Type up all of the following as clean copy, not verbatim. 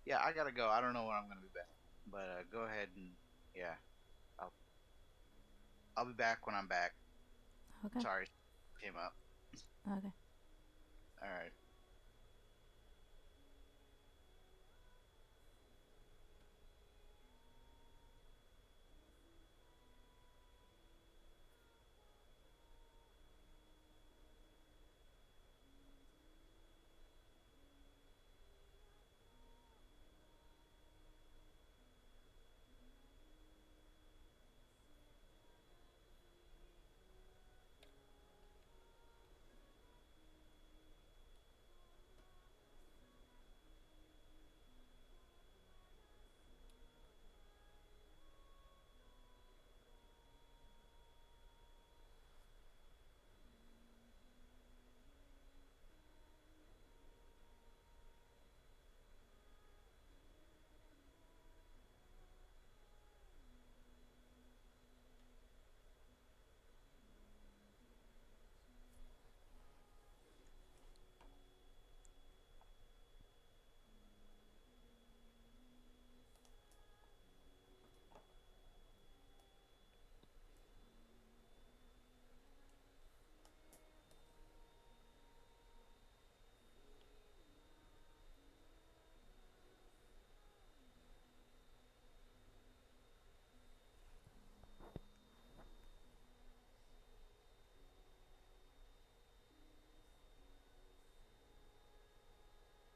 Yeah, I gotta go. I don't know when I'm gonna be back, but go ahead and yeah, I'll I'll be back when I'm back. Okay. Sorry, came up. Okay. All right.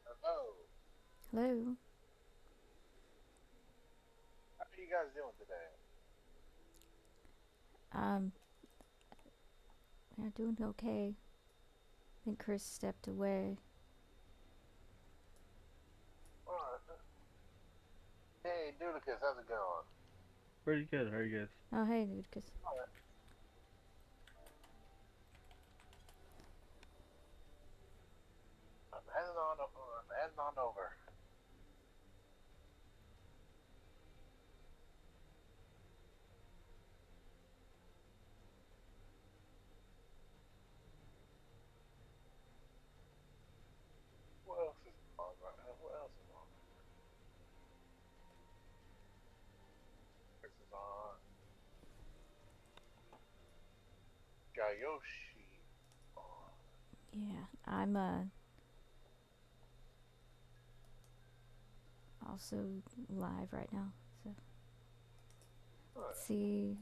Hello. Hello. How are you guys doing today? Um, yeah, doing okay. I think Chris stepped away. Alright. Hey, Dudicus, how's it going? Pretty good. How are you guys? Oh, hey, Lucas. Alright. I'm heading on over. What else is on right now? What else is on? This is on Gayoshi. On. Yeah, I'm also live right now. So let's Alright. see.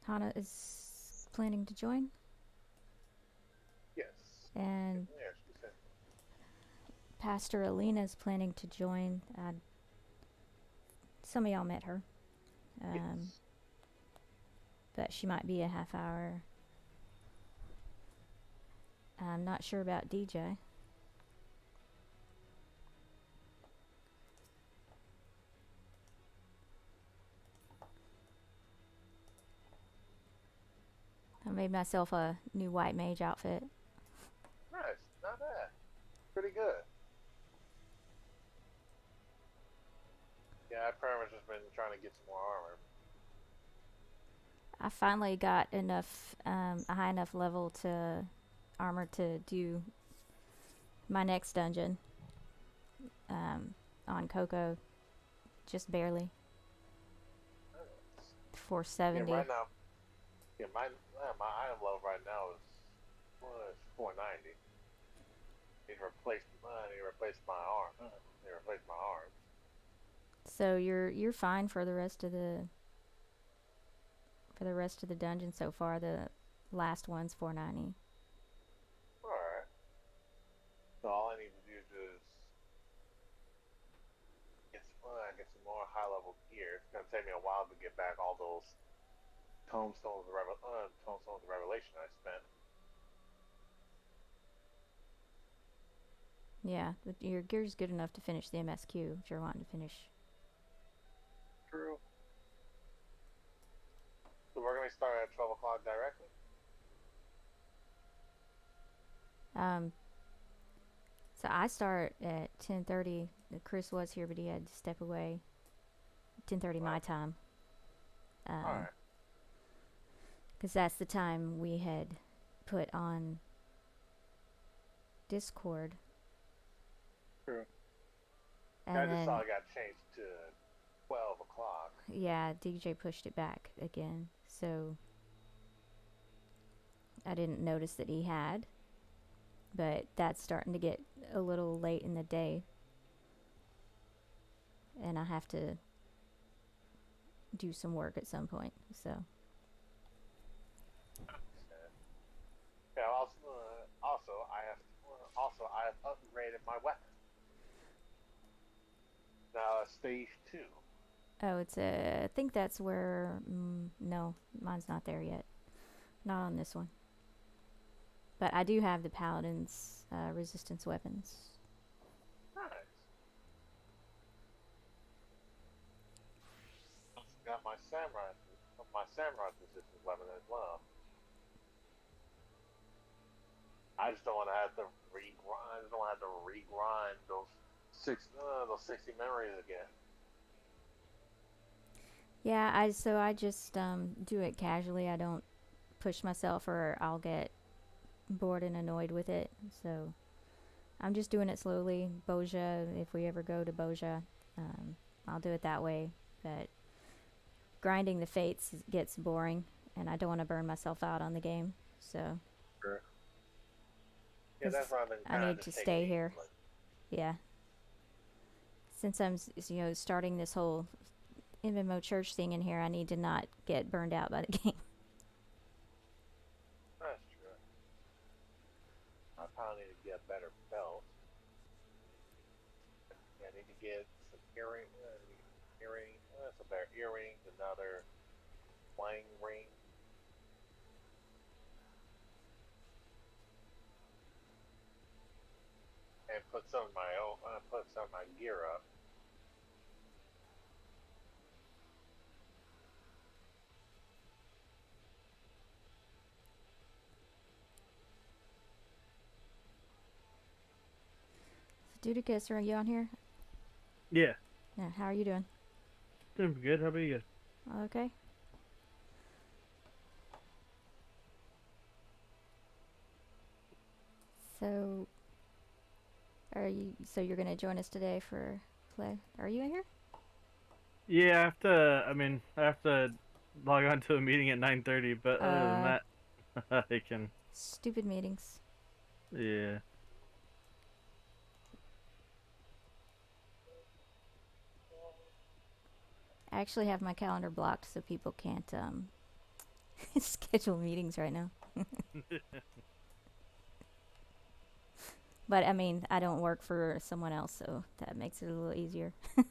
Hana is planning to join, Yes. and Yeah, she said. Pastor Alina is planning to join. Some of y'all met her, um, Yes. but she might be a half hour. I'm not sure about DJ. I made myself a new white mage outfit. Nice. Not bad. Pretty good. Yeah, I pretty much just been trying to get some more armor. I finally got enough, a high enough level to armor to do my next dungeon um, on Coco, just barely Nice. Yeah, 470. right now, yeah, my item level right now is what is 490. Need to replace my arm. Need to replace my arm. So you're fine for the rest of the dungeon so far. The last one's 490. All right. So all I need to do is get some more high level gear. It's gonna take me a while to get back all those tomestones of revelation I spent. Yeah, but your gear's good enough to finish the MSQ if you're wanting to finish. True. So we're gonna start at 12 o'clock directly. Um, so I start at 10:30. Chris was here, but he had to step away. 10:30 my Well, time. all Um, right. because that's the time we had put on Discord. True. I And just saw then, it got changed to 12 o'clock. yeah, DJ pushed it back again. So I didn't notice that he had. But that's starting to get a little late in the day. And I have to do some work at some point. So, Yeah, I have upgraded my weapon. Now it's stage 2. oh, I think that's where, no, mine's not there yet. Not on this one. But I do have the Paladin's resistance weapons. Nice. I got my samurai resistance weapon as well. I just don't want to have to regrind those 60 memories again. Yeah, I just do it casually. I don't push myself or I'll get bored and annoyed with it. So I'm just doing it slowly. Boja, if we ever go to Boja, I'll do it that way. But grinding the fates gets boring, and I don't want to burn myself out on the game. So Sure. Yeah, that's why I've been I need to stay here. Yeah. Since I'm, starting this whole MMO church thing in here, I need to not get burned out by the game. That's true. I probably need to get a better belt. I need to get some some better earrings, another flying ring. And put some of my gear up. Dudicus, are you on here? Yeah. Yeah, how are you doing? Doing good. How about you guys? Okay. So, you're gonna join us today for play? Are you in here? Yeah, I have to log on to a meeting at 9:30, but other than that, I can. Stupid meetings. Yeah. I actually have my calendar blocked so people can't schedule meetings right now. But I mean, I don't work for someone else, so that makes it a little easier. Yeah.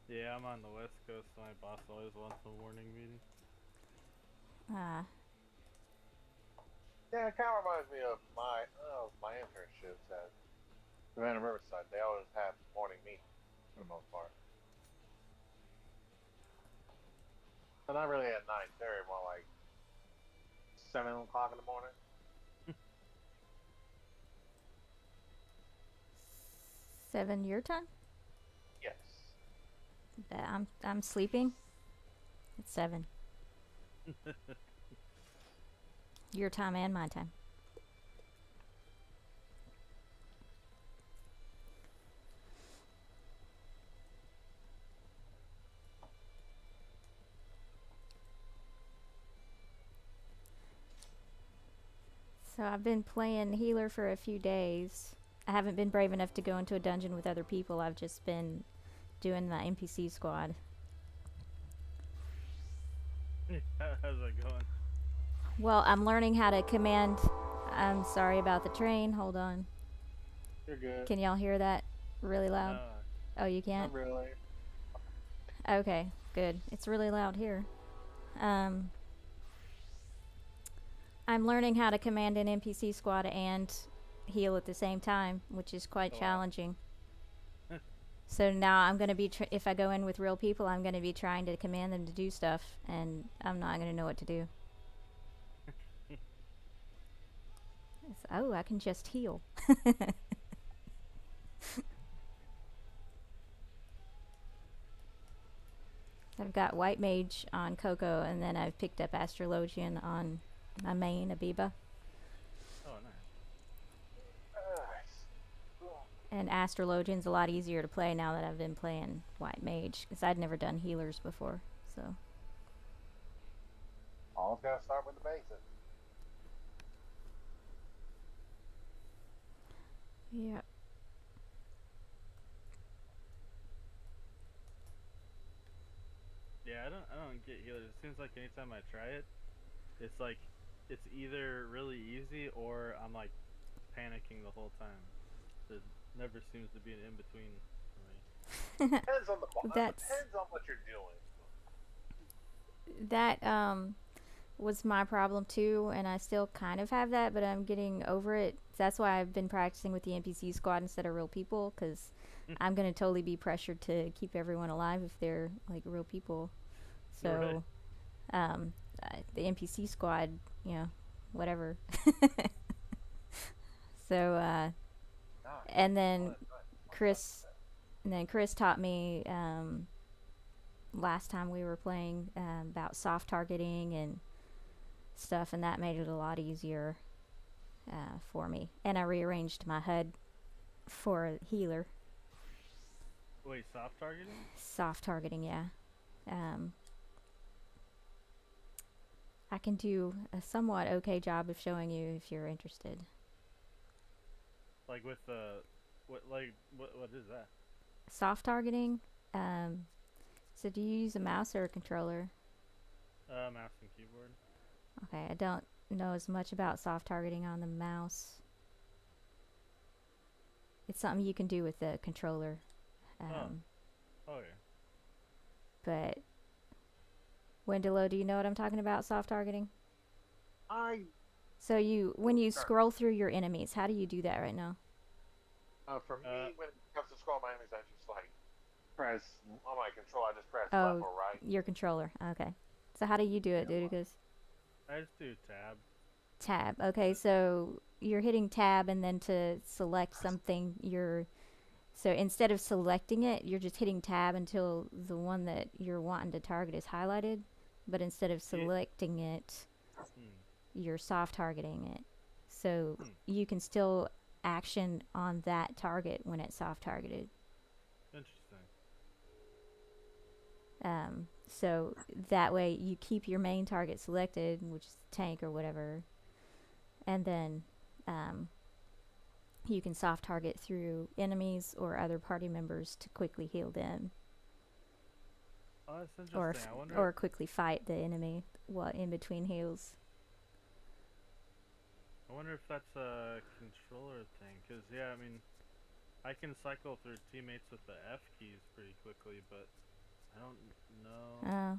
Yeah, I'm on the West Coast, so my boss always wants a morning meeting. Yeah, it kind of reminds me of my internships at Savannah Riverside. They always have morning meetings for the most part. But not really at 9:30, more like 7 o'clock in the morning. 7 your time? Yes. I'm sleeping. It's 7. Your time and my time. So I've been playing healer for a few days. I haven't been brave enough to go into a dungeon with other people. I've just been doing the NPC squad. How's that going? Well, I'm learning how to command. I'm sorry about the train. Hold on. You're good. Can y'all hear that really loud? Oh, you can't? Not really. Okay, good. It's really loud here. I'm learning how to command an NPC squad and heal at the same time, which is quite challenging. So now I'm going to be, if I go in with real people, I'm going to be trying to command them to do stuff, and I'm not going to know what to do. Oh, I can just heal. I've got White Mage on Coco, and then I've picked up Astrologian on my main, Abiba. Oh, nice. And Astrologian's a lot easier to play now that I've been playing White Mage, because I'd never done healers before, so. Always gotta start with the basics. Yeah. Yeah, I don't get healers. It seems like anytime I try it, it's like it's either really easy or I'm like panicking the whole time. There never seems to be an in between for me. Depends on the That's- depends on what you're doing. That was my problem too, and I still kind of have that, but I'm getting over it. That's why I've been practicing with the NPC squad instead of real people, because I'm gonna totally be pressured to keep everyone alive if they're like real people. So, the NPC squad, you know, whatever. So, and then Chris taught me last time we were playing about soft targeting and stuff, and that made it a lot easier for me. And I rearranged my HUD for a healer. Wait, soft targeting? Soft targeting, yeah. I can do a somewhat okay job of showing you if you're interested. Like with what is that? Soft targeting. So do you use a mouse or a controller? Mouse and keyboard. Okay, I don't know as much about soft targeting on the mouse. It's something you can do with the controller. Oh yeah. But Wendello, do you know what I'm talking about? Soft targeting. So when you scroll through your enemies, how do you do that right now? For me, when it comes to scroll my enemies, I just like press on my control. I just press left or right. Your controller. Okay. So how do you do it, Dudicus? I just do tab. Tab. Okay, so you're hitting tab, and then to select something, so instead of selecting it, you're just hitting tab until the one that you're wanting to target is highlighted. But instead of selecting it, you're soft targeting it. So you can still action on that target when it's soft targeted. Interesting. So that way you keep your main target selected, which is the tank or whatever, and then you can soft target through enemies or other party members to quickly heal them. Oh, that's interesting. I wonder. Or quickly fight the enemy while in between heals. I wonder if that's a controller thing, because yeah, I mean, I can cycle through teammates with the F keys pretty quickly, but I don't know.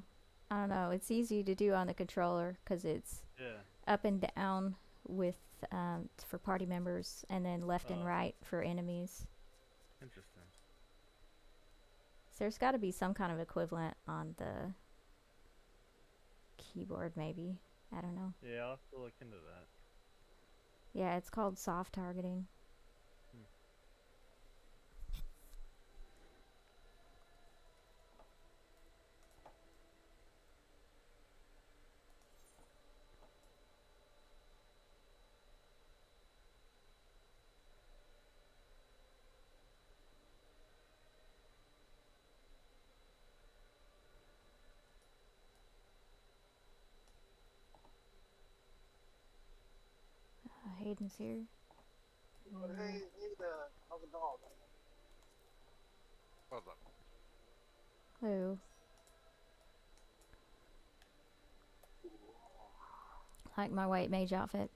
I don't know. It's easy to do on the controller because it's up and down with for party members, and then left and right for enemies. Interesting. So there's got to be some kind of equivalent on the keyboard, maybe. I don't know. Yeah, I'll have to look into that. Yeah, it's called soft targeting. Hayden's here. Hey, how's it going? What's up? Hello. Like my white mage outfit.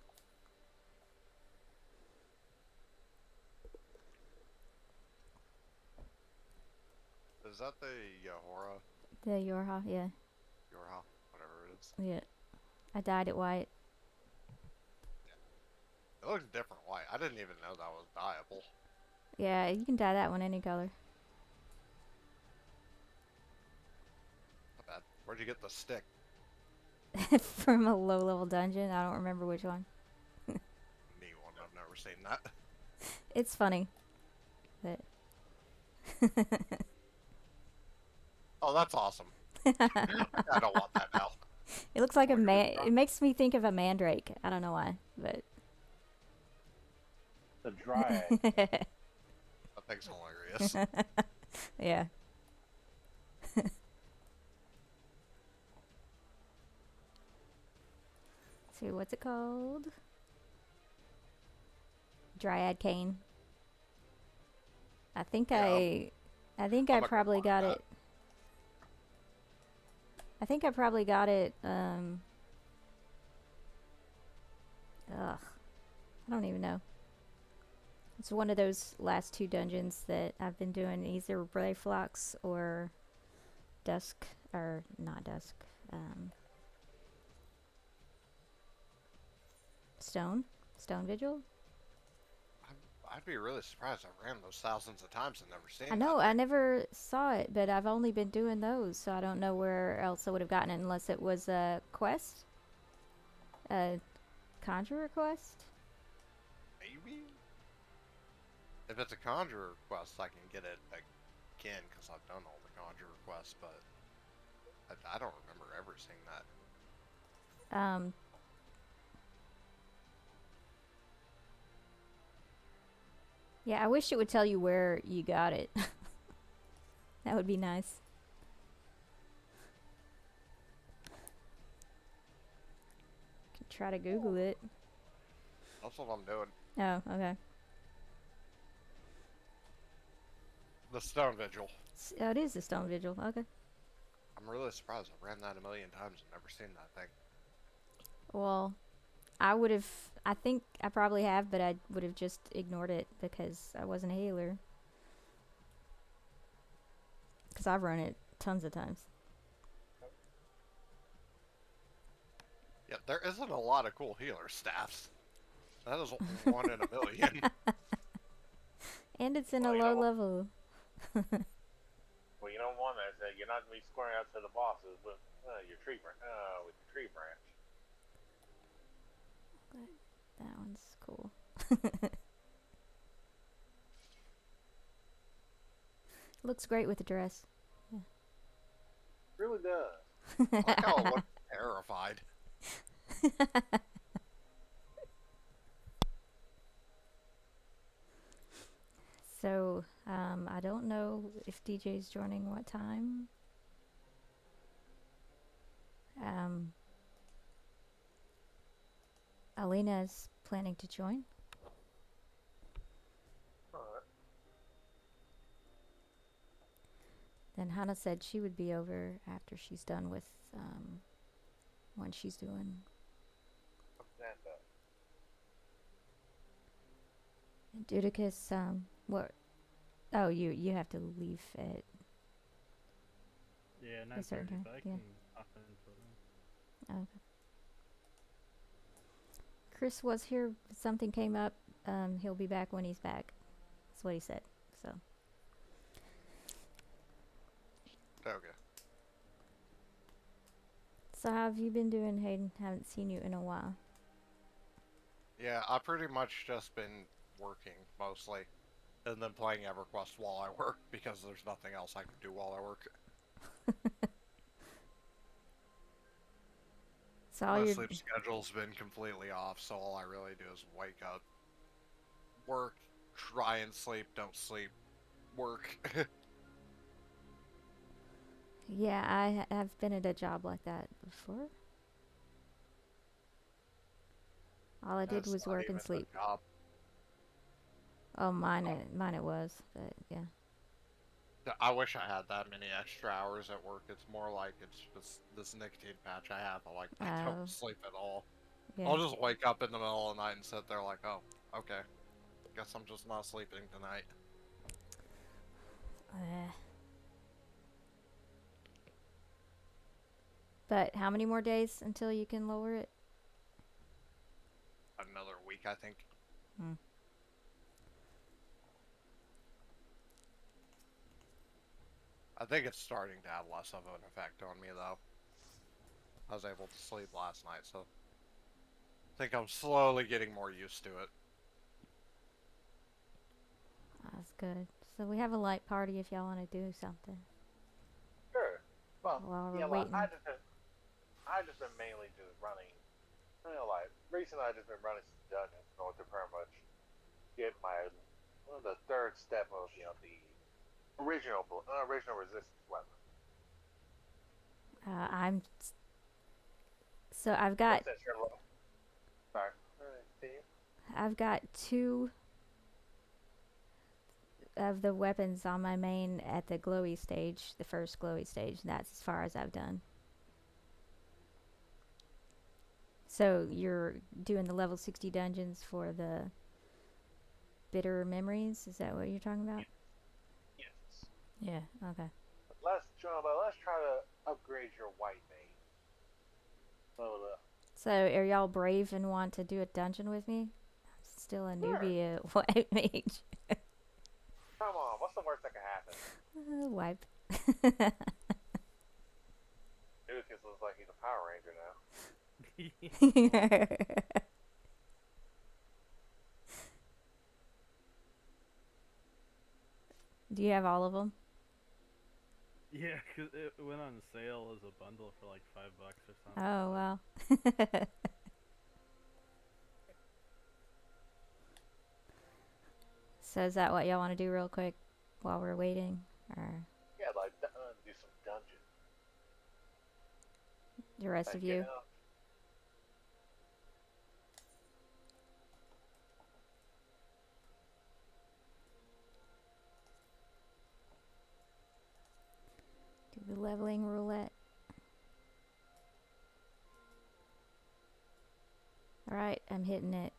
Is that the Yahora? The Yorha, yeah. Yorha, whatever it is. Yeah. I dyed it white. It looks different white. I didn't even know that was dyeable. Yeah, you can dye that one any color. Not bad. Where'd you get the stick? From a low-level dungeon. I don't remember which one. Neat one. I've never seen that. It's funny. But Oh, that's awesome. I don't want that now. it looks like it makes me think of a mandrake. I don't know why, but The dryad. Thing's hilarious. Yeah. See, what's it called? Dryad cane. I think Yeah, I think I'm I not gonna probably find got that. it. I think I probably got it. Ugh, I don't even know. It's one of those last two dungeons that I've been doing, either Brayflox or Dusk, or not Dusk. Stone Vigil. I'd be really surprised. I ran those thousands of times and never seen I that know, I thing. never saw it, but I've only been doing those, so I don't know where else I would have gotten it unless it was a quest, a conjurer quest. Maybe? If it's a conjurer quest, I can get it again because I've done all the conjurer quests, but I don't remember ever seeing that. Yeah, I wish it would tell you where you got it. That would be nice. Can try to Google it. That's what I'm doing. Oh, okay. The Stone Vigil. Oh, it is the Stone Vigil. Okay. I'm really surprised. I ran that a million times and never seen that thing. Well, I think I probably have, but I would have just ignored it because I wasn't a healer. Because I've run it tons of times. Yeah, there isn't a lot of cool healer staffs. That is one in a million. And it's in Well, a you low know what? level. Well, you don't want that. You're not gonna be squaring out to the bosses with your tree branch. That one's cool. Looks great with the dress. Really does. I like how it looked terrified. So, I don't know if DJ's joining what time. Alina's planning to join. Alright. Then Hannah said she would be over after she's done with when she's doing. What's that though? Dudicus, what? Oh, you have to leave at Yeah, a certain 9:30, time. but I Yeah. can hop in until then. Okay. Chris was here. Something came up. He'll be back when he's back. That's what he said. So. Okay. So how have you been doing, Hayden? Haven't seen you in a while. Yeah, I've pretty much just been working mostly. And then playing EverQuest while I work because there's nothing else I can do while I work. So all My your sleep schedule's been completely off, so all I really do is wake up, work, try and sleep, don't sleep, work. yeah, I have been at a job like that before. All I did That's was not work even and a sleep. job. Oh, mine it was, but yeah. I wish I had that many extra hours at work. It's more like it's just this nicotine patch I have. I Oh, don't sleep at all. yeah. I'll just wake up in the middle of the night and sit there like, oh, okay. Guess I'm just not sleeping tonight. But how many more days until you can lower it? Another week, I think. Hmm. I think it's starting to have less of an effect on me, though. I was able to sleep last night, so I think I'm slowly getting more used to it. That's good. So we have a light party if y'all want to do something. Sure. Well, While we're yeah, well, waiting. I just been mainly just running. Like recently, I just been running some dungeons in order to pretty much get my the third step of the original resistance weapon. I'm. So I've got. What's that your level? Sorry. Continue. I've got 2 of the weapons on my main at the glowy stage, the first glowy stage. That's as far as I've done. So you're doing the level 60 dungeons for the bitter memories? Is that what you're talking about? Yes. Yeah, okay. Let's try to upgrade your white mage. Level up. So are y'all brave and want to do a dungeon with me? I'm still a newbie at white mage. Come on, what's the worst that can happen? Wipe. Lucas looks like he's a Power Ranger now. Do you have all of them? Yeah, 'cause it went on sale as a bundle for like $5 or something. Oh, well. So is that what y'all want to do real quick while we're waiting? Or Yeah, like do some dungeon. the rest Like, of you? Do the leveling roulette. Alright, I'm hitting it.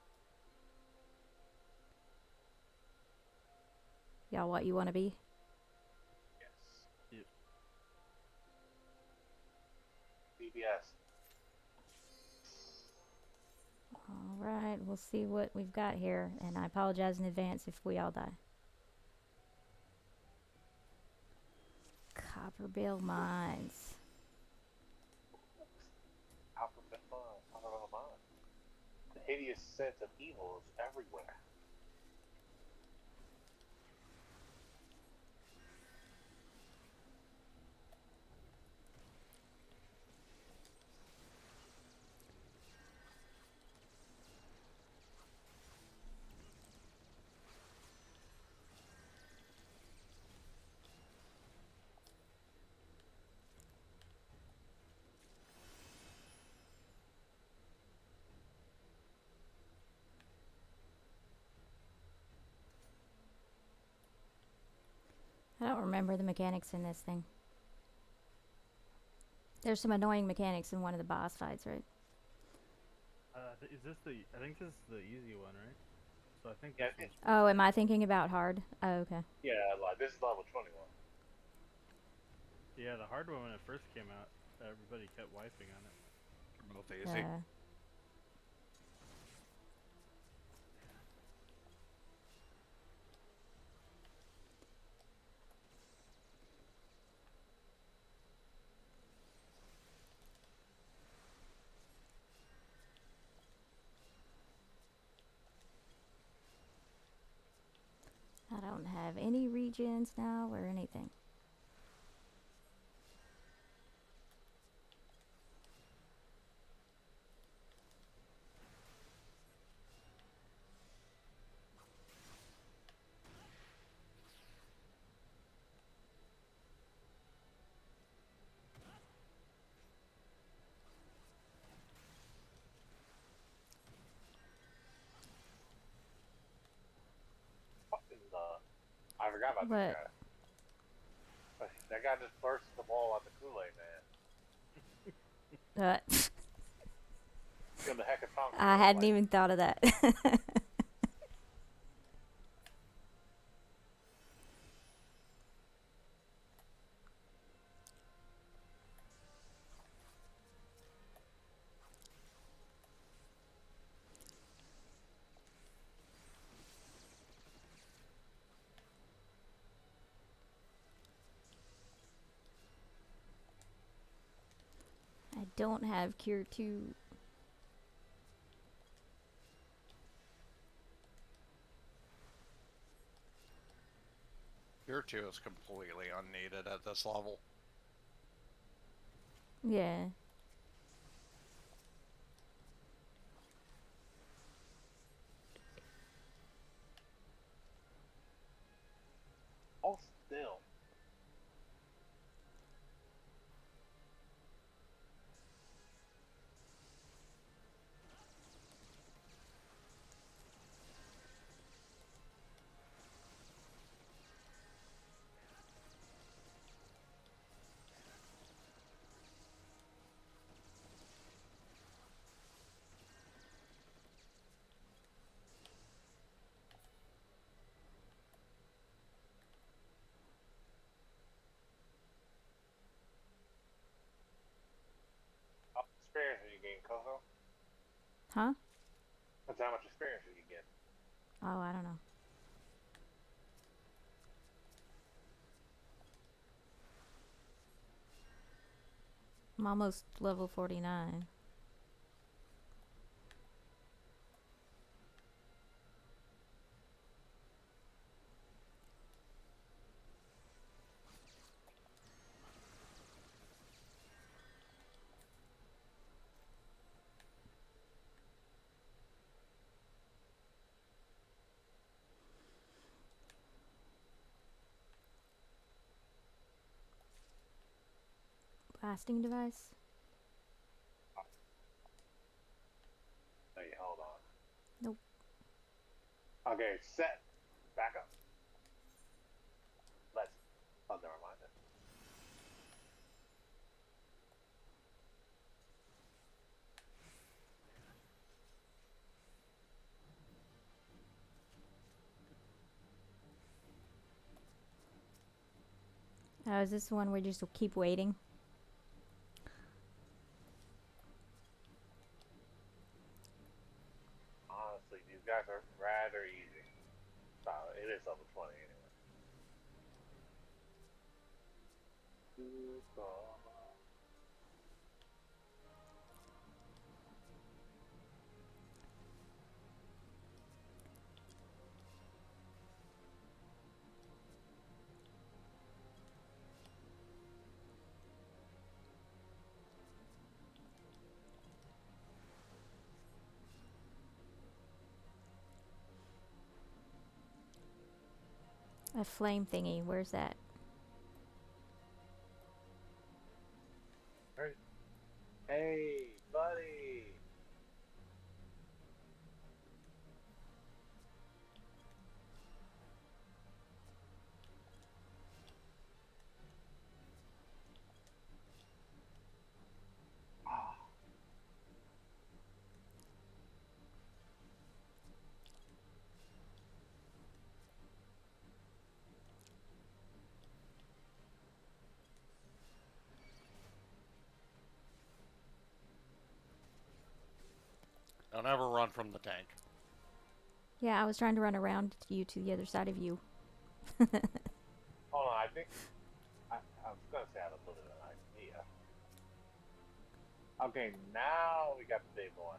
Y'all what you want to be? Yes. BBS. Alright, we'll see what we've got here. And I apologize in advance if we all die. Copperbell Mines. Copperbell mine. The hideous sense of evil is everywhere. I don't remember the mechanics in this thing. There's some annoying mechanics in one of the boss fights, right? Is this the? I think this is the easy one, right? So I think. Yeah, This one's Oh, am I thinking about hard? Oh, okay. Yeah, like this is level 21. Yeah, the hard one when it first came out, everybody kept wiping on it. Real easy. I don't have any regions now or anything. Fucking I forgot about What? this guy. That guy just burst the ball out the Kool-Aid, man. Give him the heck of tongue. I hadn't even thought of that. I don't have Cure 2. Your 2 is completely unneeded at this level. Yeah. still. How much experience did you gain, Coco? Huh? That's how much experience did you get? Oh, I don't know. I'm almost level 49. Blasting device? Hey, hold on. Nope. Okay, set. Back up. Let's. Oh, never mind then. Oh, is this the one where you just keep waiting? Honestly, these guys are rather easy. It is level 20 anyway. A flame thingy. Where's that? Hey, buddy. Don't ever run from the tank. Yeah, I was trying to run around you to the other side of you. Hold on, I think I was gonna say I had a little bit of an idea. Okay, now we got the big boy.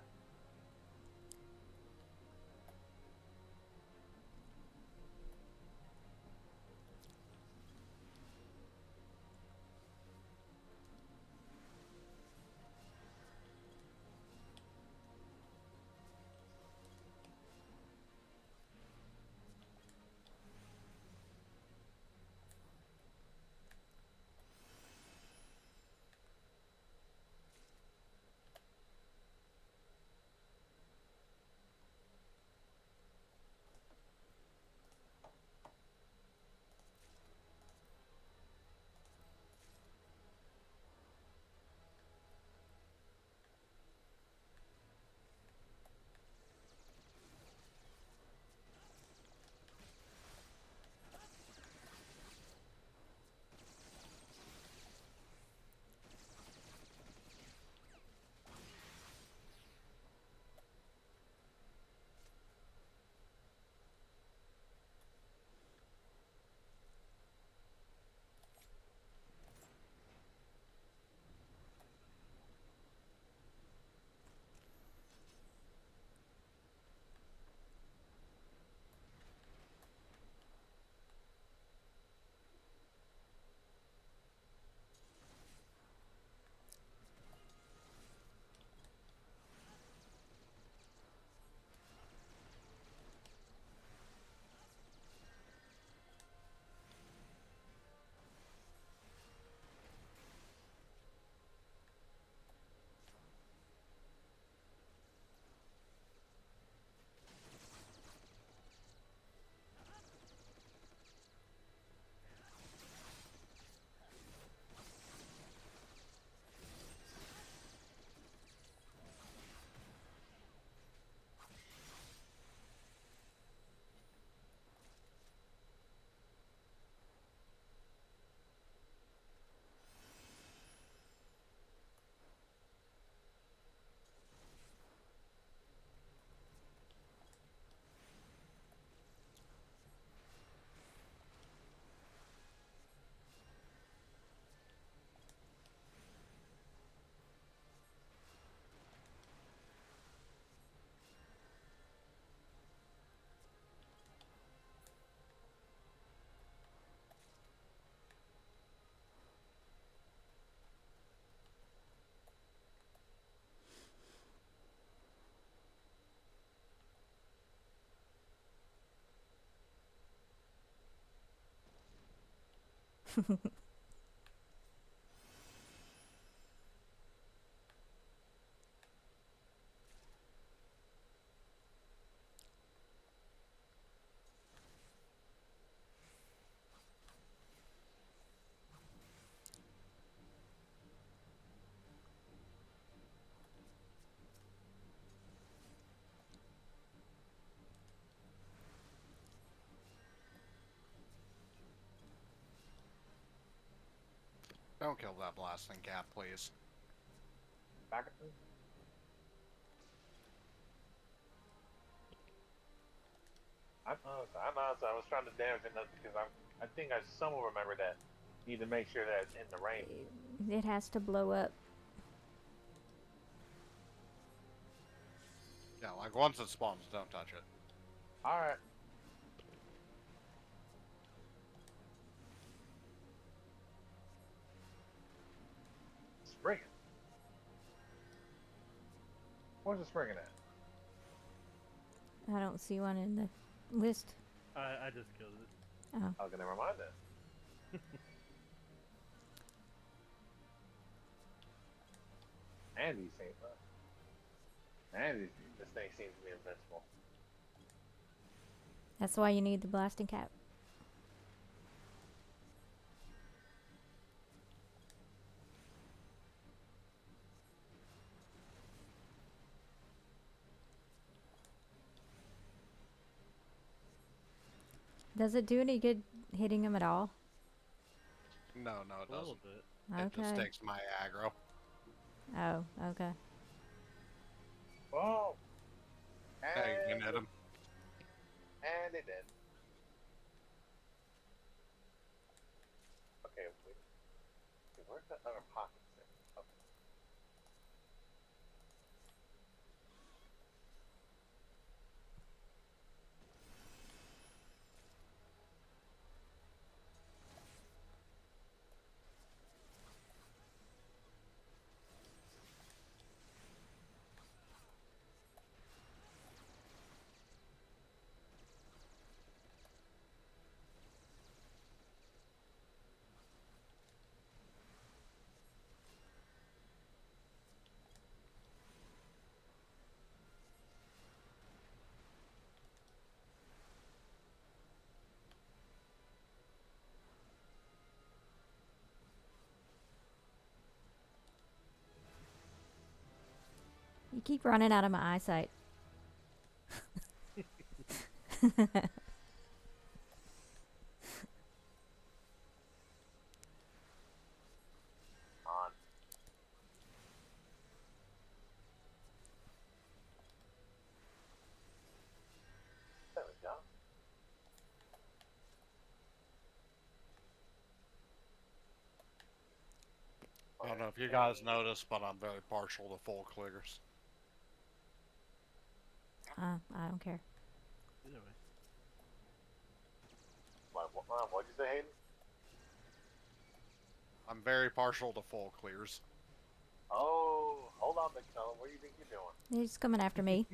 Don't kill that blasting cat, please. Back. I'm honest. I was trying to damage it because I think I somewhat remember that. Need to make sure that it's in the range. It has to blow up. Yeah, like once it spawns, don't touch it. All right. Springing. Where's the springing at? I don't see one in the list. I just killed it. Oh. Okay, never mind then. Andy seems. This thing seems to be invincible. That's why you need the blasting cap. Does it do any good hitting him at all? No, it A little doesn't. bit. It just Okay. takes my aggro. Oh, okay. Oh. Hey, you can hit him. And it did. Okay, wait. Where's the other pocket? Okay. You keep running out of my eyesight. On. There we go. I don't know if you guys noticed, but I'm very partial to full clears. I don't care. Either way. What'd you say, Hayden? I'm very partial to full clears. Oh, hold on, big fella. What do you think you're doing? He's coming after me.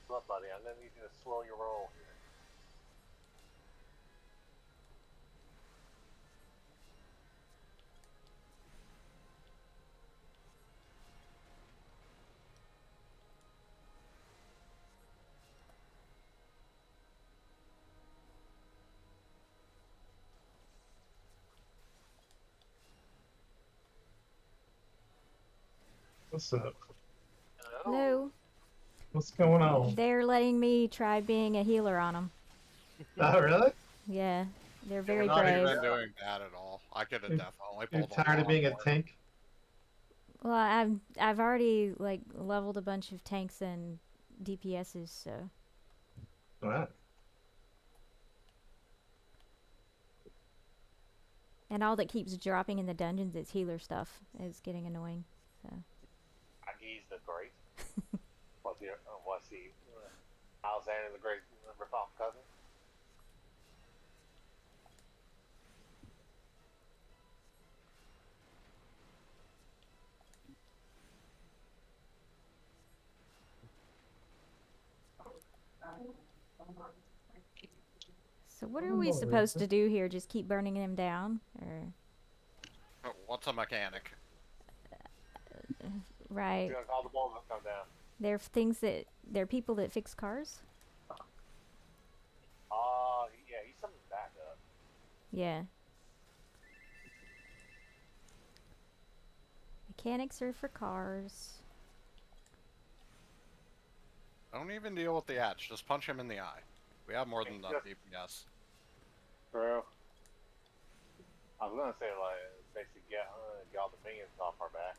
Look, buddy, I'm gonna need you to slow your roll here. What's up? Hello. What's going on? They're letting me try being a healer on them. Oh, really? Yeah, they're very Not brave. even doing that at all. I could have You're- definitely You're pulled tired of being a more. tank? Well, I've already like leveled a bunch of tanks and DPSs, so Wow. and all that keeps dropping in the dungeons is healer stuff. It's getting annoying. So He's the great. What's he? Alexander the Great rip-off cousin? So what are we supposed to do here? Just keep burning them down, or What's a mechanic? right? You're gonna call the bulls and come down. They're people that fix cars. Yeah, he's something back up. Yeah. Mechanics are for cars. Don't even deal with the hatch. Just punch him in the eye. We have more than enough DPS. True. I was gonna say, like, basically get all the minions off our back.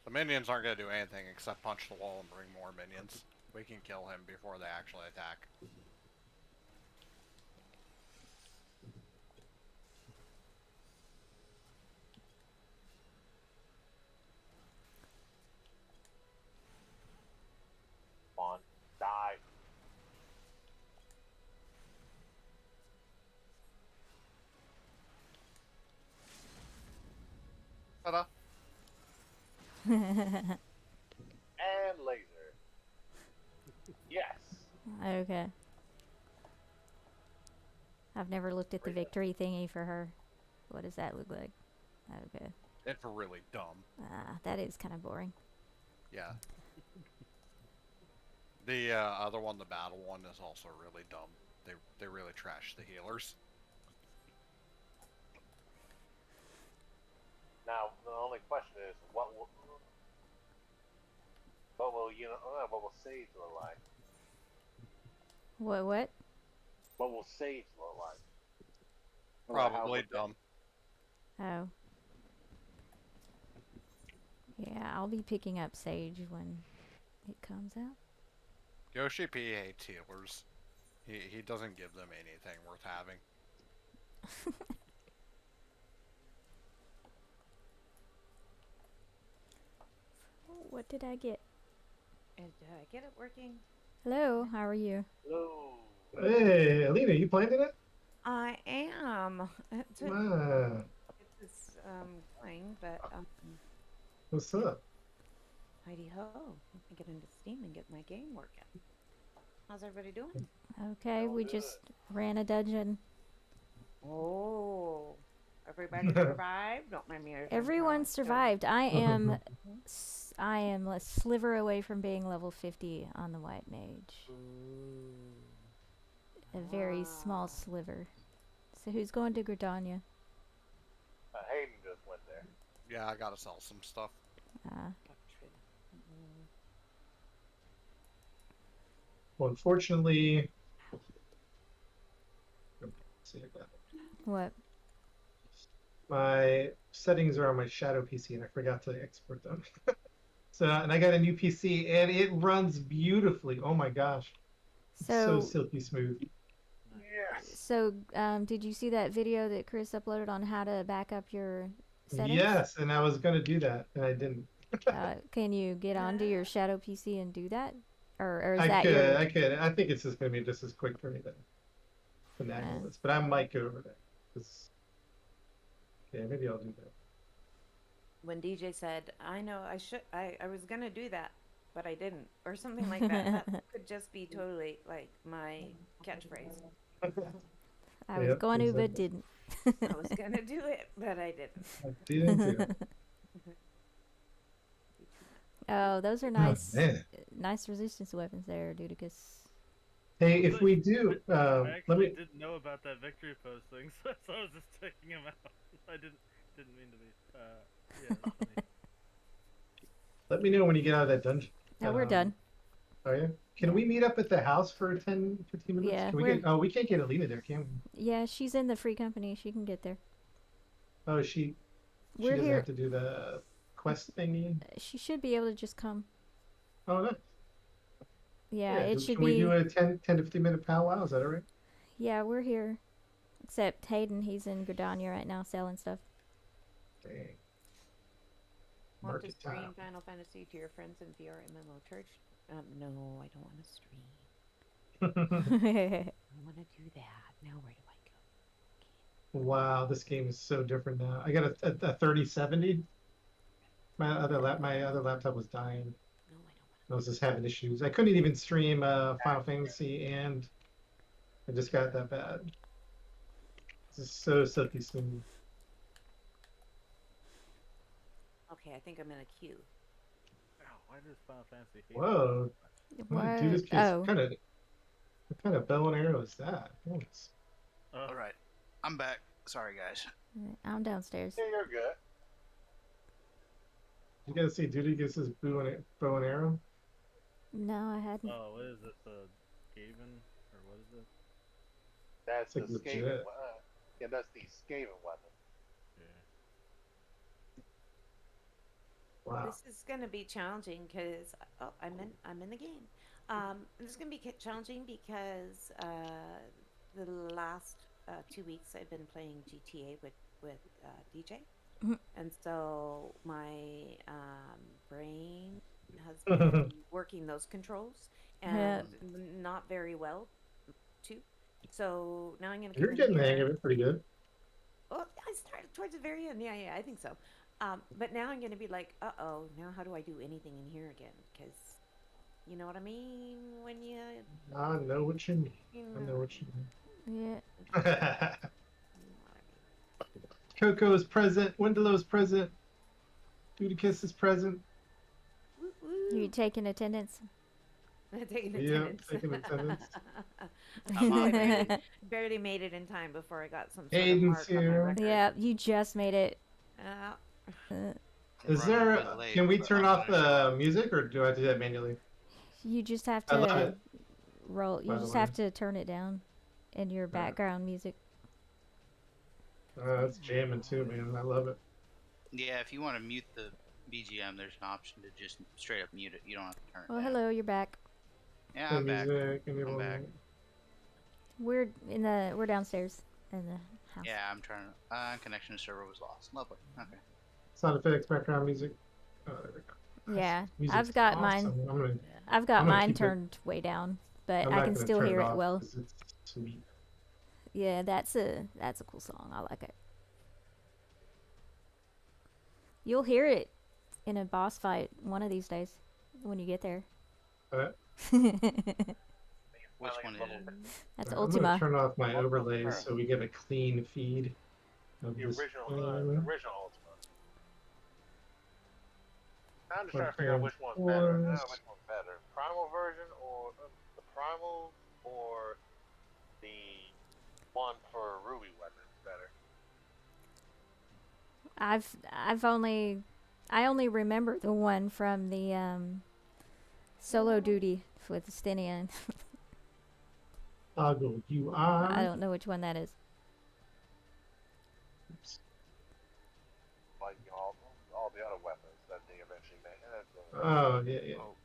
The minions aren't going to do anything except punch the wall and bring more minions. We can kill him before they actually attack. On. Die. Ta-da! And laser. Yes. Okay. I've never looked at the victory thingy for her. What does that look like? Okay. It's really dumb. That is kind of boring. Yeah. The other one, the battle one, is also really dumb. They really trash the healers. Now the only question is, what will Sage look like? What? What will Sage look like? Probably dumb. Oh. Yeah, I'll be picking up Sage when it comes out. Yoshi P hates healers. He doesn't give them anything worth having. What did I get? And did I get it working? Hello, how are you? Hello. Hey, Alina, you planting it? I am. It's Wow. going, but What's up? mighty ho. I can get into Steam and get my game working. How's everybody doing? Okay, we just ran a dungeon. Oh, everybody survived. Don't mind me. Everyone survived. I am a sliver away from being level 50 on the White Mage. A very small sliver. So who's going to Gridania? Hayden just went there. Yeah, I gotta sell some stuff. Well, unfortunately, What? my settings are on my Shadow PC, and I forgot to export them. So, and I got a new PC, and it runs beautifully. Oh my gosh, it's so silky smooth. Yes. So, did you see that video that Chris uploaded on how to back up your settings? Yes, and I was gonna do that, and I didn't. Can you get onto your Shadow PC and do that? Or is I that could, your... I could. I think it's just gonna be just as quick for me to finagle this, but I might go over there. Yeah, maybe I'll do that. When DJ said, "I know I was gonna do that, but I didn't," or something like that, that could just be totally like my catchphrase. I was going to, but didn't. I was gonna do it, but I didn't. I didn't do it. Oh, those are nice, nice resistance weapons there, Dudicus. Hey, if we do, I let actually me. didn't know about that victory posting, so I was just checking him out. I didn't mean to be. Yeah. That's funny. Let me know when you get out of that dungeon. No, we're done. Oh yeah. Can we meet up at the house for 10, 15 minutes? Yeah, Can we get? Oh, we can't get Alina there, can we? Yeah, she's in the free company. She can get there. Oh, she We're doesn't here. have to do the quest thingy. She should be able to just come. Oh, nice. Yeah, it should can be. we do a 10 to 15 minute powwow? Is that all right? Yeah, we're here. Except Hayden, he's in Gridania right now selling stuff. Dang. Want to Market stream time. Final Fantasy to your friends in VR MMO Church? No, I don't want to stream. I want to do that. Now where do I go? Wow, this game is so different now. I got a 3070. My other laptop was dying. No, I don't want I was just having issues. I couldn't even stream Final Fantasy, and I just got that bad. This is so silky smooth. Okay, I think I'm in a queue. Ow, why does Final Fantasy hate Whoa. What? Dude, this kid's Oh, what kind of bow and arrow is that? Thanks. Oh, All right, I'm back. Sorry, guys. I'm downstairs. Yeah, you're good. You guys see Duty gets his bow and arrow? No, I hadn't. oh, what is it? The Gaven or what is it? That's It's the like Skaven. legit. Yeah, that's the Skaven weapon. Yeah. Wow. This is gonna be challenging because I'm in the game. This is gonna be challenging because the last 2 weeks I've been playing GTA with DJ, Mhm. and so my brain has been working those controls and not very well too. So now I'm gonna come You're in getting the hang here. of it pretty good. Oh, I started towards the very end. Yeah, I think so. But now I'm gonna be like, uh-oh, now how do I do anything in here again? Because you know what I mean when you I know what you mean. I know know. what you Yeah. mean. Coco is present. Wendelo's present. Duty is present. Woo, woo. You taking attendance? Taking Yeah, attendance. taking attendance. I'm on yeah, Barely made it in time before I got some sort of Aiden's mark on my here. record. you just made it. Uh, Is Running a there? bit late, Can we but turn I'm off gonna show up. the music, or do I have to do that manually? You just have I love to it. roll. You By the just way. have to turn it down in your background music. That's jamming too, man. I love it. Yeah, if you want to mute the BGM, there's an option to just straight up mute it. You don't have to turn it Well, down. hello, you're back. Yeah, The I'm back. music. I'm back. We're downstairs in the house. Yeah, I'm trying to. Connection to server was lost. Lovely. Okay. Sound effects, background music. Oh, there we go. Yeah, Music's I've got awesome. mine. I'm I've got gonna mine keep it- turned way down, but I'm I not can gonna still turn hear it it off well. 'cause it's sweet. Yeah, that's a cool song. I like it. You'll hear it in a boss fight one of these days when you get there. Which one is it? That's I'm Ultima. gonna turn off my Ultima overlays first. so we get a clean feed of The this. original Ultima. Now I'm just trying to figure out which one's better. Which one's better, Primal version or the Primal or the one for Ruby weapons better? I only remember the one from the solo duty with Stinian. Toggle UI. I don't know which one that is. Oops. Like all the other weapons that they eventually made. Oh yeah. Oh.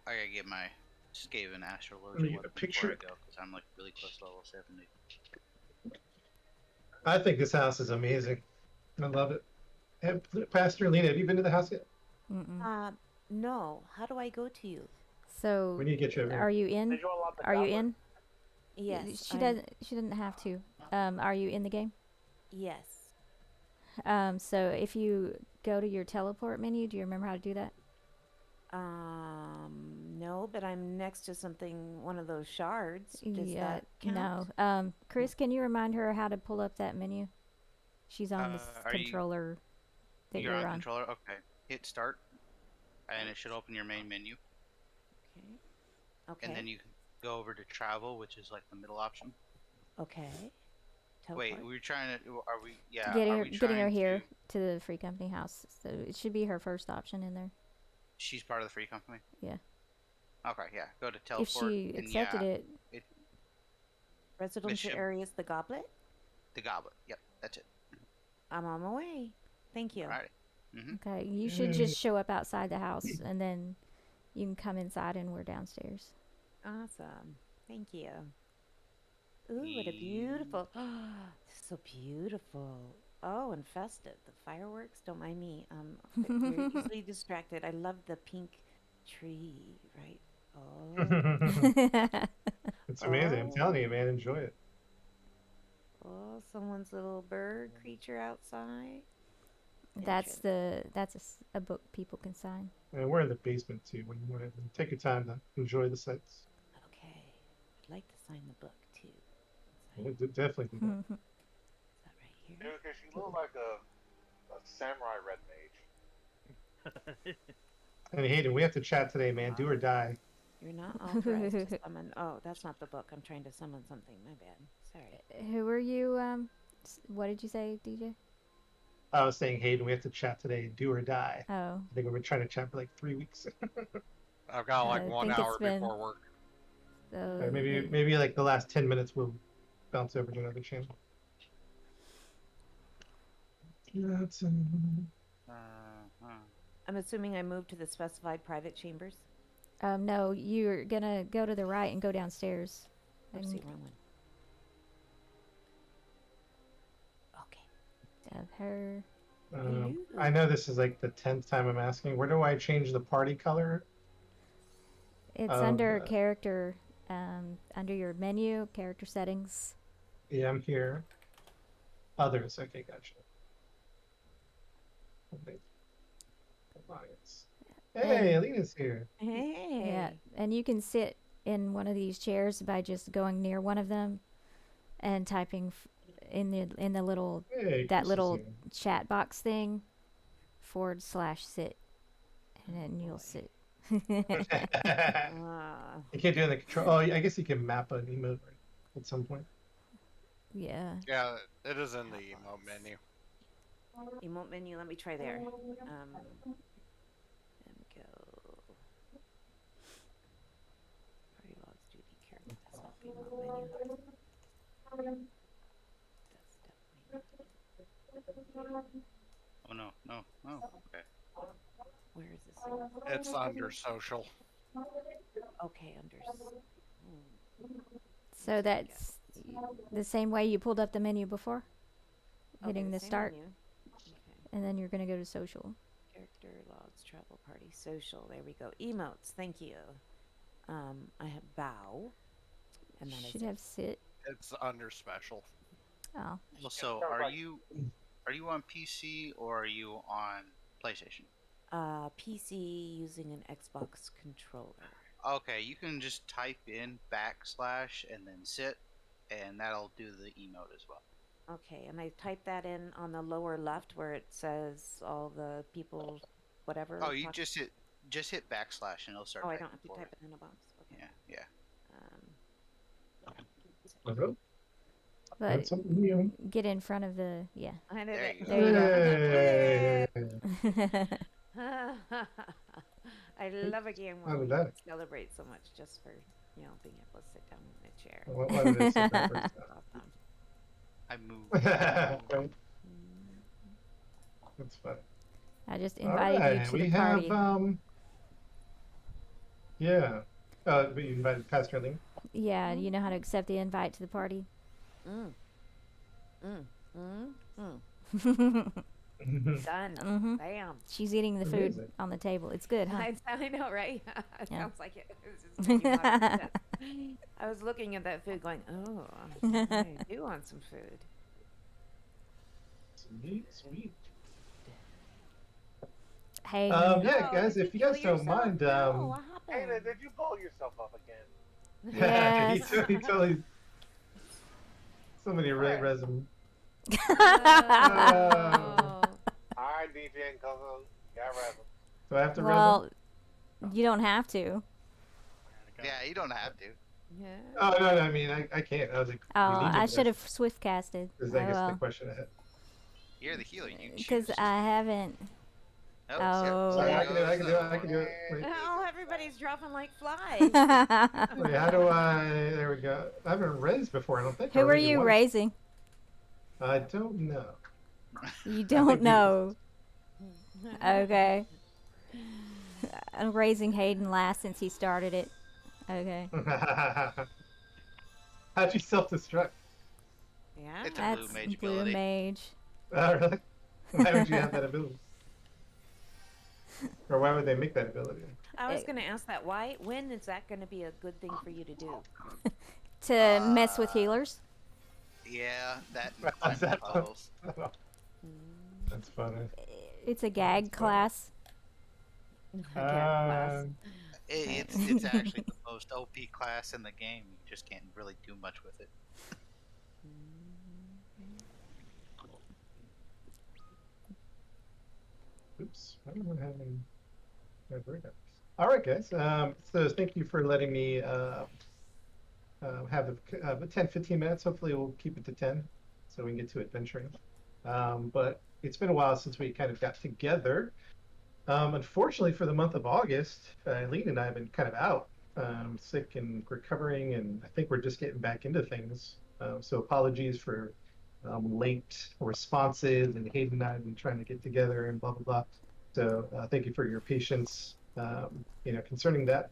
I gotta get my Skaven Let me astrological get a weapon picture. before I go, because I'm like really close to level 70. I think this house is amazing. I love it. Pastor Lena, have you been to the house yet? Mm-mm. No. How do I go to you? So, We need to get you over here. are you in? Did you unlock the Are you goblet? in? Yes. She doesn't. She doesn't have to. Are you in the game? Yes. So if you go to your teleport menu, do you remember how to do that? No, but I'm next to something, one of those shards. Does that count? No. Chris, can you remind her how to pull up that menu? She's on this Are you- controller that You're you're on on. controller? Okay. Hit start, and it should open your main menu. Okay. Okay. And then you can go over to travel, which is like the middle option. Okay. Wait, Teleport. we're trying to. Are we? Yeah. Getting are her, we getting her trying here to- to the free company house. So it should be her first option in there. She's part of the free company. Yeah. Okay. Yeah. Go to If teleport. she and accepted yeah, it, Residential Bishop. areas, the goblet. The goblet. Yep. That's it. I'm on my way. Thank you. Alright. Mm-hmm. okay, you should just show up outside the house, and then you can come inside, and we're downstairs. Awesome. Thank you. Ooh, what a beautiful. So beautiful. Oh, and festive. The fireworks. Don't mind me. Very easily distracted. I love the pink tree. Right. Oh. It's amazing. I'm telling you, man. Enjoy it. Oh, someone's little bird creature outside. That's a book people can sign. And we're in the basement too. When you want to take your time to enjoy the sights. Okay. I'd like to sign the book too. Yeah, definitely do that. Is that right here? Yeah, because she looked like a samurai red mage. And Hayden, we have to chat today, man. Do or die. You're not authorized to summon. Oh, that's not the book. I'm trying to summon something. My bad. Sorry. Who are you? What did you say, DJ? I was saying, Hayden, we have to chat today. Do or die. Oh. I think we've been trying to chat for like 3 weeks. I've got like I 1 think it's hour been- before work. So maybe like the last 10 minutes we'll bounce over to another channel. That's I'm assuming I moved to the specified private chambers. no, you're gonna go to the right and go downstairs. Oopsie, And wrong one. Okay. of her. I know this is like the 10th time I'm asking. Where do I change the party color? It's Of, under character, under your menu, character settings. Yeah, I'm here. Others. Okay, gotcha. Alliance. Hey, Alina's here. Hey. Yeah, and you can sit in one of these chairs by just going near one of them and typing in the little Hey, that Chris is little here. chat box thing /sit, and then you'll sit. You Ah. can't do it in the control. Oh, I guess you can map an emote at some point. Yeah. Yeah, it is in the emote menu. Emote menu. Let me try there. And go. Party logs, duty character. That's not the emote menu. That's definitely. Oh no, no, no. Okay. Where is this? thing? It's under social. Okay, under. So that's the same way you pulled up the menu before, hitting the same start, menu. Okay. and then you're gonna go to social. Character logs, travel party, social. There we go. Emotes. Thank you. I have bow, and that is Should it. have sit. It's under special. Oh, Well, so are you on PC or are you on PlayStation? PC using an Xbox controller. Okay, you can just type in / and then sit, and that'll do the emote as well. Okay, and I type that in on the lower left where it says all the people, whatever. Oh, you talk- just hit / and it'll start. Oh, I typing don't have to for type it. it in a box. Okay. Yeah. Hello? but That's something new. get in front of the I did There it. you go. There you go. Hey. I love a game How where did we that? celebrate so much just for being able to sit down in a chair. Why did I say that first Awesome. I moved. time? That's fun. I just All invited right, you to we the have party. yeah. But you invited Pastor Lee. Yeah, you know how to accept the invite to the party. Mm. Mm. Mm. Mm. Done. Mhm. Bam. She's eating the food Amazing. on the table. It's good, huh? I know, right? It Yeah. sounds like it. It was just making me laugh. I was looking at that food going, oh, I do want some food. Sweet. Hey, Yeah, Oh, guys, did if you kill guys don't yourself? mind, No, what Hey, happened? did you blow yourself up again? Yes. he totally. Somebody Right. resume. Oh. Alright, DJ and Coco, got resin. Do I have to well, you don't have to. Yeah, you don't have to. Yeah. Oh no, I mean I can't. I was like, Oh, you need I to, should have swift casted. Is Oh, I guess the well. question ahead. You're the healer. You Because choose. I haven't. Oh, Oh. Sorry, there I can do it. I can do it. I goes can do it. Wait, Oh, everybody's dropping like flies. wait, how do I? There we go. I haven't raised before. I don't think. Who or are maybe you once. raising? I don't know. You don't you- know. Okay. I'm raising Hayden last since he started it. Okay. How'd you self-destruct? Yeah. It's a That's blue mage blue ability. mage. Oh, really? Why would you have that ability? Or why would they make that ability? I was going to ask that. Why? When is that going to be a good thing for you to do? To mess with healers? Yeah, that. Is that fun? puzzles. That's funny. It's a gag class. Gag class. It's actually the most OP class in the game. You just can't really do much with it. Oops, I don't have any. All right, guys. So thank you for letting me have the 10, 15 minutes. Hopefully we'll keep it to 10 so we can get to adventuring. But it's been a while since we kind of got together. Unfortunately, for the month of August, Eileen and I have been kind of out, sick and recovering, and I think we're just getting back into things. So apologies for late responses, and Hayden and I have been trying to get together and blah, blah, blah. So thank you for your patience, concerning that.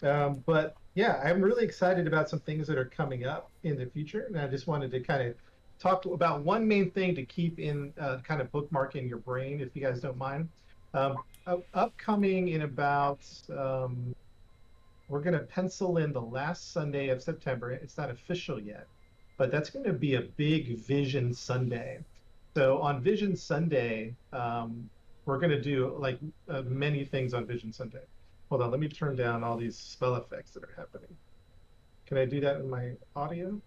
But yeah, I'm really excited about some things that are coming up in the future. And I just wanted to kind of talk about one main thing to keep in kind of bookmark in your brain, if you guys don't mind. Upcoming in about, we're going to pencil in the last Sunday of September. It's not official yet, but that's going to be a big Vision Sunday. So on Vision Sunday, we're going to do like many things on Vision Sunday. Hold on, let me turn down all these spell effects that are happening. Can I do that in my audio?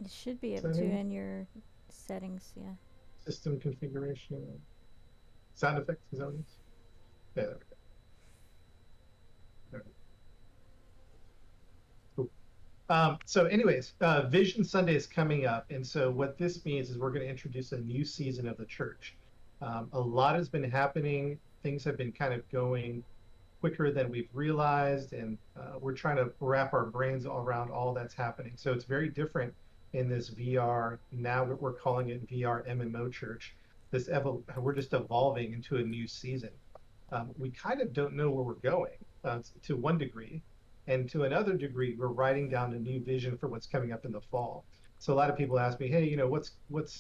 You should be able to in your settings, yeah. System configuration. Sound effects, is that what it is? Yeah, there we go. Cool. So anyways, Vision Sunday is coming up. And so what this means is we're going to introduce a new season of the church. A lot has been happening. Things have been kind of going quicker than we've realized, and we're trying to wrap our brains around all that's happening. So it's very different in this VR. Now we're calling it VR MMO church. We're just evolving into a new season. We kind of don't know where we're going to one degree, and to another degree, we're writing down a new vision for what's coming up in the fall. So a lot of people ask me, hey, what's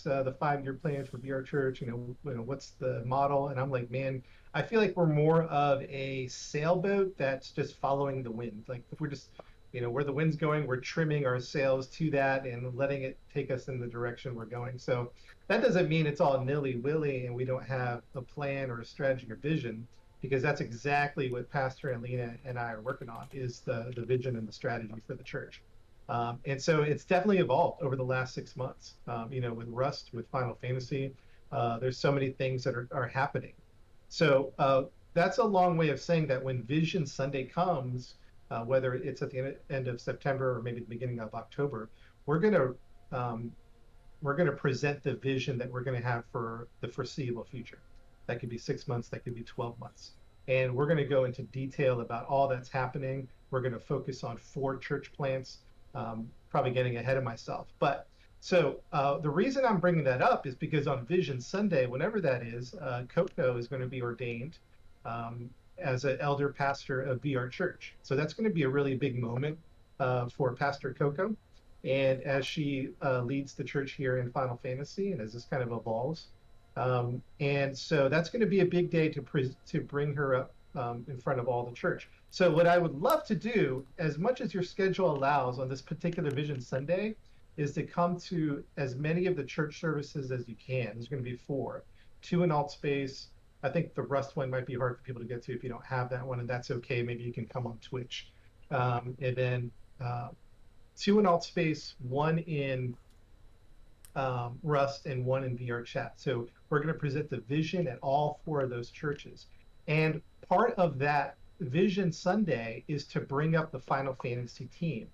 the 5-year plan for VR Church? What's the model? And I'm like, man, I feel like we're more of a sailboat that's just following the wind. Like if we're just, where the wind's going, we're trimming our sails to that and letting it take us in the direction we're going. So that doesn't mean it's all nilly-willy and we don't have a plan or a strategy or vision, because that's exactly what Pastor and Lena and I are working on, is the vision and the strategy for the church. And so it's definitely evolved over the last 6 months. With Rust, with Final Fantasy, there's so many things that are happening. So that's a long way of saying that when Vision Sunday comes, whether it's at the end of September or maybe the beginning of October, we're going to present the vision that we're going to have for the foreseeable future. That could be 6 months, that could be 12 months. And we're going to go into detail about all that's happening. We're going to focus on 4 church plants. Probably getting ahead of myself. But so the reason I'm bringing that up is because on Vision Sunday, whenever that is, Coco is going to be ordained as an elder pastor of VR Church. So that's going to be a really big moment for Pastor Coco. And as she leads the church here in Final Fantasy, and as this kind of evolves. And so that's going to be a big day to bring her up in front of all the church. So what I would love to do, as much as your schedule allows on this particular Vision Sunday, is to come to as many of the church services as you can. There's going to be 4, 2 in alt space. I think the Rust one might be hard for people to get to if you don't have that one, and that's okay. Maybe you can come on Twitch. And then 2 in alt space, 1 in Rust, and 1 in VR chat. So we're going to present the vision at all 4 of those churches. And part of that Vision Sunday is to bring up the Final Fantasy team,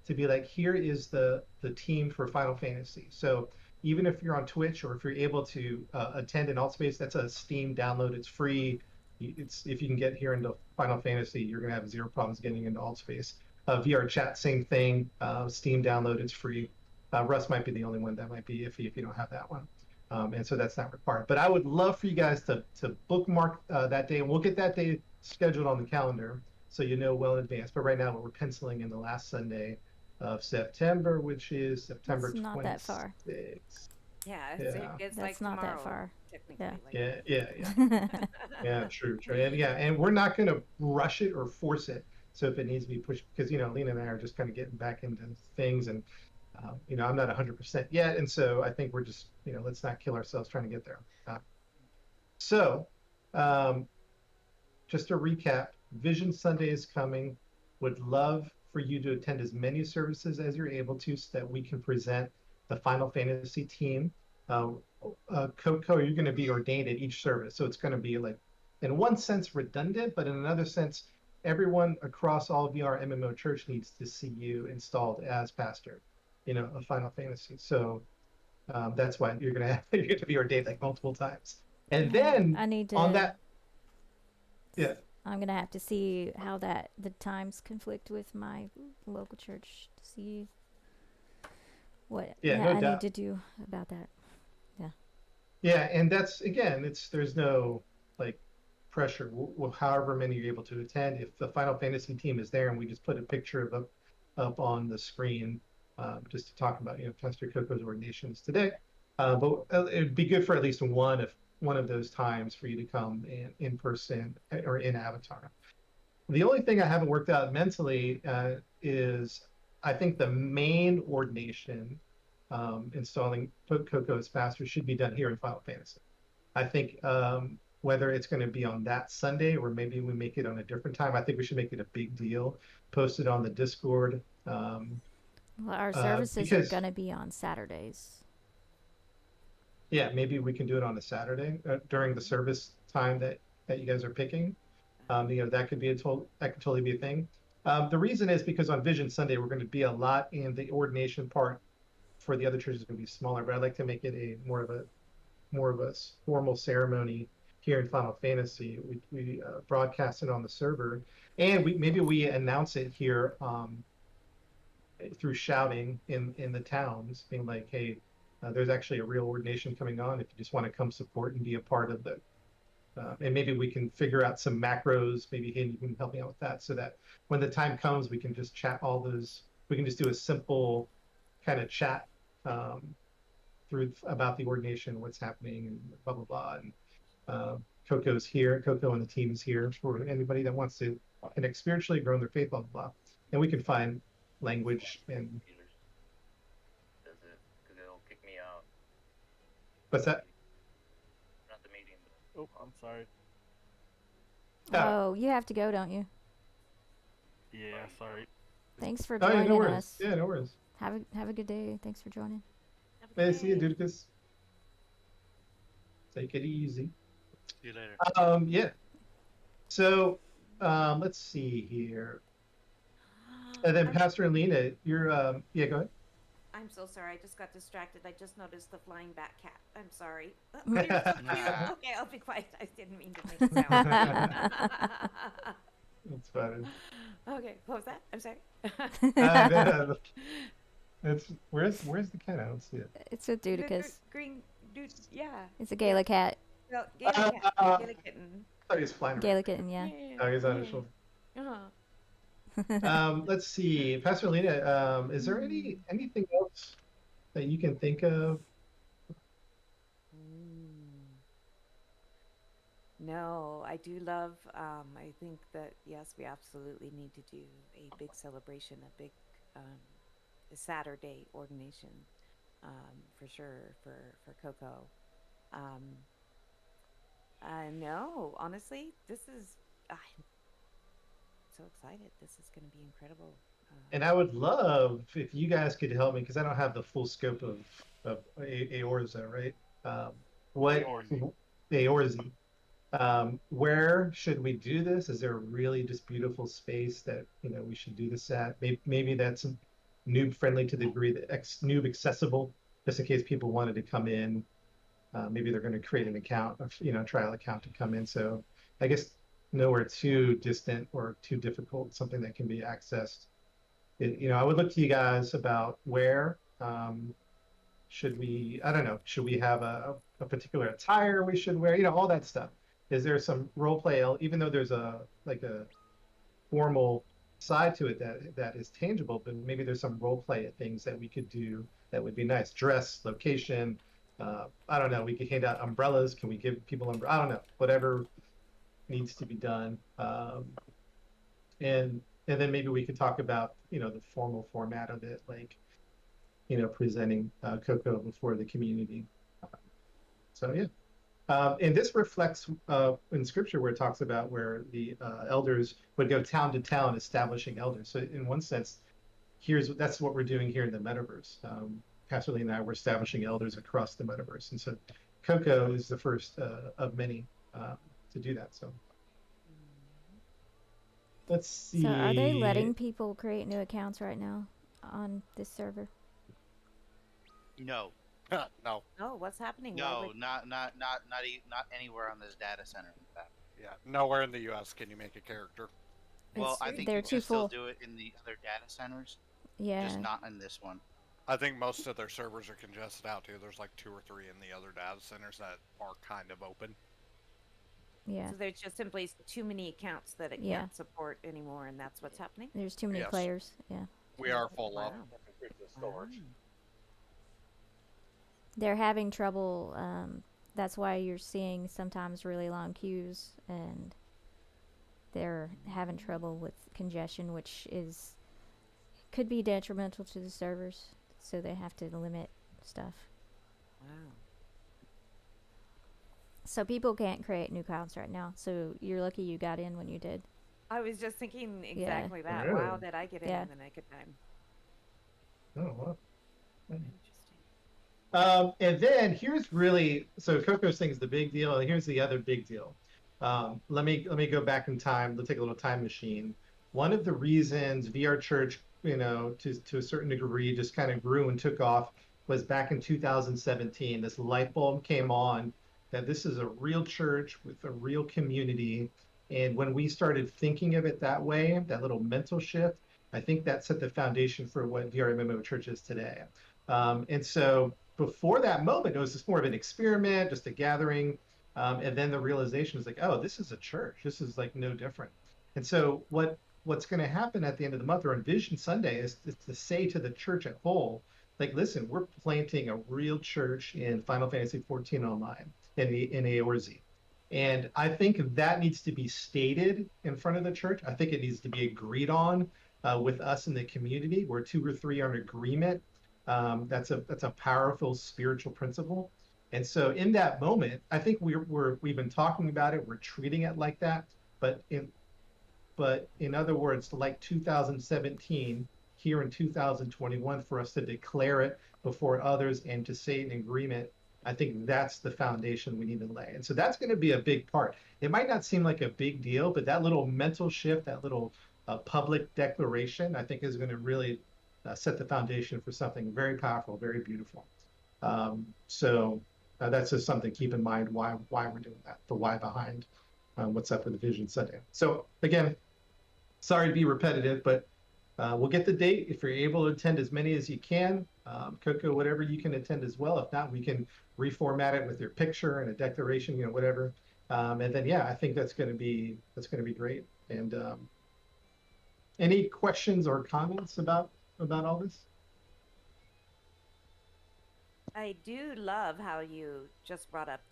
to be like, here is the team for Final Fantasy. So even if you're on Twitch, or if you're able to attend in Altspace, that's a Steam download. It's free. If you can get here into Final Fantasy, you're going to have 0 problems getting into Altspace. VR chat, same thing. Steam download, it's free. Rust might be the only one that might be iffy if you don't have that one. And so that's not required. But I would love for you guys to bookmark that day, and we'll get that day scheduled on the calendar so you know well in advance. But right now we're penciling in the last Sunday of September, which is September 26th. It's not that far. Yeah, it's That's like not tomorrow, that far. technically. Yeah. Yeah, true. And we're not going to rush it or force it. So if it needs to be pushed, because Lena and I are just kind of getting back into things, and I'm not 100% yet, and so I think we're just let's not kill ourselves trying to get there. So, just to recap, Vision Sunday is coming. Would love for you to attend as many services as you're able to so that we can present the Final Fantasy team. Coco, you're going to be ordained at each service. So it's going to be like, in one sense, redundant, but in another sense, everyone across all VR MMO Church needs to see you installed as pastor, of Final Fantasy. So that's why you're going to be ordained like multiple times. And then I need to. on that, yeah. I'm gonna have to see how the times conflict with my local church to see what no I doubt. need to do about that. Yeah, and that's again, there's no like pressure. However many you're able to attend, if the Final Fantasy team is there, and we just put a picture of up on the screen, just to talk about Pastor Coco's ordinations today. But it'd be good for at least one of those times for you to come in person or in Avatar. The only thing I haven't worked out mentally is I think the main ordination, installing Coco as pastor, should be done here in Final Fantasy. I think whether it's going to be on that Sunday or maybe we make it on a different time, I think we should make it a big deal, post it on the Discord. Well, our services are gonna be on Saturdays. Yeah, maybe we can do it on a Saturday during the service time that you guys are picking. That could totally be a thing. The reason is because on Vision Sunday we're going to be a lot, and the ordination part for the other churches is going to be smaller. But I'd like to make it a more of a formal ceremony here in Final Fantasy. We broadcast it on the server, and maybe we announce it here through shouting in the towns, being like, hey. There's actually a real ordination coming on. If you just want to come support and be a part of the and maybe we can figure out some macros. Maybe Hayden, you can help me out with that, so that when the time comes, we can just chat all those. We can just do a simple kind of chat through about the ordination, what's happening, and blah blah blah. And Coco's here. Coco and the team is here for anybody that wants to connect spiritually, grow in their faith, blah blah blah. And we can find language and. What's that? Not the meeting. Oh, I'm sorry. Oh, you have to go, don't you? Yeah, sorry. Thanks for Oh, yeah, joining no worries. us. Yeah, no worries. Have a good day. Thanks for joining. Hey, see you, Dudicus. Take it easy. See you later. Yeah. So, let's see here. And then Pastor Alina, you're yeah, go ahead. I'm so sorry. I just got distracted. I just noticed the flying bat cat. I'm sorry. Okay, I'll be quiet. I didn't mean to make a sound. That's funny. Okay, what was that? I'm sorry. It's where's the cat? I don't see it. It's a Dudicus. Green dude, yeah. It's a Gala cat. Well, Gala cat. Gala kitten. I thought he was flying around. Gala kitten, yeah. Oh, he's on his shoulder. Uh-huh. Let's see, Pastor Alina, is there anything else that you can think of? No, I do love, I think that, yes, we absolutely need to do a big celebration, a big Saturday ordination, for sure, for Coco. No, honestly, I'm so excited. This is going to be incredible. And I would love if you guys could help me, because I don't have the full scope of Aorza, right? What Aorzi? Where should we do this? Is there a really just beautiful space that we should do this at? Maybe that's noob friendly to the degree that noob accessible, just in case people wanted to come in. Maybe they're going to create an account, trial account to come in. So I guess nowhere too distant or too difficult, something that can be accessed. I would look to you guys about where. Should we, I don't know, should we have a particular attire we should wear? All that stuff. Is there some role play, even though there's a formal side to it that is tangible, but maybe there's some role play things that we could do that would be nice. Dress, location, I don't know, we could hand out umbrellas. Can we give people I don't know, whatever needs to be done. And then maybe we could talk about, the formal format of it, like, presenting Coco before the community. So yeah, And this reflects in scripture where it talks about where the elders would go town to town establishing elders. So in one sense, that's what we're doing here in the metaverse. Pastor Lee and I were establishing elders across the metaverse, and so Coco is the first of many to do that. So let's see. So are they letting people create new accounts right now on this server? No, No. Oh, what's happening? Why no, would- not anywhere on this data center. In fact, Yeah. Nowhere in the U.S. can you make a character. well, It's- I think they're you too can still full. do it in the other data centers, Yeah. just not in this one. I think most of their servers are congested out too. There's like 2 or 3 in the other data centers that are kind of open. Yeah. So there's just simply too many accounts that it Yeah. can't support anymore, and that's what's happening? There's too many Yes. players. Yeah. We are full up. Wow. Increase the storage. Wow. They're having trouble. That's why you're seeing sometimes really long queues, and they're having trouble with congestion, which could be detrimental to the servers. So they have to limit stuff. Wow. So people can't create new accounts right now. So you're lucky you got in when you did. I was just thinking Yeah. exactly that. Really? Wow, did I get in Yeah. in the nick of time? Oh, wow. Interesting. And then here's really, so Coco's thing is the big deal, and here's the other big deal. Let me go back in time. Let's take a little time machine. One of the reasons VR Church, to a certain degree, just kind of grew and took off was back in 2017. This light bulb came on that this is a real church with a real community. And when we started thinking of it that way, that little mental shift, I think that set the foundation for what VR MMO Church is today. And so before that moment, it was just more of an experiment, just a gathering. And then the realization is like, oh, this is a church. This is like no different. And so what's going to happen at the end of the month or on Vision Sunday is to say to the church at whole, like, listen, we're planting a real church in Final Fantasy XIV Online in Eorze. And I think that needs to be stated in front of the church. I think it needs to be agreed on with us in the community, where 2 or 3 are in agreement. That's a powerful spiritual principle. And so in that moment, I think we've been talking about it. We're treating it like that. But in other words, like 2017, here in 2021, for us to declare it before others and to say it in agreement, I think that's the foundation we need to lay. And so that's going to be a big part. It might not seem like a big deal, but that little mental shift, that little public declaration, I think is going to really set the foundation for something very powerful, very beautiful. So that's just something to keep in mind why we're doing that, the why behind what's up with the Vision Sunday. So again, sorry to be repetitive, but we'll get the date. If you're able to attend as many as you can, Coco, whatever, you can attend as well. If not, we can reformat it with your picture and a declaration, whatever. And then, yeah, I think that's going to be great. And any questions or comments about all this? I do love how you just brought up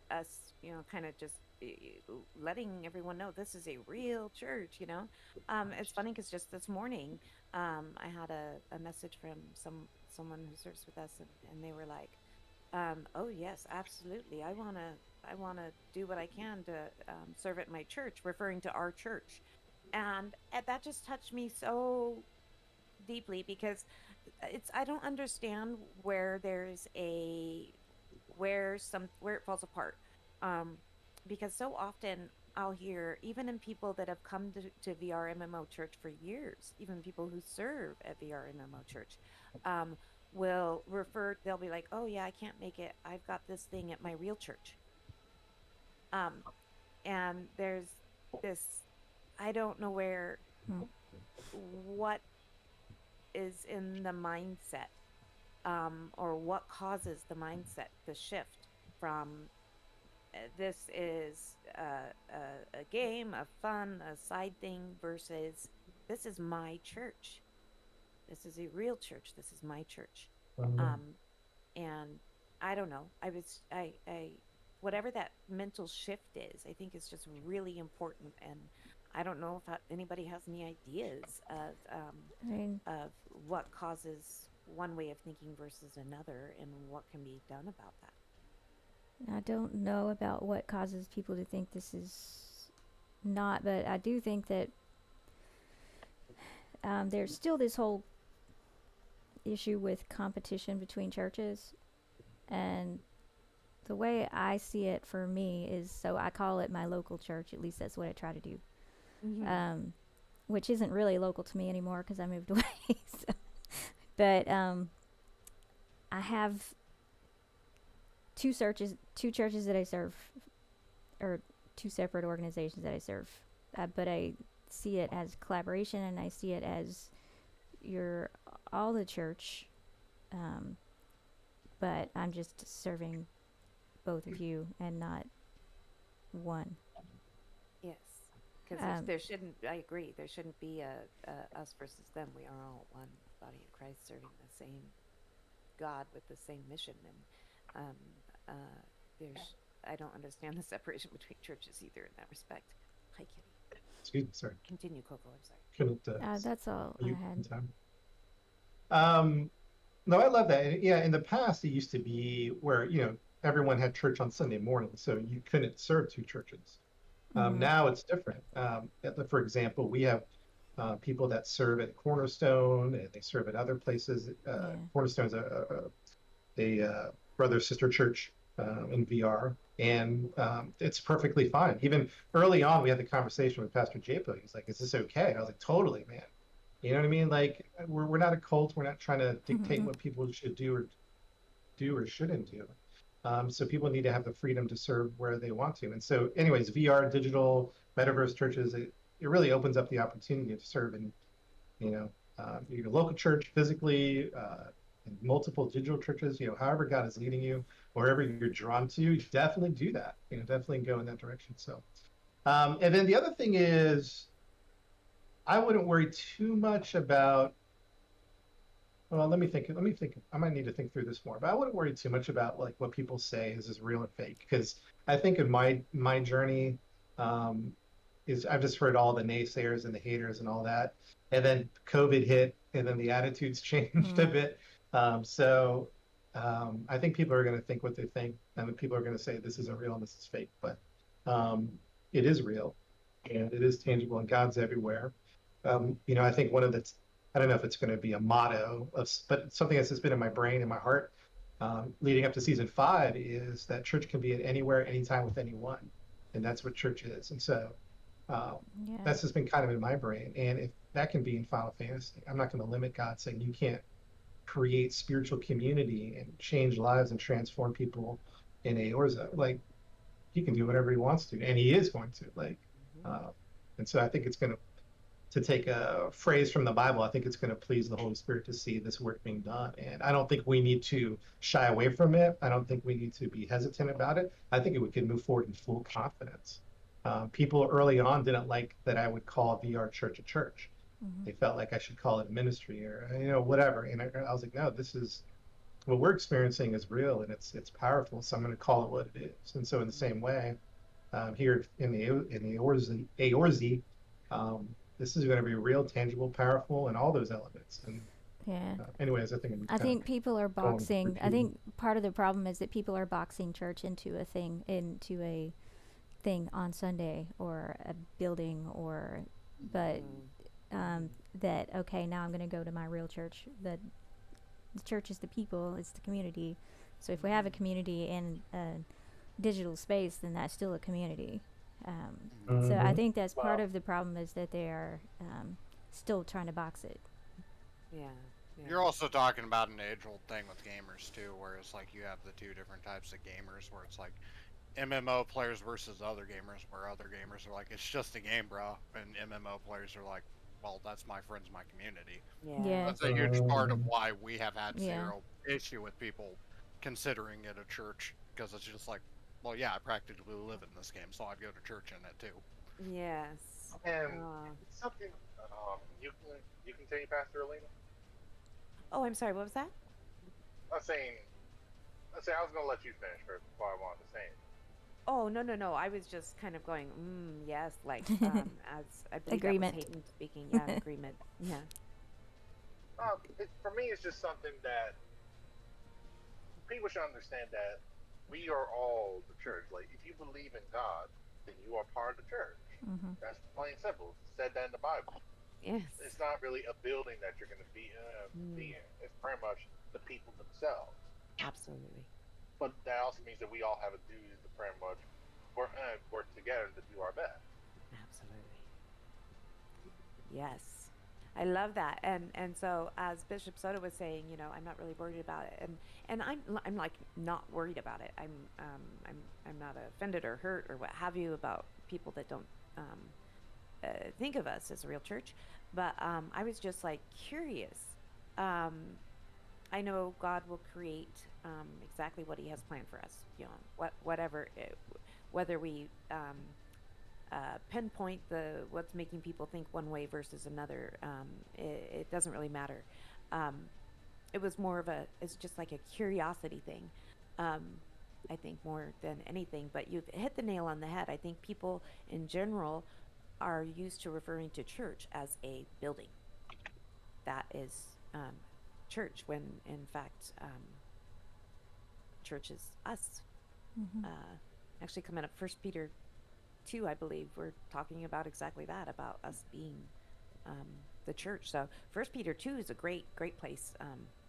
us, kind of just letting everyone know this is a real church, It's funny because just this morning, I had a message from someone who serves with us, and they were like, oh yes, absolutely. I wanna do what I can to serve at my church, referring to our church. And that just touched me so deeply because I don't understand where where it falls apart. Because so often I'll hear, even in people that have come to VR MMO Church for years, even people who serve at VR MMO Church, they'll be like, oh yeah, I can't make it. I've got this thing at my real church. And there's this, I don't know what is in the mindset, or what causes the mindset, the shift from this is a game, a fun, a side thing, versus this is my church. This is a real church. This is my church. And I don't know. Whatever that mental shift is, I think is just really important. And I don't know if anybody has any ideas of what causes one way of thinking versus another, and what can be done about that. I don't know about what causes people to think this is not, but I do think that there's still this whole issue with competition between churches, and the way I see it for me is, so I call it my local church. At least that's what I try to do. Which isn't really local to me anymore because I moved away. So. But I have two churches that I serve, or two separate organizations that I serve. But I see it as collaboration, and I see it as you're all the church, but I'm just serving both of you and not one. Yes, because there shouldn't. I agree. There shouldn't be a us versus them. We are all one body of Christ, serving the same God with the same mission. And there's. I don't understand the separation between churches either in that respect. Hi, Kitty. Excuse me, sorry. Continue, Coco. I'm sorry. Couldn't. That's all I had. No, I love that. And, yeah, in the past, it used to be where everyone had church on Sunday morning, so you couldn't serve two churches. Now it's different. For example, we have people that serve at Cornerstone, and they serve at other places. Cornerstone's a brother sister church in VR, and it's perfectly fine. Even early on, we had the conversation with Pastor Japo. He's like, "Is this okay?" I was like, "Totally, man." You know what I mean? Like, we're not a cult. We're not trying to dictate what people should do or shouldn't do. So people need to have the freedom to serve where they want to. And so, anyways, VR, digital, metaverse churches, it really opens up the opportunity to serve in, your local church physically, in multiple digital churches. However God is leading you, wherever you're drawn to, definitely do that. Definitely go in that direction. So, and then the other thing is, I wouldn't worry too much about. Well, let me think. I might need to think through this more, but I wouldn't worry too much about like what people say is real and fake, because I think in my journey, is I've just heard all the naysayers and the haters and all that, and then COVID hit, and then the attitudes changed a bit. So I think people are going to think what they think, and people are going to say this isn't real and this is fake, but it is real, and it is tangible, and God's everywhere. I think one of the, I don't know if it's going to be a motto, but something that's just been in my brain and my heart leading up to season 5 is that church can be at anywhere, anytime, with anyone, and that's what church is. And so that's just been kind of in my brain. And if that can be in Final Fantasy, I'm not going to limit God, saying you can't create spiritual community and change lives and transform people in Eorza. Like, he can do whatever he wants to, and he is going to. Like, and so I think it's going to take a phrase from the Bible, I think it's going to please the Holy Spirit to see this work being done. And I don't think we need to shy away from it. I don't think we need to be hesitant about it. I think we can move forward in full confidence. People early on didn't like that I would call VR Church a church. They felt like I should call it a ministry or whatever. And I was like, no, this is what we're experiencing is real, and it's powerful. So I'm going to call it what it is. And so in the same way, here in the Eorzi, this is going to be real, tangible, powerful, and all those elements. And anyways, I think people are boxing. I think part of the problem is that people are boxing church into a thing on Sunday, or a building, but that, okay, now I'm going to go to my real church. The church is the people, it's the community. So if we have a community in a digital space, then that's still a community. So I think that's part of the problem, is that they are still trying to box it. Yeah. You're also talking about an age-old thing with gamers too, where it's like you have the two different types of gamers, where it's like MMO players versus other gamers, where other gamers are like, it's just a game, bro, and MMO players are like, well, that's my friends, my community. Yeah. That's a huge part of why we have had zero issue with people considering it a church, because it's just like, well, yeah, I practically live in this game, so I'd go to church in it too. Yes. And it's something you continue, Pastor Alina. Oh, I'm sorry. What was that? I was going to let you finish first before I wanted to say it. Oh, no. I was just kind of going, yes, like as I believe agreement. That was Hayden speaking. Yeah, agreement. Yeah. For me, it's just something that people should understand, that we are all the church. Like, if you believe in God, then you are part of the church. Mm-hmm. That's plain simple. It said that in the Bible. Yes. It's not really a building that you're going to be in. It's pretty much the people themselves. Absolutely. But that also means that we all have a duty to pretty much work together to do our best. Absolutely. Yes. I love that. And so as Bishop Soda was saying, you know, I'm not really worried about it. And I'm like not worried about it. I'm not offended or hurt or what have you about people that don't think of us as a real church. But I was just like curious. I know God will create exactly what He has planned for us. You know, whether we pinpoint what's making people think one way versus another, it doesn't really matter. It was more of it's just like a curiosity thing. I think more than anything, but you've hit the nail on the head. I think people in general are used to referring to church as a building. That is church, when in fact church is us. Mm-hmm. Actually, coming up, 1 Peter 2, I believe, we're talking about exactly that, about us being the church. So 1 Peter 2 is a great place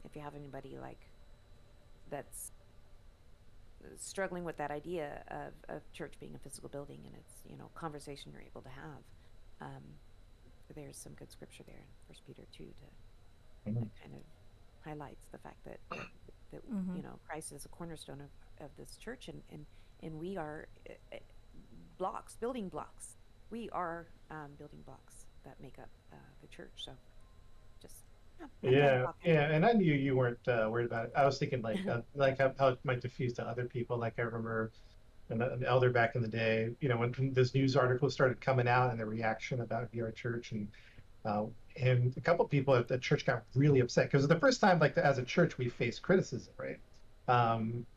if you have anybody like that's struggling with that idea of church being a physical building, and it's, you know, conversation you're able to have. There's some good scripture there in 1 Peter 2 that kind of highlights the fact that Mm-hmm. you know, Christ is a cornerstone of this church, and we are building blocks. We are building blocks that make up the church. So just Yeah, and I knew you weren't worried about it. I was thinking like how it might diffuse to other people. Like I remember an elder back in the day, you know, when this news article started coming out and the reaction about VR Church, and a couple of people at the church got really upset because it was the first time, like, as a church, we faced criticism, right?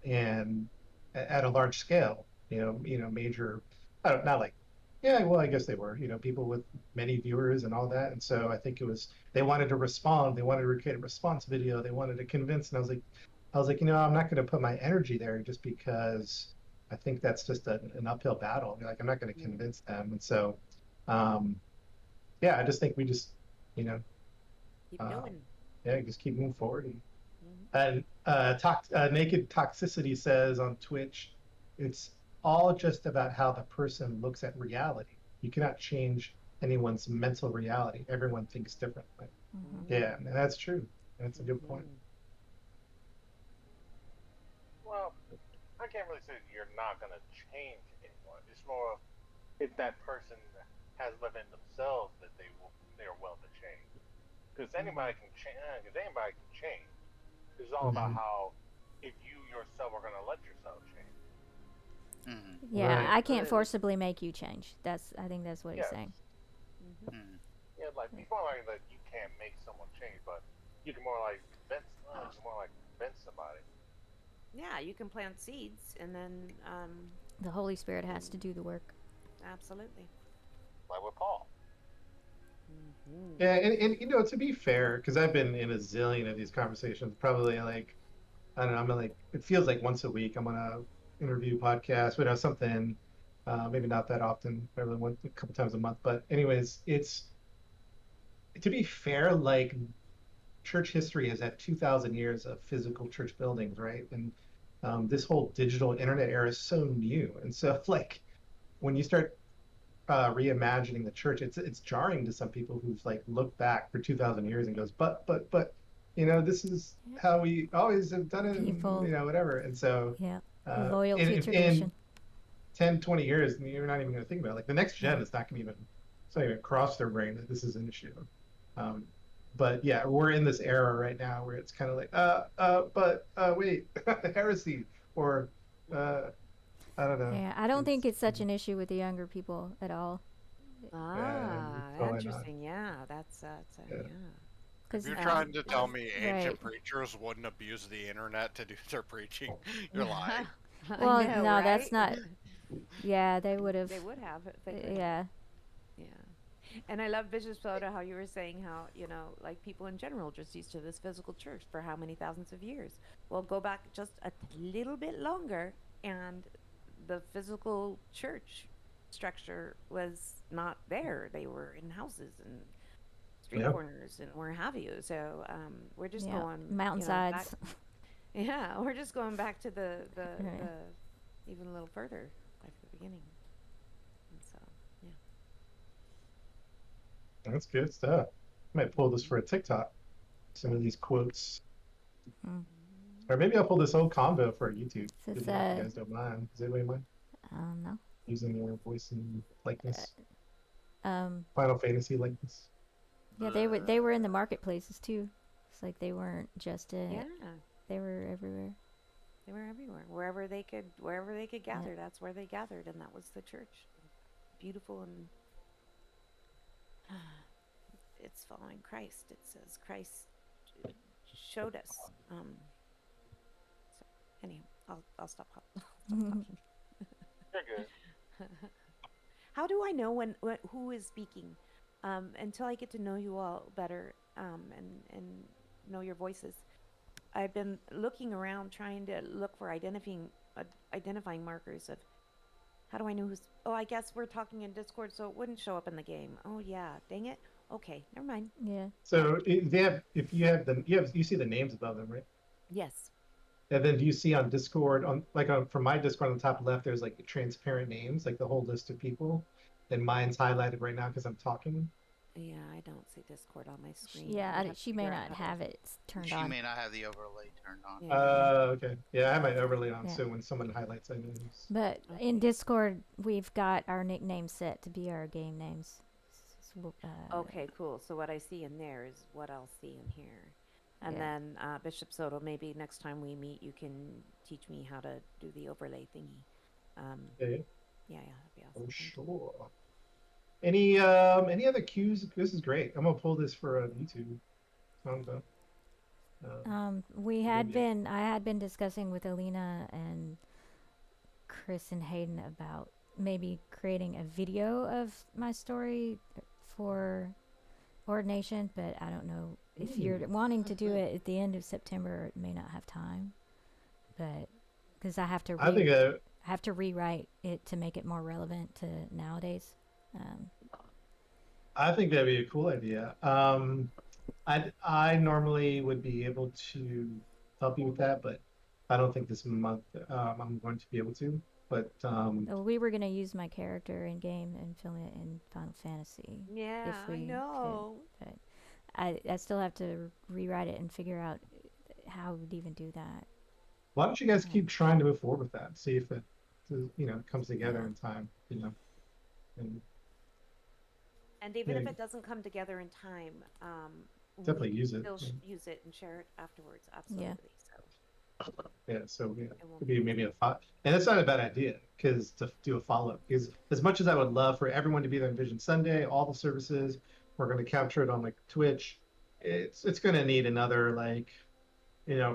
And at a large scale, major, I don't, not like, yeah, well, I guess they were, people with many viewers and all that. And so I think they wanted to respond, they wanted to create a response video, they wanted to convince, and I was like, I'm not going to put my energy there just because I think that's just an uphill battle. Like, I'm not going to convince them. And so, yeah, I just think we just, you know, keep doing. yeah, just keep moving forward. And Naked Toxicity says on Twitch, it's all just about how the person looks at reality. You cannot change anyone's mental reality. Everyone thinks differently. Mm-hmm. Yeah, and that's true. That's a good point. Well, I can't really say you're not going to change anyone. It's more if that person has within themselves that they're willing to change. Because anybody can change. It's all about how, if you yourself are going to let yourself change. Mm-hmm. Yeah, Right. I can't forcibly make you change. I think that's what he's saying. Mm-hmm. Yeah, like before, like that you can't make someone change, but you can more like convince somebody. Yeah, you can plant seeds, and then The Holy Spirit has to do the work. absolutely. Like with Paul. Yeah, and to be fair, because I've been in a zillion of these conversations, probably like, I don't know, I'm like, it feels like once a week I'm on a interview podcast, something, maybe not that often, maybe a couple times a month. But anyways, it's, to be fair, like, church history has had 2,000 years of physical church buildings, right? And this whole digital internet era is so new, and so like when you start reimagining the church, it's jarring to some people who've like looked back for 2,000 years and goes, but this is how we always have done it, People. and, whatever. And so Yeah, loyal to in tradition. 10, 20 years, you're not even going to think about it. Like, the next gen is not going to it's not even cross their brain that this is an issue. But yeah, we're in this era right now where it's kind of like, wait, heresy, or I don't know. Yeah, I don't think it's such an issue with the younger people at all. Interesting. Yeah, that's yeah. If you're trying to tell me ancient preachers wouldn't abuse the internet to do their preaching, you're lying. Well, know, no, right? that's not. Yeah, they would have. They would have. If they could. Yeah. Yeah. And I love Bishop Soda, how you were saying how, like people in general just used to this physical church for how many thousands of years. Well, go back just a little bit longer and the physical church structure was not there. They were in houses and street Yeah. corners and where have you. So we're just Yeah, going, back. mountainsides. Yeah, we're just going back to Right. the even a little further, back to the beginning. And so, yeah. That's good stuff. I might pull this for a TikTok. Some of these quotes. Mm. Or maybe I'll pull this whole combo for YouTube. So it's, If you guys don't mind. Does anybody mind I don't know. using your voice and likeness? Um, Final Fantasy likeness. yeah, they were in the marketplaces too. It's like they weren't just Yeah, they were everywhere. they were everywhere. Wherever they could gather, that's where they gathered, and that was the church. Beautiful, and it's following Christ. It says Christ showed us. So anyhow, I'll stop. Stop talking. You're good. How do I know when who is speaking? Until I get to know you all better, and know your voices. I've been looking around trying to look for identifying markers of how do I know who's. Oh, I guess we're talking in Discord, so it wouldn't show up in the game. Oh yeah, dang it. Okay, never mind. Yeah. So if you have you see the names above them, right? Yes. And then do you see on Discord from my Discord on the top left, there's like transparent names, like the whole list of people. And mine's highlighted right now because I'm talking. Yeah, I don't see Discord on my screen. Yeah, I'd have to she may figure out not how to- have it turned She on. may not have the overlay turned on. Yeah. Okay. Yeah, I have my overlay on, Yeah. so when someone highlights, I know who's. But in Discord, we've got our nicknames set to be our game names. Okay, cool. So what I see in there is what I'll see in here. And Yeah. then Bishop Soto, maybe next time we meet, you can teach me how to do the overlay thingy. Okay. Yeah, that'd be awesome. Oh, Thank you. sure. Any other cues? This is great. I'm gonna pull this for YouTube. Combo. I had been discussing with Alina and Chris and Hayden about maybe creating a video of my story for ordination, but I don't know if you're wanting to do it at the end of September. It may not have time, but because I have to, I have to rewrite it to make it more relevant to nowadays. I think that'd be a cool idea. I normally would be able to help you with that, but I don't think this month I'm going to be able to. But we were gonna use my character in game and film it in Final Fantasy. Yeah, if we I know. Could, but I still have to rewrite it and figure out how we'd even do that. Why don't you guys keep trying to move forward with that? See if it, comes together in time. And even if Yeah. it doesn't come together in time, Definitely we use it. Still Yeah. use it and share it afterwards. Absolutely. So Yeah, so it won't could be maybe a thought, and that's not a bad idea because to do a follow up. Because as much as I would love for everyone to be there on Vision Sunday, all the services, we're going to capture it on like Twitch. It's going to need another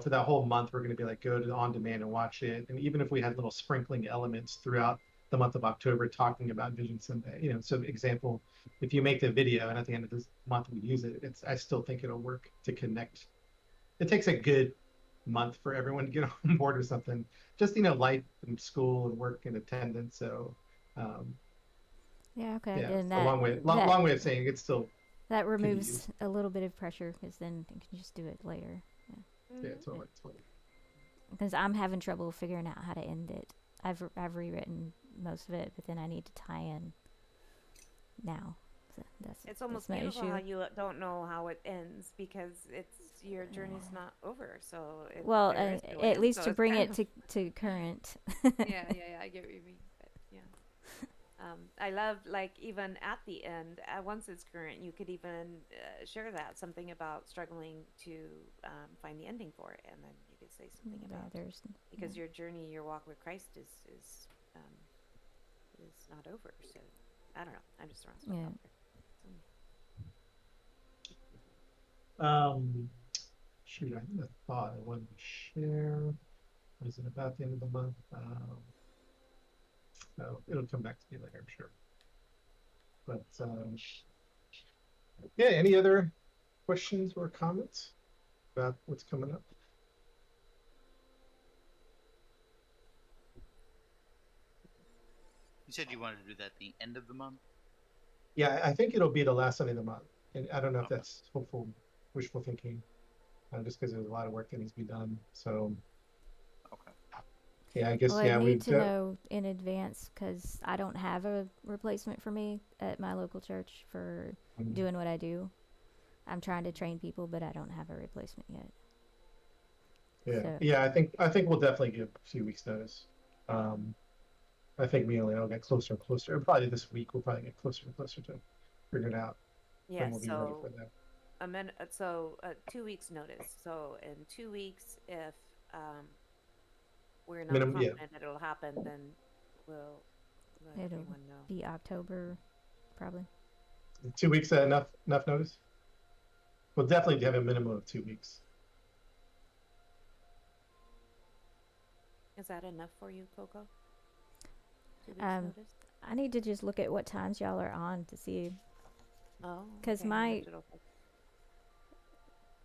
for that whole month, we're going to be like go to on demand and watch it. And even if we had little sprinkling elements throughout the month of October talking about Vision Sunday, so example, if you make the video and at the end of this month we use it, I still think it'll work to connect. It takes a good month for everyone to get on board with something, just life and school and work and attendance. So yeah, okay. yeah, And a long way of saying it's still that removes a little bit of pressure because then you can just do it later. yeah, totally. Because I'm having trouble figuring out how to end it. I've rewritten most of it, but then I need to tie in now. So it's almost my beautiful issue. how you don't know how it ends because your journey's not over. So well, there is no at end, least so to it's bring kind it to current. yeah, I get what you mean. But yeah, I love even at the end, once it's current, you could even share something about struggling to find the ending for it, and then you could say something about because your journey, your walk with Christ is not over. So I don't know. I'm just throwing stuff out there. Shoot, I had a thought I wanted to share. Was it about the end of the month? No, it'll come back to me later, I'm sure. But yeah, any other questions or comments about what's coming up? said you wanted to do that at the end of the month. Yeah, I think it'll be the last Sunday of the month, and I don't know if Okay. that's wishful thinking, just because there's a lot of work that needs to be done. So Okay. yeah, I guess Well, I yeah need we've to know in advance because I don't have a replacement for me at my local church for doing what I do. I'm trying to train people, but I don't have a replacement yet. Yeah, So- yeah. I think we'll definitely give a few weeks notice. I think me and Lena will get closer and closer. Probably this week we'll probably get closer and closer to figuring out Yeah, when we'll be ready for so that. 2 weeks notice. So in 2 weeks, if we're not Minimum, yeah. confident that it'll happen, then we'll let It'll everyone know. be October, probably. 2 weeks enough notice? We'll definitely have a minimum of 2 weeks. Is that enough for you, Coco? 2 weeks Um, notice? I need to just look at what times y'all are on to see. Oh, 'Cause okay, my- left it open.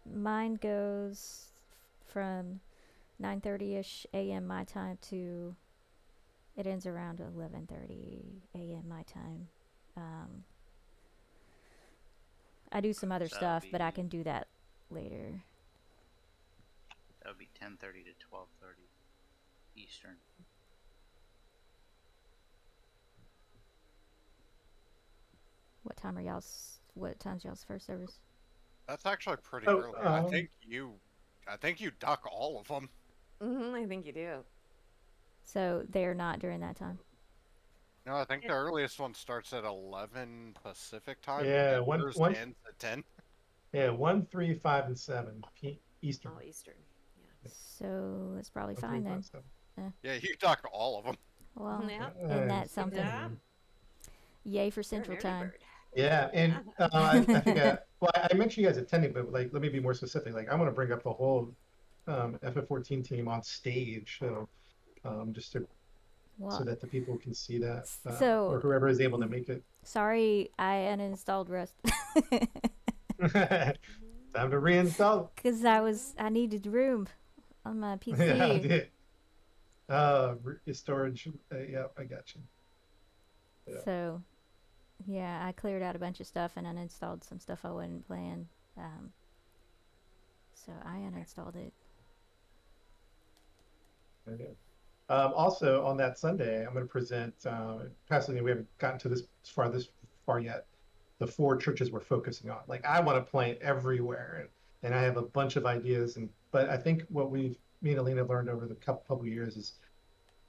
Mine goes from 9:30ish a.m. my time to it ends around 11:30 a.m. my time. I do some other So that'll stuff, but I be- can do that later. That would be 10:30 to 12:30 Eastern. What time's y'all's first service? That's actually pretty Oh, early. I think you duck all of them. I think you do. So they're not during that time. No, I think the earliest one starts at 11 Pacific time. Yeah, and one- yours one- ends at 10. Yeah, 1, 3, 5, and 7 Eastern. Oh, Eastern. Yeah. So it's probably 1, 3, fine 5, then. 7. Yeah, you duck all of them. Well, Yeah. isn't that something? Yeah. Yay for You're an Central early Time. bird. Yeah, and I think I mentioned you guys attending, but like let me be more specific. Like I want to bring up the whole FF14 team on stage, so just to Well, so that the people can see that, So- or whoever is able to make it. sorry, I uninstalled Rust Time to reinstall. because I needed room on my PC. Yeah, I did. Storage. Yeah, I got you. Yeah. So, yeah, I cleared out a bunch of stuff and uninstalled some stuff I wasn't playing. So I uninstalled it. Okay. Also, on that Sunday, I'm going to present. Personally, we haven't gotten to this far yet. The 4 churches we're focusing on. Like I want to plant everywhere, and I have a bunch of ideas. But I think what me and Alina have learned over the couple years is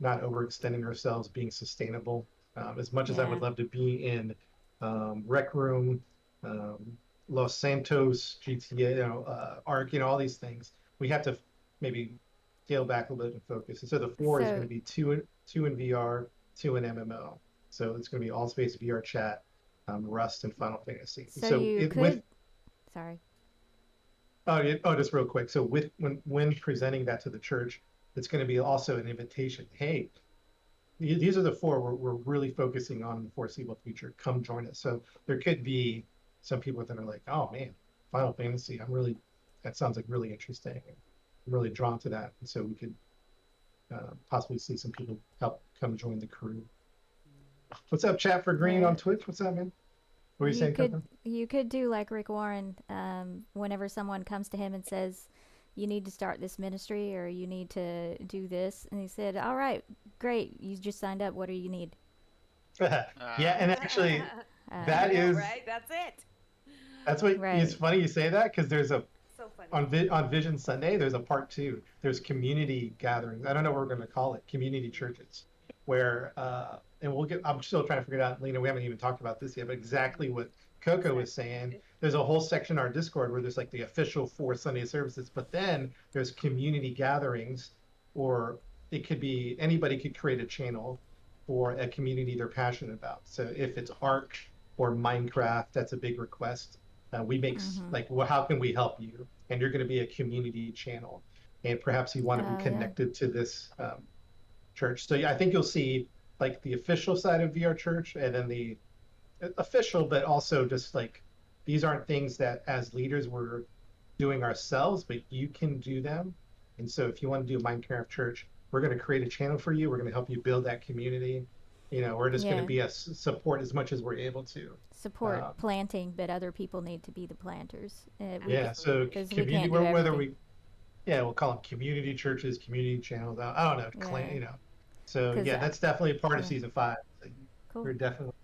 not overextending ourselves, being sustainable. As much as I would Yeah. love to be in Rec Room, Los Santos, GTA, ARC, all these things, we have to maybe scale back a little bit and focus. And so the 4 is So- going to be two in VR, 2 in MMO. So it's going to be all space VR chat, Rust, and Final Fantasy. So you could. Sorry. Just real quick. So when presenting that to the church, it's going to be also an invitation. Hey, these are the 4 we're really focusing on in the foreseeable future. Come join us. So there could be some people that are like, oh man, Final Fantasy. That sounds like really interesting. I'm really drawn to that. And so we could possibly see some people help come join the crew. What's up, Chat for Green on Twitch? What's up, man? What were you saying, Coco? You could do like Rick Warren. Whenever someone comes to him and says, "You need to start this ministry," or "You need to do this," and he said, "All right, great. You just signed up. What do you need?" Yeah, and actually, that I know, is right. That's it. that's what Right. it's funny you say that because there's a So funny. on Vision Sunday there's a part 2. There's community gatherings. I don't know what we're going to call it, community churches, where and I'm still trying to figure it out, Lena. We haven't even talked about this yet, but exactly what Coco was saying. There's a whole section in our Discord where there's like the official 4 Sunday services, but then there's community gatherings, or it could be anybody could create a channel for a community they're passionate about. So if it's ARC or Minecraft, that's a big request. We make like, well, how can we help you? And you're going to be a community channel, and perhaps you want to be Yeah. connected to this church. So yeah, I think you'll see like the official side of VR Church, and then the official, but also just like these aren't things that as leaders we're doing ourselves, but you can do them. And so if you want to do Minecraft Church, we're going to create a channel for you. We're going to help you build that community. we're just going to Yeah. be a support as much as we're able to. Support Um, planting, but other people need to be the planters. yeah, so Absolutely. Because we community, can't do whether everything. we, yeah, we'll call them community churches, community channels. I don't know, Yeah. So Because yeah, that's definitely a part of yeah. season 5. So Cool. we're definitely.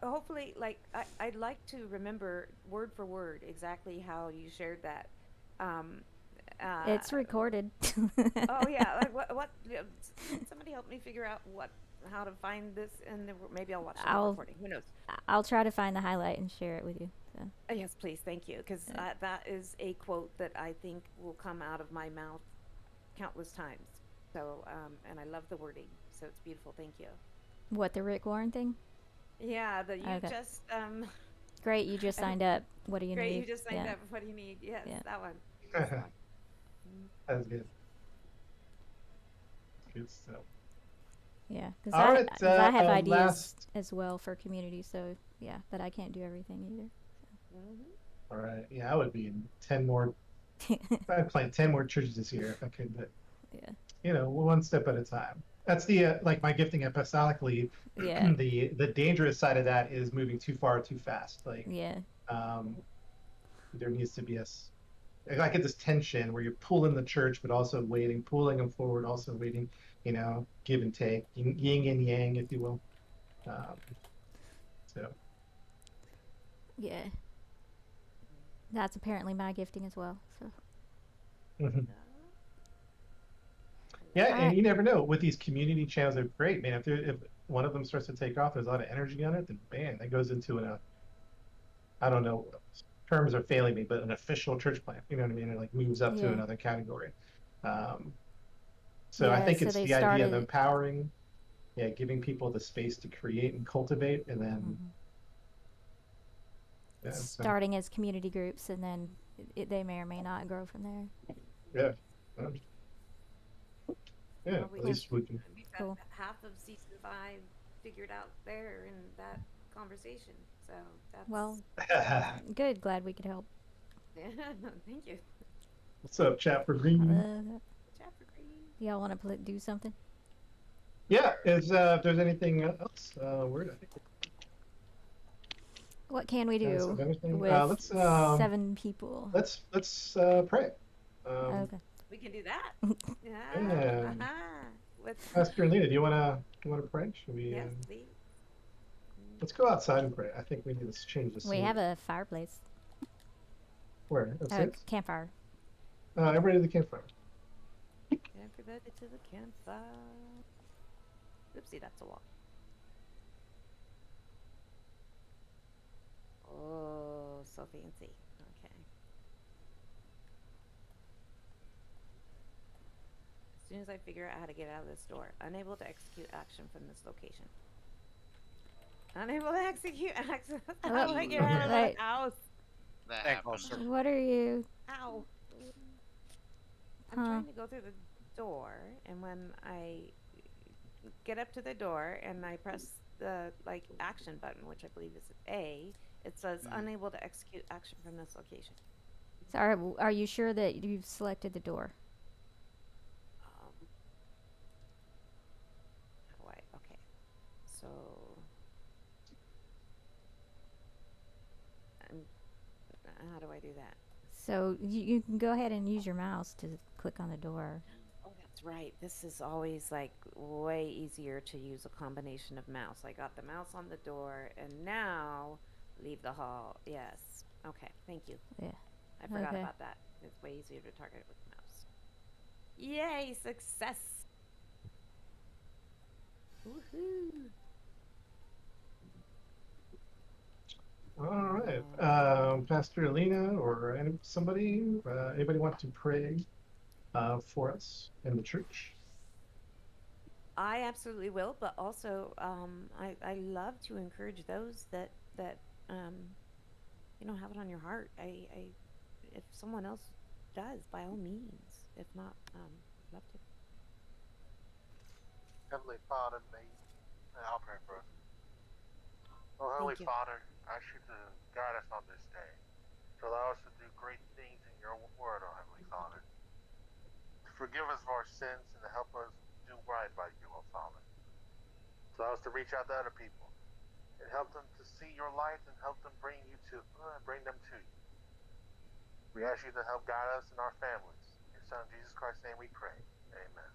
Hopefully, like I'd like to remember word for word exactly how you shared that. Um, It's recorded. oh yeah, like what? Somebody help me figure out how to find this, and then maybe I'll watch the I'll recording. Who knows? I'll try to find the highlight and share it with you. So. Yes, please, thank you, because that is a quote that I think will come out of my mouth countless times. So, and I love the wording, so it's beautiful. Thank you. What, the Rick Warren thing? Yeah, that you Okay. just Great, you just signed up. What do you great. need? You just signed Yeah. up. What do you need? Yes, Yeah. that one. That's the one. Mhm. That's good. Good stuff. Yeah, because All right, I have ideas last. as well for community. So yeah, but I can't do everything either. Mhm. All right, yeah, I would be in 10 more. I'd plant 10 more churches this year if I could, but Yeah. one step at a time. That's the like my gifting apostolically. Yeah. The dangerous side of that is moving too far too fast. Like Yeah. um, there needs to be I get this tension where you're pulling the church, but also waiting, pulling them forward, also waiting. Give and take, yin and yang, if you will. Um, so. Yeah. That's apparently my gifting as well. So. Mhm. Yeah. Yeah, All and right. you never know. With these community channels, they're great, man. If one of them starts to take off, there's a lot of energy on it, then bam, that goes into I don't know, terms are failing me, but an official church plant. You know what I mean? It like moves up to Yeah. another category. Um, so I Yeah. think So it's they the idea of started. empowering, yeah, giving people the space to create and cultivate, and then Mhm. yeah, so Starting as community groups, and then they may or may not grow from there. yeah, um, yeah. Well, At least we can. we've got Cool. half of season 5 figured out there in that conversation. So Well, that's good. Glad we could help. yeah. Thank you, What's up, Chapter I Green? love that. chapter green. Y'all want to do something? Yeah, if there's anything else, I think What can we that's do everything. with Let's 7 people? let's pray. Okay. We can do that. Yeah. And With Pastor Lena, do you want to pray? Should we? yes, please. Let's go outside and pray. I think we need to change the We scene. have a fireplace. Where? Upstairs? Campfire. Everybody to the campfire. Everybody to the campfire. Oopsie, that's a wall. Oh, so fancy. Okay. As soon as I figure out how to get out of this door, unable to execute action from this location. Unable to execute action. How do I get out of Right. the house? That Thank happens. you. What are you? Ow. I'm Huh. trying to go through the door, and when I get up to the door and I press the action button, which I believe is A, it says unable to execute action from this location. So are you sure that you've selected the door? How do I? Okay. So how do I do that? So you can go ahead and use your mouse to click on the door. Oh, that's right. This is always way easier to use a combination of mouse. I got the mouse on the door, and now leave the hall. Yes. Okay. Thank you. Yeah. I forgot Okay. about that. It's way easier to target it with the mouse. Yay! Success. Woohoo! All right, Pastor Lena or anybody want to pray for us in the church? I absolutely will, but also I love to encourage those that have it on your heart. If someone else does, by all means. If not, love to. Heavenly Father, I'll pray for us. Oh, Heavenly you. Father, I ask you to guide us on this day, to allow us to do great things in your word, oh Heavenly Father. To forgive us of our sins and to help us do right by you, oh Father. So I was to reach out to other people and help them to see your light and help them bring them to you. We ask you to help guide us and our families. In your Son Jesus Christ's name we pray. Amen.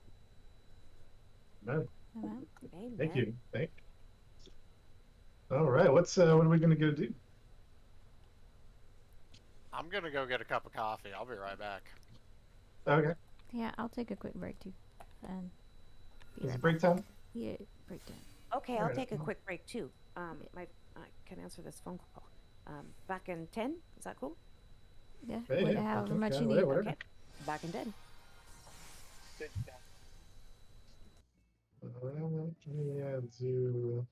No, Amen. Amen. thank you. Thank you. All right, what are we gonna go do? I'm gonna go get a cup of coffee. I'll be right back. Okay, Yeah, I'll take a quick break too. And be is right it break back. time? Yeah, break time. Okay, All I'll right. take a quick break too. I can answer this phone call. Back in 10. Is that cool? Yeah, Hey, yeah, however okay, much yeah, you need. whatever. Okay. Back in 10. Sit down. Well, let me do.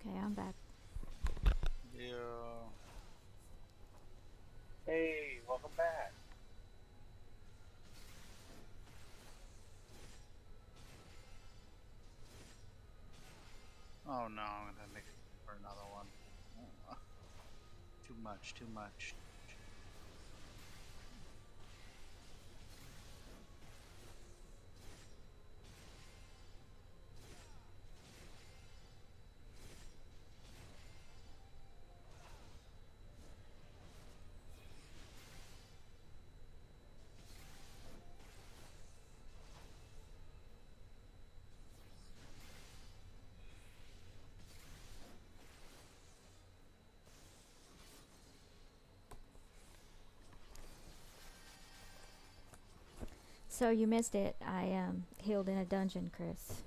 Okay, I'm back. Yeah. Hey, welcome back. Oh no, I'm gonna make it for another one. Too much, too much. So you missed it. I healed in a dungeon, Chris,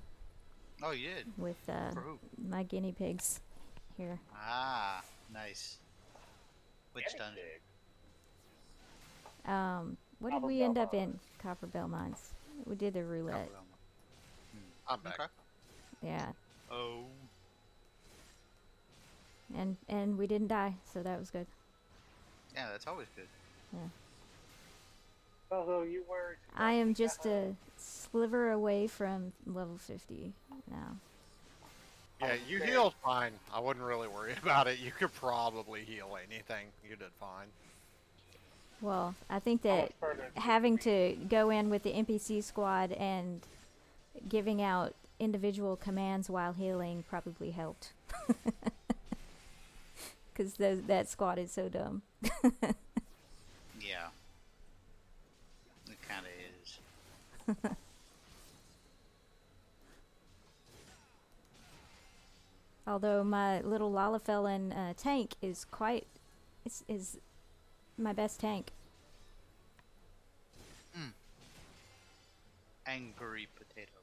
Oh, you did? with For who? my guinea pigs here. Ah, nice. Which Guinea dungeon? pig. What did we Copperbell end up in? Mines. Copperbell Mines. We did the roulette. Copperbell. I'm back. Okay. Yeah, Oh. and we didn't die, so that was good. Yeah, that's always good. Yeah. Although you were. I am just a sliver away from level 50 now. Yeah, you healed fine. I wouldn't really worry about it. You could probably heal anything. You did fine. Well, I think How that much further into having the to go in with the NPC squad and giving out individual commands while healing probably helped. Because that squad is so dumb. Yeah. It kind of is. Although my little Lalafellan tank is quite... is my best tank. Angry potato.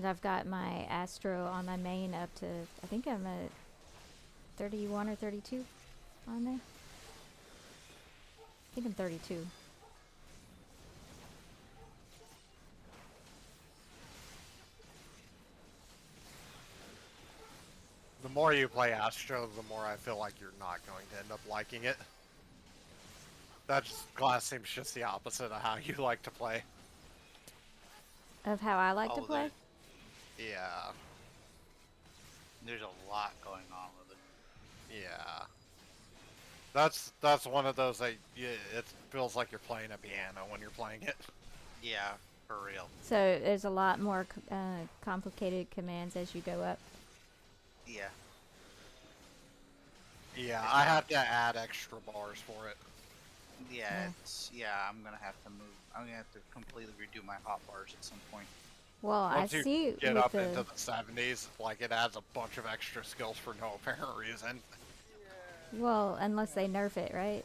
And I've got my Astro on my main up to, I think I'm at 31 or 32 on there. I think I'm 32. The more you play Astro, the more I feel like you're not going to end up liking it. That class seems just the opposite of how you like to play. Of how I like to Oh, play? Yeah, There's a lot going on with it. yeah. That's one of those that it feels like you're playing a piano when you're playing it. Yeah, for real. So there's a lot more complicated commands as you go up. Yeah. Yeah, I have to add extra bars for it. Yeah, I'm gonna have to move. I'm gonna have to completely redo my hotbars at some point. Well, Once I you see get with up the into the 70s, like it adds a bunch of extra skills for no apparent reason. well, unless they nerf it, right?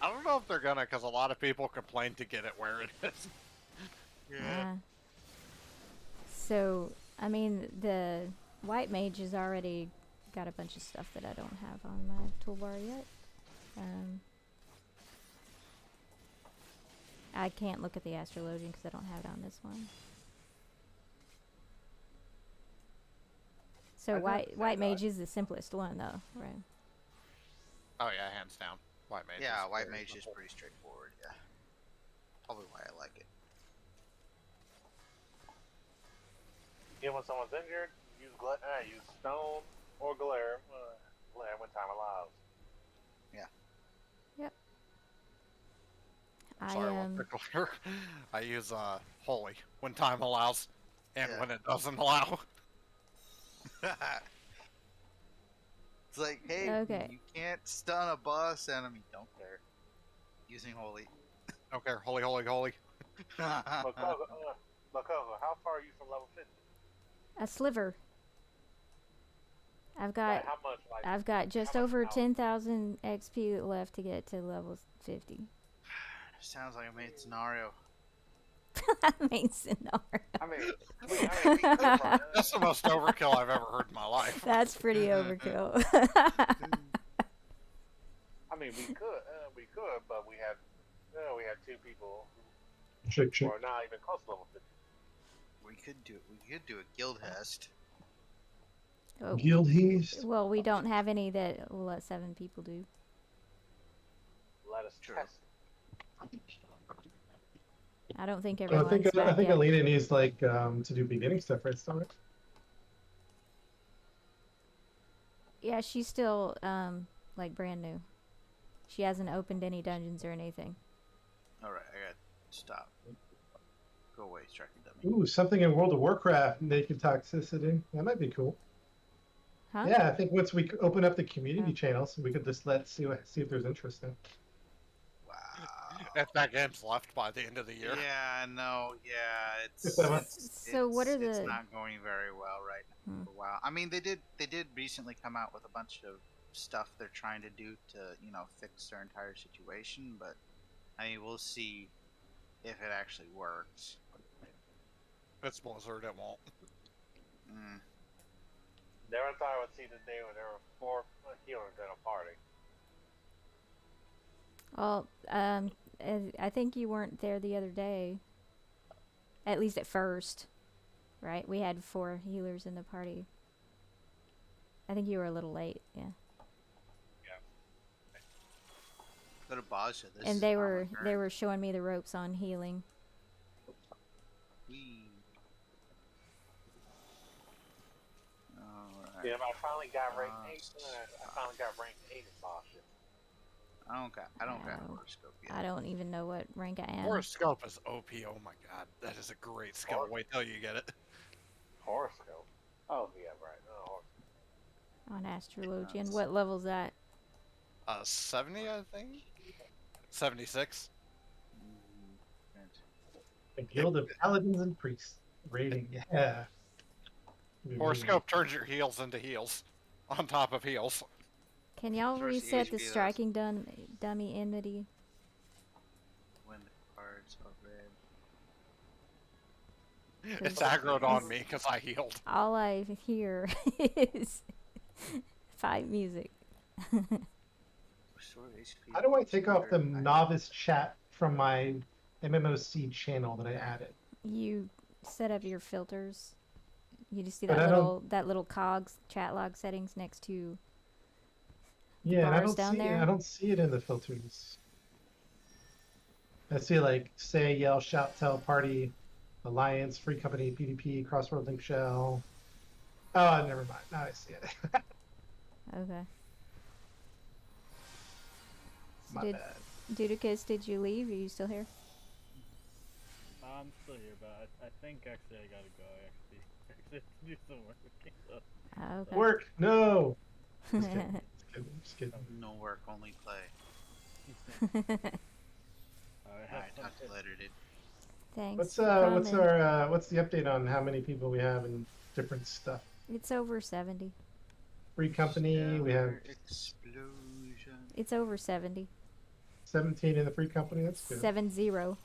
I don't know if they're gonna, because a lot of people complain to get it where it is. So, I mean, the white mage has already got a bunch of stuff that I don't have on my toolbar yet. I can't look at the astrologian because I don't have it on this one. So white mage is the simplest one, though, right? Oh yeah, hands down. White mage. Yeah, is white very mage is simple. pretty straightforward. Yeah, probably why I like it. Again, when someone's injured, use use stone or glare. Glare when time allows. Yep. Sorry, one quick clear. I use holy when time allows, and Yeah. when it doesn't allow. It's like, hey, Okay. you can't stun a boss enemy. Don't care. Using holy. Okay, holy, holy, holy. Makogo, how far are you from level 50? A sliver. I've Like, got how much? Like, I've got just how much over health? 10,000 XP left to get to level 50. Sounds like a main scenario. Main scenario. I mean, we could run. That's the most overkill I've ever heard in my life. That's pretty overkill. I mean, we could, but we had two people Check, who check. are not even close to level 50. We could do a guild hest. Oh, Guild haste. well, we don't have any that will let 7 people do. Let us True. test. I don't think I everyone's think back yet. Alina needs like to do beginning stuff, right? Stomach. Yeah, she's still like brand new. She hasn't opened any dungeons or anything. All right, I got stop. Go away, striking dummy. Ooh, something in World of Warcraft, naked toxicity. That might be cool. Huh? Yeah, I think once we open up the community Oh. channels, we could just see if there's interest in. Wow. If that game's left by the end of the year. Yeah, no, yeah, it's So what are it's the- not going very well right now for a while. I mean, they did recently come out with a bunch of stuff they're trying to do to fix their entire situation, but I mean, we'll see if it actually works. If it's Blizzard, it won't. Mm. Never thought I would see the day when there were 4 healers in a party. Well, I think you weren't there the other day. At least at first, right? We had 4 healers in the party. I think you were a little late, yeah. Go to Baja. This And is they armor current. were showing me the ropes on healing. Whee. Alright. Yeah, I finally got rank 8. Stop. I finally got rank 8 in Basha. I don't got No. horoscope yet. I don't even know what rank I am. Horoscope is OP, oh my god. That is a great skill. Hor- Wait till you get it. Horoscope. Oh, yeah, right. Oh, On Astrologian. Yes. What level's that? 70, I think? 76? A guild of paladins and priests. Rating. Yeah. Horoscope turns your heals into heals. On top of heals. Can y'all Source reset the EHP, striking dummy enmity? When the cards are It's aggroed on me because I healed. All I hear is fight music. Restore HP. How do I take off the 200. novice chat from my MMOC channel that I added? You set up your filters. You just see But that I little cogs chat log settings next to Yeah, and I bars don't down see there? I don't see it in the filters. I see like say, yell, shout, tell, party, alliance, free company, PvP, crossword link shell. Oh, never mind. Now I see it. Okay. My Did bad. Dudicus, did you leave? Are you still here? I'm still here, but I think actually I gotta go. Actually, have to do some work. So, Oh, okay. Work. No. Just kidding. Just kidding. Just kidding. No work, only play. alright, Alright, talk to you later, dude. Thanks What's for coming. what's the update on how many people we have and different stuff? It's over 70. Free company. We have Stellar explosion. It's over 70. 17 in the free company. That's good. 70. Well,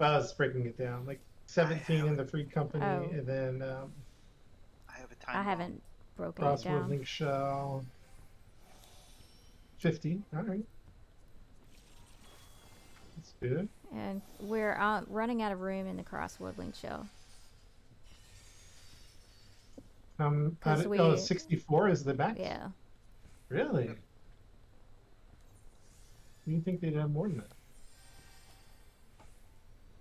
I was breaking it down. Like 17 in the free company, Oh. and then I have a time I bomb. haven't broken it crossword down. link shell. 50. All right. That's good. And we're running out of room in the crossword link shell. 'Cause we- 64 is the max. Yeah. Really? You think they'd have more than that?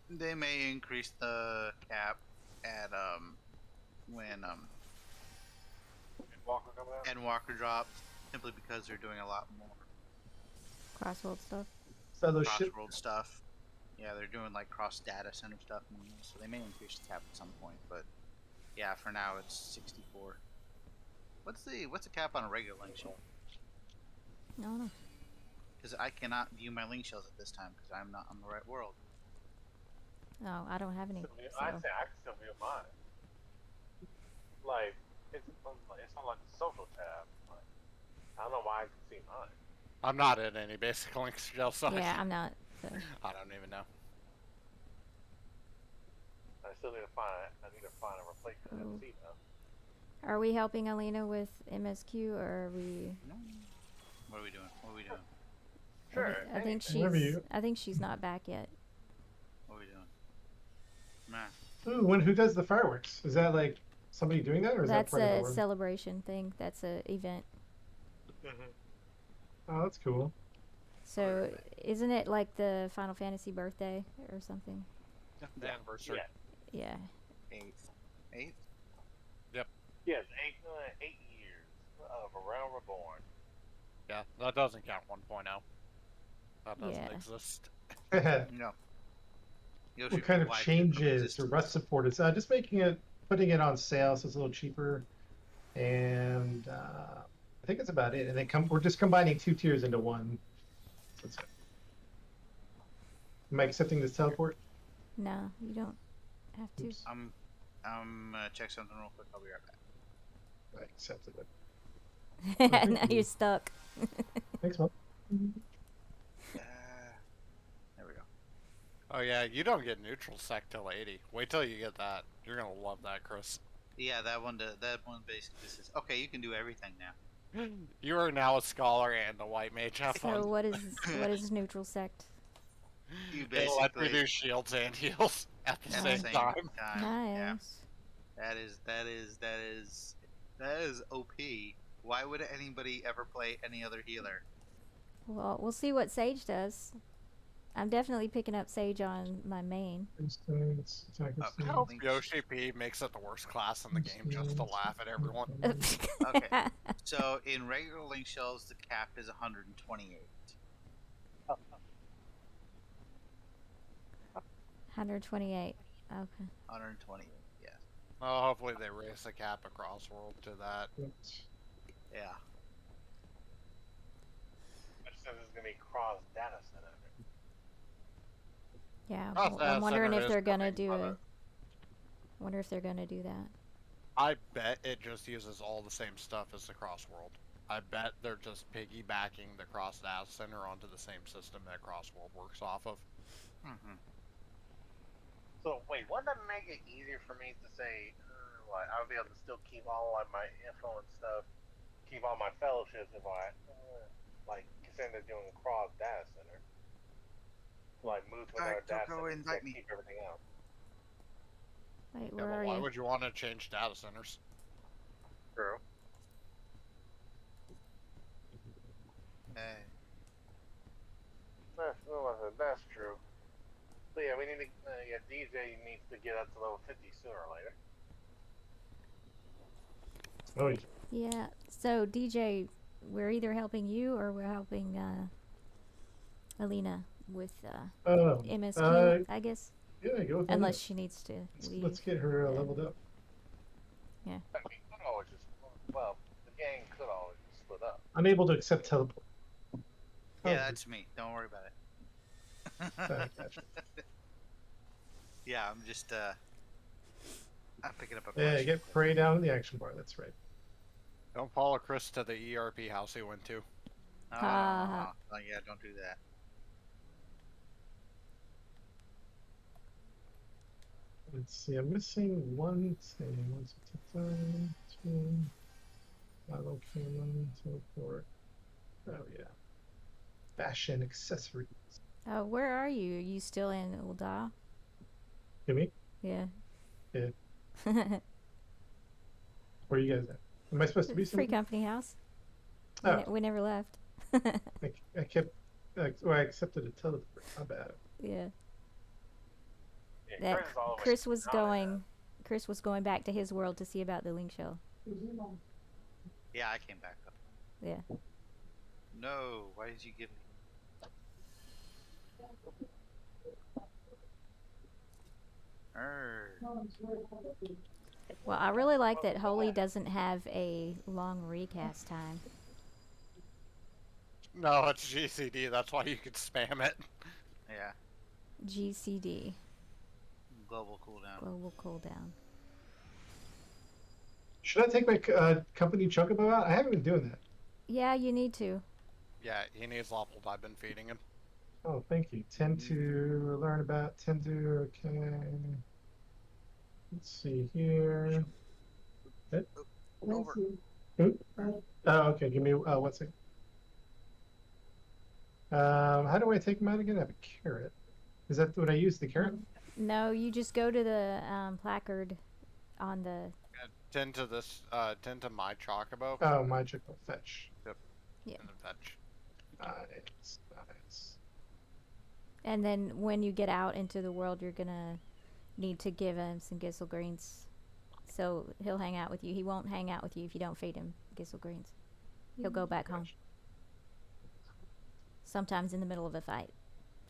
They may increase the cap at when Walker coming out? Endwalker drops, simply because they're doing a lot more Crossword stuff. So those shit. cross-world stuff. Yeah, they're doing like cross data center stuff, so they may increase the cap at some point. But yeah, for now it's 64. What's the cap on a regular link shell? No. Because I cannot view my link shells at this time because I'm not on the right world. No, I don't have any. I So. say I can still view mine. Like it's on like the social tab. Like, I don't know why I can see mine. I'm not in any basic links shell, so Yeah, I'm not. So. I don't even know. I still need to find a replacement Oh. MC though. Are we helping Alina with MSQ, or are we? No. What are we doing? What are we doing? Sure. I think Whatever she's. you- I think she's not back yet. What are we doing? Nah. Ooh, who does the fireworks? Is that like somebody doing that, or is That's that part of the a org? celebration thing. That's a event. Oh, that's cool. So isn't it like the Final Fantasy birthday or something? The anniversary. Yeah. Yeah. Eighth? Yes, 8 years of A Realm Reborn. Yeah, that doesn't count 1.0. That doesn't Yeah. exist. What No. Yoshi kind of wiped it from changes to existence. Rust support? Is just putting it on sale, so it's a little cheaper, and I think that's about it. And then we're just combining 2 tiers into one. That's it. Am I accepting this teleport? No, you don't have to. Oops. I'm gonna check something real quick. I'll be right back. I accepted it. Now you're stuck. Thanks, Mom. There we go. Oh yeah, you don't get neutral sec till 80. Wait till you get that. You're gonna love that, Chris. Yeah, that one basically says, okay, you can do everything now. You are now a scholar and a white mage. Have fun. So what is neutral sect? You It'll let me basically do shields and heals at the at same the same time. Yeah. Nice. That is OP. Why would anybody ever play any other healer? Well, we'll see what Sage does. I'm definitely picking up Sage on my main. Instance, attack Okay. I hope Yoshi P makes it the worst class in the game just to laugh at everyone. Okay. So in regular link shells, the cap is 128. 128. Okay. 128. Yes. Well, hopefully they raise the cap across world to that. Yeah. I just said this is gonna be cross data center. Yeah. Cross Well, data I'm wondering center if is they're gonna coming, do but, a. Wonder if they're gonna do that. I bet it just uses all the same stuff as the cross world. I bet they're just piggybacking the cross data center onto the same system that cross world works off of. Mm-hmm. So wait, wouldn't that make it easier for me to say, like, I'll be able to still keep all like my info and stuff, keep all my fellowships if I, like, consider they're doing cross data center, like move to another Alright, data Coco, center, invite and me. keep everything else. Wait, Yeah, where but are why you? would you want to change data centers? True. Hey. That's true. So yeah, we need to. Yeah, DJ needs to get up to level 50 sooner or later. Oh, Yeah. So DJ, we're either helping you or we're helping Alina with MSQ, I guess. yeah, go with Unless Elena. she needs to leave. Let's get her Yeah. leveled up. I mean, could always just. Well, the gang could always just split up. Unable to accept teleport. Yeah, that's me. Don't worry about it. Gotcha. Yeah, I'm just I'm picking up a Yeah, question. get prey down in the action bar. That's right. Don't follow Chris to the ERP house he went to. Oh, yeah, don't do that. Let's see. I'm missing one thing. Once it's done, two. Model camo, teleport. Oh yeah. Fashion accessories. Where are you? Are you still in Ulda? Give me. Yeah. Yeah. Where are you guys at? Am I supposed to be Free somewhere? company house. Oh. We never left. I kept. I accepted a teleport. My bad. Yeah. Yeah, That Chris is always Chris was down in going. Chris was going back to his world to see about the link shell. Yeah, I came back up. Yeah. No, why did you give me? Well, I really like that Holy doesn't have a long recast time. No, it's GCD. That's why you could spam it. Yeah, GCD. global cooldown. Global cooldown. Should I take my company Chocobo out? I haven't been doing that. Yeah, you need to. Yeah, he needs lawful. I've been feeding him. Oh, thank you. Tend to learn about. Tend to. Okay. Let's see here. Over. Oh, okay. Give me 1 second. How do I take them out again? I have a carrot. Is that what I use? The carrot? No, you just go to the placard on the. Tend to this. Tend to my Chocobo. Oh, my Chocobo fetch. Yep. Yeah. And then fetch. Nice. And then when you get out into the world, you're gonna need to give him some Gissel greens. So he'll hang out with you. He won't hang out with you if you don't feed him Gissel greens. He'll go back home. Sometimes in the middle of a fight.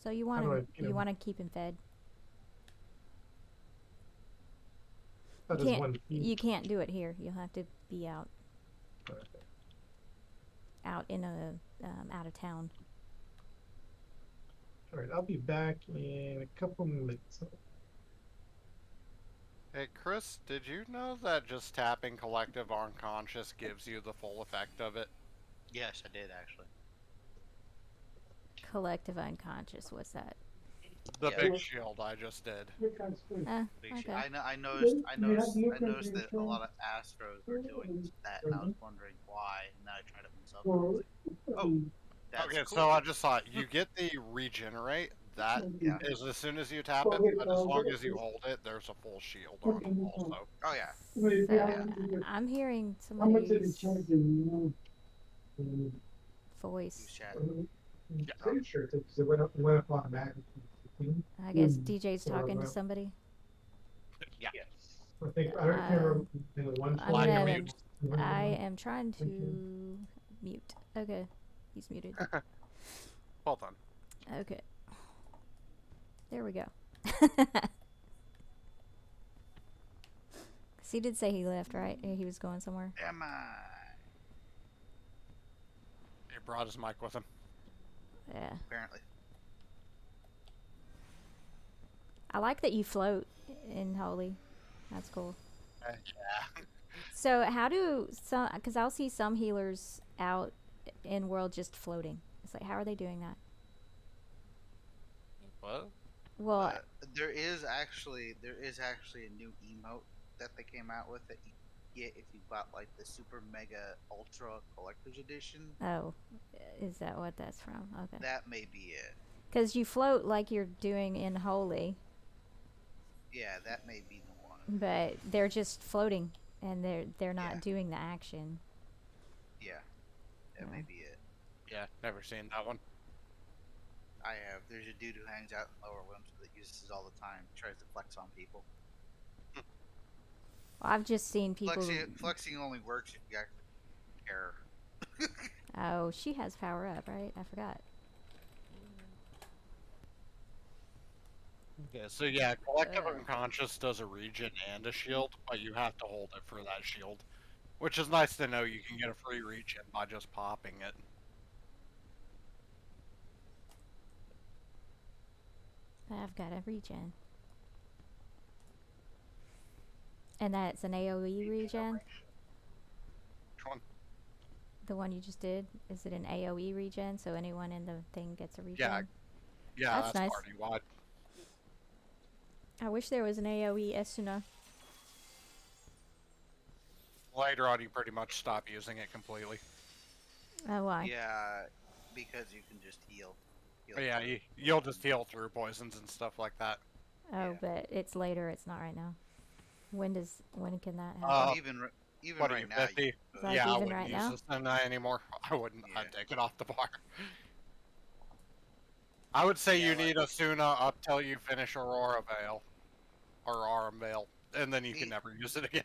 So you want him, you want to keep him fed. You can't do it here. You'll have to be out. Out in a out of town. All right, I'll be back in a couple minutes. Hey, Chris, did you know that just tapping collective unconscious gives you the full effect of it? Yes, I did actually. Collective unconscious. What's that? The big shield I just did. Okay. I noticed that a lot of Astros were doing that, and I was wondering why. And then I tried it myself. And I was like, oh, that's Okay, cool. so I just thought you get the regenerate. That is as soon as you tap it, but as long as you hold it, there's a full shield on it also. Oh yeah. So, I'm hearing somebody's voice. I'm sure because it went up automatically. I guess DJ's talking to somebody. Yeah. Yes. I think I can't remember the one. I am trying to mute. Okay, he's muted. Hold on. Okay. There we go. He did say he left, right? He was going somewhere. Am I? He brought his mic with him. Yeah. Apparently. I like that you float in Holy. That's cool. Yeah. So how do some? Because I'll see some healers out in world just floating. It's like, how are they doing that? What? Well, But there is actually a new emote that they came out with that you get if you bought like the super mega ultra collector's edition. oh, is that what that's from? Okay. That may be it. Because you float like you're doing in Holy, Yeah, that may be the one. but they're just floating and they're not Yeah. doing the action. Yeah, that may be it. Yeah, never seen that one. I have. There's a dude who hangs out in lower limbs that uses this all the time. Tries to flex on people. Well, I've just seen people. Flexing only works if you actually care. Oh, she has power up, right? I forgot. Yeah, so yeah, Collective Unconscious does a regen and a shield, but you have to hold it for that shield. Which is nice to know you can get a free regen by just popping it. I've got a regen. And that's an AoE regen? Which one? The one you just did? Is it an AoE regen? So anyone in the thing gets a regen? Yeah, That's that's nice. party wide. I wish there was an AoE Esuna. Later on, you pretty much stop using it completely. Oh, why? Yeah, because you can just heal. But yeah, you'll just heal through poisons and stuff like that. Oh, Yeah. but it's later. It's not right now. When can that happen? Even What are right you, now, 50? Like Yeah, I even wouldn't right use now? this anymore. I wouldn't. Yeah. I'd take it off the bar. I would say Yeah, you need Asuna up till you finish Aurora Veil. Or Aurum Veil. And then you can never use it again.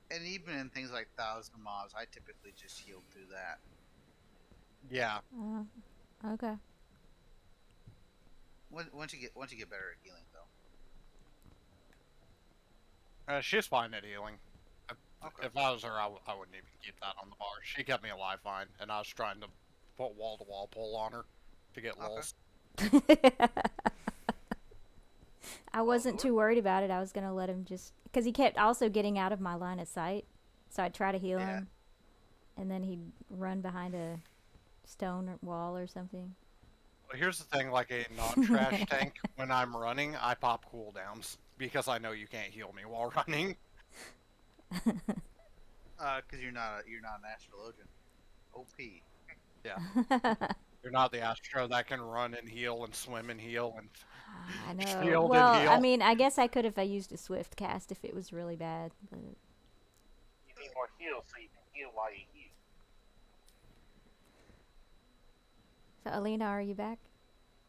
and even in things like Thousand Mobs, I typically just heal through that. Yeah. Okay. Once you get better at healing, though. She's fine at healing. Okay. If I was her, I wouldn't even keep that on the bar. She kept me alive fine, and I was trying to put wall-to-wall pull on her to get lulls. I wasn't too worried about it. I was gonna let him just because he kept also getting out of my line of sight, so I'd try to heal Yeah. him, and then he'd run behind a stone or wall or something. Well, here's the thing, like a non-trash tank, when I'm running, I pop cooldowns, because I know you can't heal me while running. Because you're not an astrologian. OP. Yeah. You're not the Astro that can run and heal and swim and heal and I know. shield Well, and heal. I mean, I guess I could if I used a swift cast if it was really bad. But... You need more heal so you can heal while you heal. So, Alina, are you back?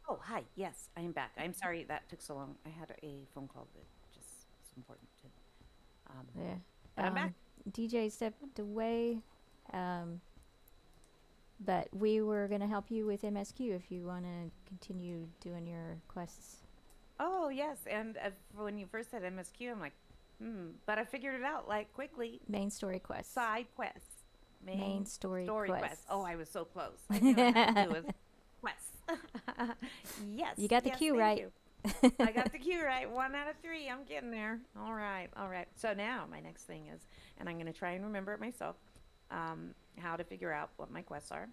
Oh, hi. Yes, I am back. I'm sorry that took so long. I had a phone call that just was important to. Yeah. But I'm back. DJ stepped away, but we were gonna help you with MSQ if you want to continue doing your quests. Oh, yes. And when you first said MSQ, I'm like, but I figured it out like quickly. Main story quests. Side quests. Main story quests. Oh, I was so close. I knew I had to do with quests. Yes. You got the yes, cue thank right. you. I got the cue right. 1 out of 3. I'm getting there. All right. All right. So now my next thing is, and I'm going to try and remember it myself, how to figure out what my quests are.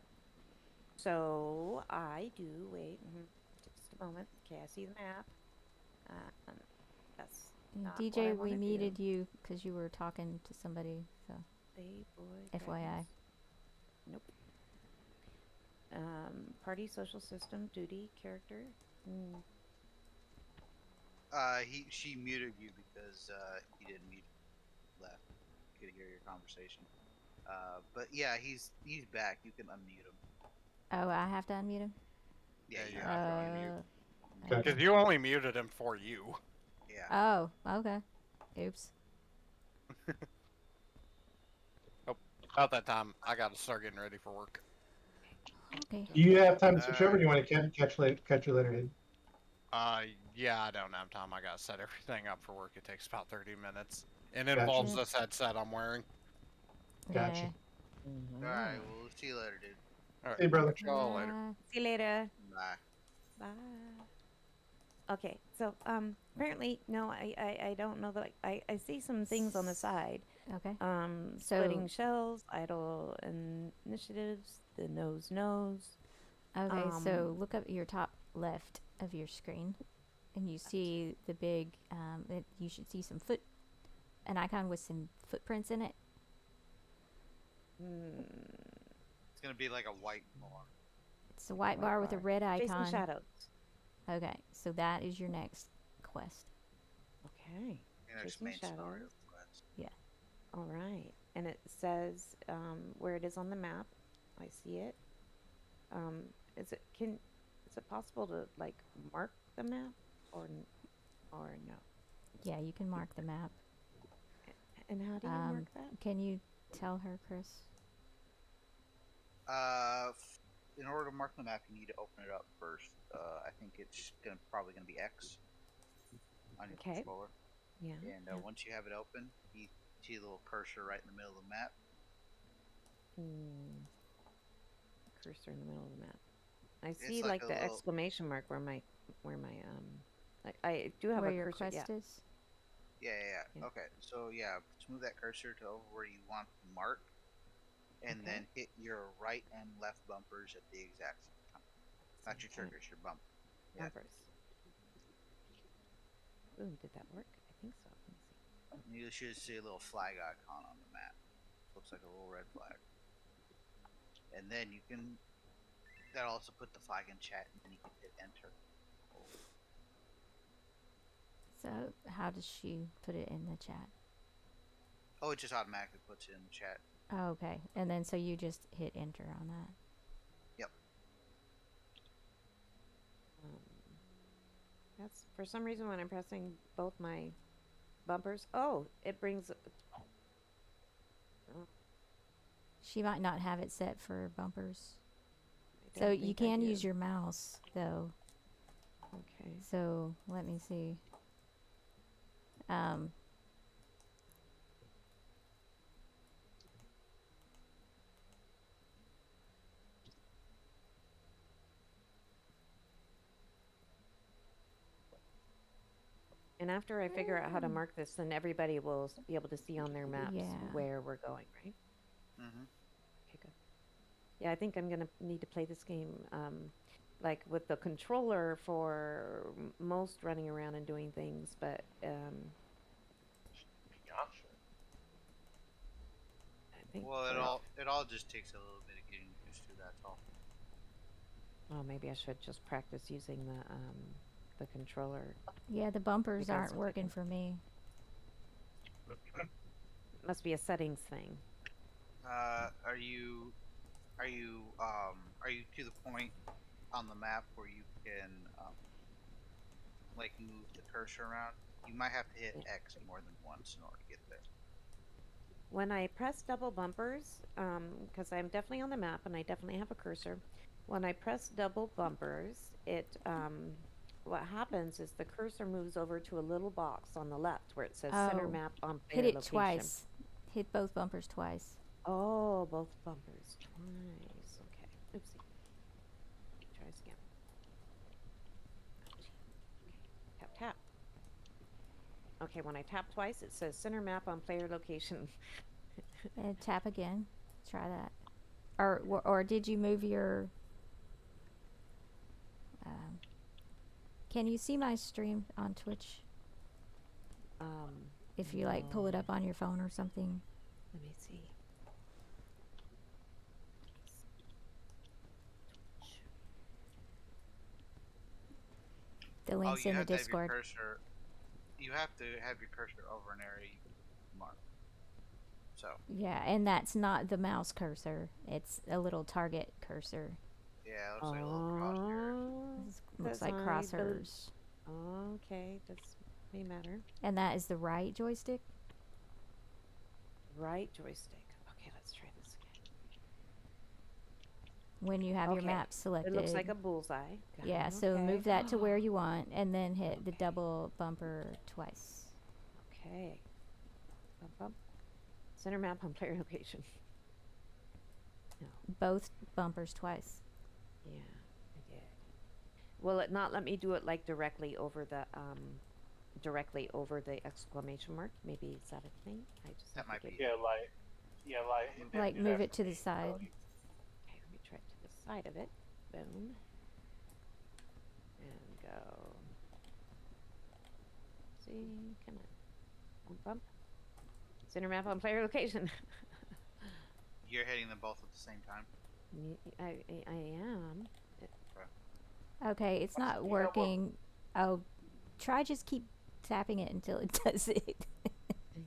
So I do, wait, just a moment. Okay, I see the map. That's not what I DJ, we wanna muted do. you because you were talking to somebody. So FYI. Guidance. Nope. Party, social system, duty, character. She muted you because he didn't mute. Left. Could hear your conversation. But yeah, he's back. You can unmute him. Oh, I have to unmute him? Yeah, you Yeah. have to unmute. Gotcha. Because you only muted him for you. Yeah. Oh, okay. Oops. About that time, I gotta start getting ready for work. Okay. Do you have time to switch over? Or do you want to catch you later? Hayden? Yeah, I don't have time. I gotta set everything up for work. It takes about 30 minutes. And Gotcha. involves this headset I'm wearing. Gotcha. Yeah. Alright, well, see you later, dude. Alright, Hey, brother. catch y'all later. See you later. Bye. Bye. Okay, so apparently, no, I don't know that I see some things on the side. Okay. Splitting shells, idle initiatives, the nose. Okay, so look up your top left of your screen. and you see the big. You should see an icon with some footprints in it. It's gonna be like a white bar. It's a white bar with a red Chasing icon. shadows. Okay, so that is your next quest. Okay. Your next Chasing main scenario shadows. quest. Yeah. All right. And it says where it is on the map. I see it. Is it possible to like mark the map or no? Yeah, you can mark the map. And how do you mark that? Can you tell her, Chris? In order to mark the map, you need to open it up first. I think it's probably gonna be X on your controller. Yeah. And once you have it open, you see the little cursor right in the middle of the map. Cursor in the middle of the map. I see like the little exclamation mark where my I do have where a your cursor. quest is. Yeah. Okay, so just move that cursor to over where you want to mark, and then hit your right and left bumpers at the exact same time. Not your triggers, your bumper. Bumpers. Ooh, did that work? I think so. Let me see. You should see a little flag icon on the map. Looks like a little red flag. And then that'll also put the flag in chat, and then you can hit enter. So how does she put it in the chat? Oh, it just automatically puts it in the chat. Oh, okay. And then so you just hit enter on that. Yep. That's for some reason when I'm pressing both my bumpers. Oh, it brings. She might not have it set for bumpers. So you can use your mouse though. Okay. So let me see. And after I figure out how to mark this, then everybody will be able to see on their maps where we're going, right? Mm-hmm. Okay, good. Yeah, I think I'm gonna need to play this game, like with the controller for most running around and doing things, but Gotcha. I think. Well, it all just takes a little bit of getting used to. That's all. Oh, maybe I should just practice using the controller. Yeah, the bumpers aren't working for me. Must be a settings thing. Are you to the point on the map where you can like move the cursor around? You might have to hit X more than once in order to get there. When I press double bumpers, because I'm definitely on the map and I definitely have a cursor. When I press double bumpers, what happens is the cursor moves over to a little box on the left where it says center map on player hit it location. twice. Hit both bumpers twice. Oh, both bumpers twice. Okay. Oopsie. Try this again. Okay. Tap. Okay, when I tap twice, it says center map on player location. And tap again. Try that. Or did you move your... can you see my stream on Twitch? If you like pull it up on your phone or something. Let me see. The link's in the Discord. You have to have your cursor over an area you can mark. So. Yeah, and that's not the mouse cursor. It's a little target cursor. Yeah, it looks like a little crosshairs. Looks like crosshairs. Okay, this may matter. And that is the right joystick? Right joystick. Okay, let's try this again. When you have your map selected. It looks like a bullseye. Yeah, so move that to where you want and then hit the double bumper twice. Okay. Bump, bump. Center map on player location. No. Both bumpers twice. Yeah, I did. Will it not let me do it like directly over the exclamation mark? Maybe is that a thing? That might be. Like move it to the side. Okay, let me try it to the side of it. Boom. And go. see. Come on. Bump, bump. Center map on player location. You're hitting them both at the same time. I am. Okay, it's not You know what? working. Oh, try just keep tapping it until it does it.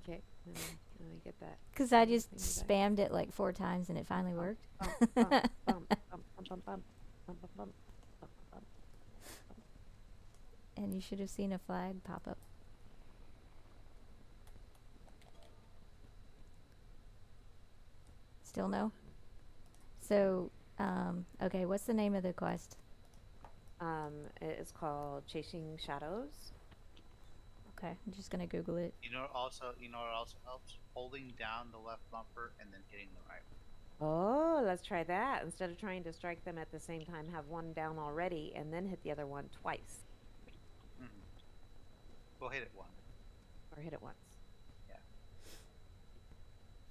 Okay. Let me get that. Because I just Thingy back. spammed it like 4 times and it finally worked. Bump, bump, bump, bump, bump, bump, bump, bump, bump, bump, bump, bump. And you should have seen a flag pop up. Still no? So, okay, what's the name of the quest? It is called Chasing Shadows. Okay, I'm just gonna Google it. You know what also helps? Holding down the left bumper and then hitting the right one. Oh, let's try that. Instead of trying to strike them at the same time, have one down already and then hit the other one twice. Mm-hmm. We'll hit it one. Or hit it once.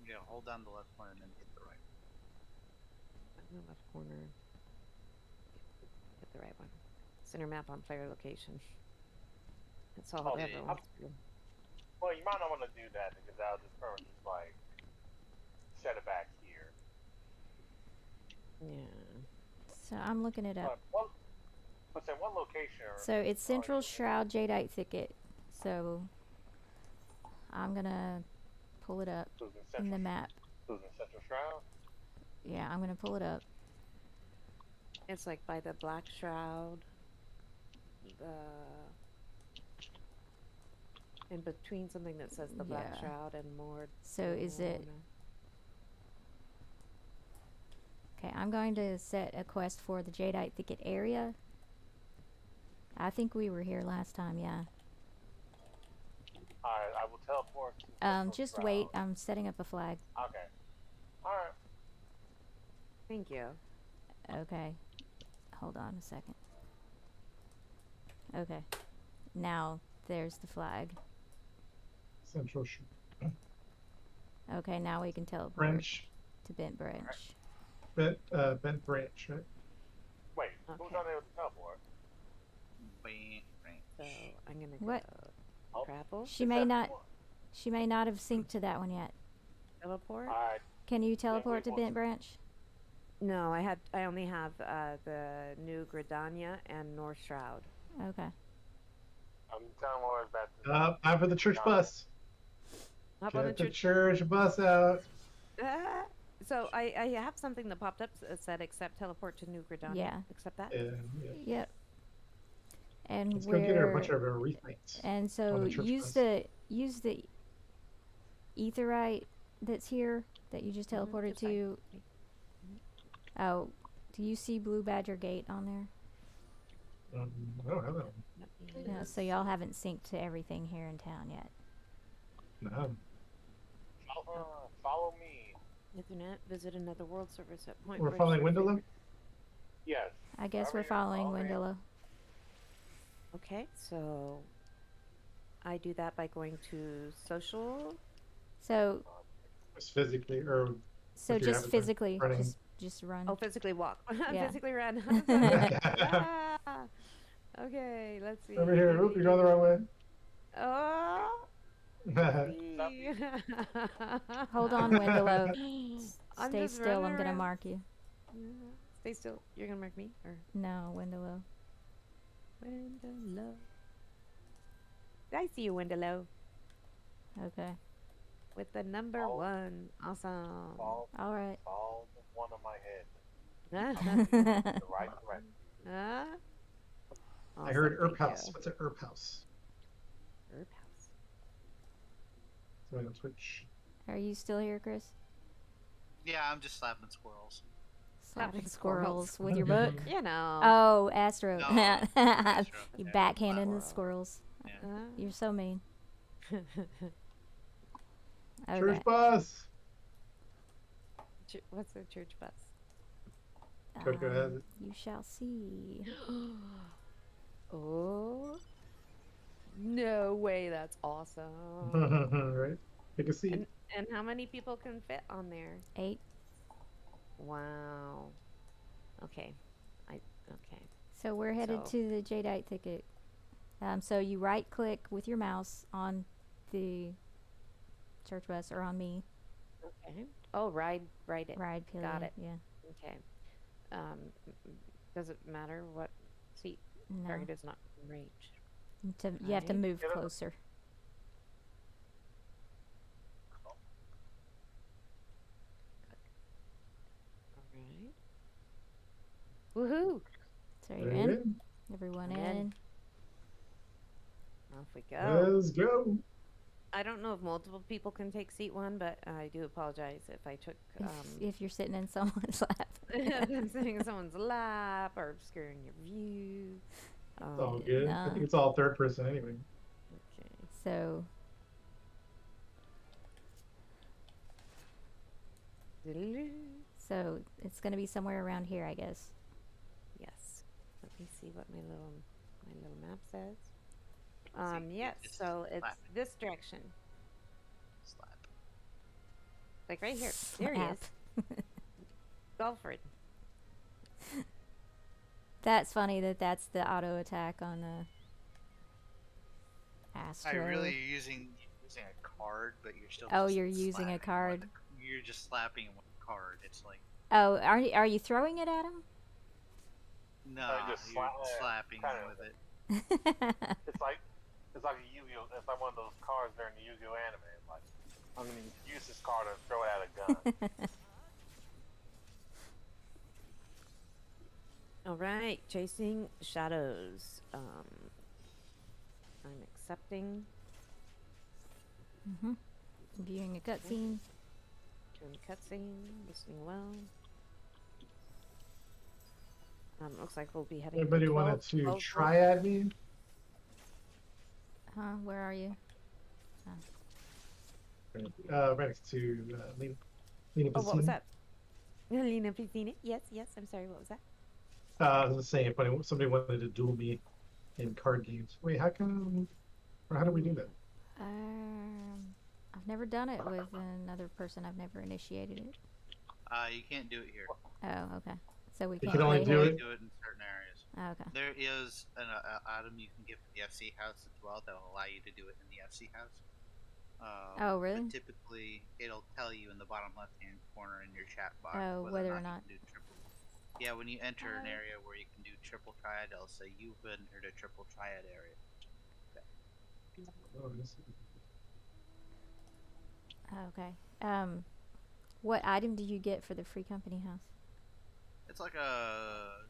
Yeah, hold down the left one and then hit the right. In the left corner. Hit the right one. Center map on player location. That's all Oh, everyone wants to do. Well, you might not want to do that because that'll just turn just like set it back here. Yeah. So I'm looking it up. Let's say one location. So it's Central Shroud Jadeite Thicket. So I'm gonna pull it up in the map. Who's in Central Shroud? Yeah, I'm gonna pull it up. It's like by the Black Shroud. In between something that says the Black Yeah. Shroud and more. So is it... Okay, I'm going to set a quest for the Jadeite Thicket area. I think we were here last time, yeah. Alright, I will teleport to Central Just Shroud. wait, I'm setting up a flag. Okay. Alright. Thank you. Okay. Hold on a second. Okay. Now, there's the flag. Central Sh- Okay, now we can teleport Branch. to Bent Branch. Bent Branch, right? Wait, who's Okay. on there with the teleport? So I'm gonna go What? travel. She may not have synced to that one yet. Teleport? Alright. Can you teleport to wait, Bent Branch? No, I only have the New Gridania and North Shroud. Okay. I'm telling Laura that. Time for the church bus. How about Get the the church? church bus out. So I have something that popped up that said accept teleport to New Gridania. Yeah. Accept that? Yeah. Yep. And Let's go get her a we're... bunch of wreaths. And so the church use bus. the etherite that's here that you just teleported Just like- to. Oh, do you see Blue Badger Gate on there? I don't have that one. Let me- No, so y'all haven't synced to everything here in town yet. No. Follow me. Ethernet, visit another world service at point. We're Bridge following for Windaloo? favorite- Yes. I guess we're Alright, following alright. Windaloo. Okay, so I do that by going to social. So Just physically, or so If you just have it physically, running. just run. Oh, physically walk. Yeah. Physically run. Ah, okay, let's see. over here. Oop, you're going the wrong way. Oh. Hold on, Windaloo. I'm Stay just still. I'm running gonna around. mark you. Stay still. You're gonna mark me or No, Windaloo. Windalow. I see you, Windalow, Okay. with the number Oh. 1. Awesome. Fall All right. the one on my head. Awesome. The right direction. Huh? I heard Awesome, Erp thank House. you. What's an Erp House? Herb house. Somebody on Twitch. Are you still here, Chris? Yeah, I'm just slapping squirrels. Slapping squirrels. squirrels with your book. You know. Oh, Astro. No, Astro, You yeah. backhanded the Squirrel. squirrels. Yeah. You're so mean. Okay. Church bus. What's the church bus? Coco has it. You shall see. Oh. No way, that's awesome. Right? Take a seat. And how many people can fit on there? 8. Wow. Okay. Okay. So we're headed So- to the Jadeite Thicket. So you right click with your mouse on the church bus or on me. Okay. Oh, ride it. Ride pillion. Got it. Yeah. Okay. Does it matter what seat? No. Target is not in range. You have to Right. move Get up. closer. All right. Woohoo! So you're There you in. Everyone I'm in. in. Off we go. go. Let's go. I don't know if multiple people can take seat 1, but I do apologize if I took. If you're sitting in someone's lap. If I'm sitting in someone's lap or obscuring your view. It's all good. I no. think it's all third person anyway. Okay. So so it's gonna be somewhere around here, I guess. Yes. Let me see what my little map says. See, Yes. it's So it's slap. this direction, Slap. like right here. There he is. Slap. Go for it. That's funny that's the auto attack on Astro. I really using a card, but you're still. Oh, just you're using a slapping with card. You're just slapping him with a card. It's like Oh, are you throwing it at him? no, just you're slapping him with it. It's like a Yu-Gi-Oh. It's like one of those cards during the Yu-Gi-Oh anime. Like, I'm gonna use this card and throw it at a gun. All right. Chasing shadows. I'm accepting. Viewing a cutscene. Turn cutscene. Listening well. Looks like we'll be heading. Anybody wanted to triad me? Huh? Where are you? Right next to Lena. Oh, what was Piscina. that? Lena Piscina. Yes. I'm sorry. What was that? I was just saying, if somebody wanted to duel me in card games. Wait, how come? Or how do we do that? I've never done it with another person. I've never initiated it. You can't do it here. Oh, okay. So we You can't can only play do here? it. Do it in certain areas. Oh, okay. There is an item you can get from the FC house as well that will allow you to do it in the FC house. Oh, really? But typically, it'll tell you in the bottom left-hand corner in your chat box whether or not. you can do triple. Yeah, when you enter an area where you can do triple triad, it'll say you've entered a triple triad area. Oh, this- Okay. What item do you get for the free company house? It's like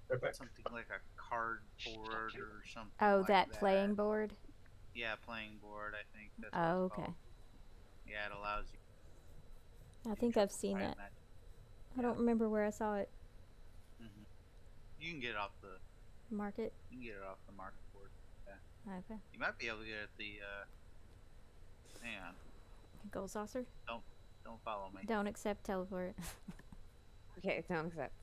Perfect. something like a cardboard or something. Oh, like that playing board? Yeah, playing board. I think. That's Oh, what it's okay. called. Yeah, it allows you. I think I've seen that. I don't remember where I saw it. Mm-hmm. You can get it off the. Market? You can get it off the market board. Yeah. Okay. You might be able to get it at the. Hang on. Gold saucer? Don't follow me. Don't accept teleport. Okay. Don't accept.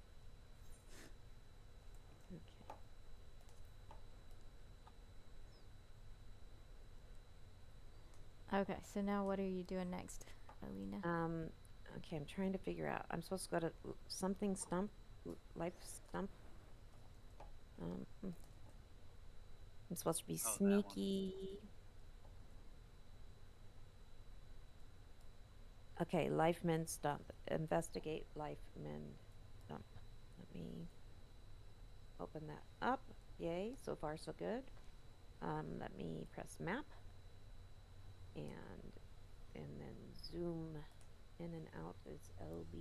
Okay, so now what are you doing next, Alina? Okay, I'm trying to figure out. I'm supposed to go to something stump, life stump. I'm supposed to be Oh, that one. sneaky. Okay, life mend stump. Investigate life mend stump. Let me open that up. Yay, so far so good. Let me press map. And then zoom in and out is LB.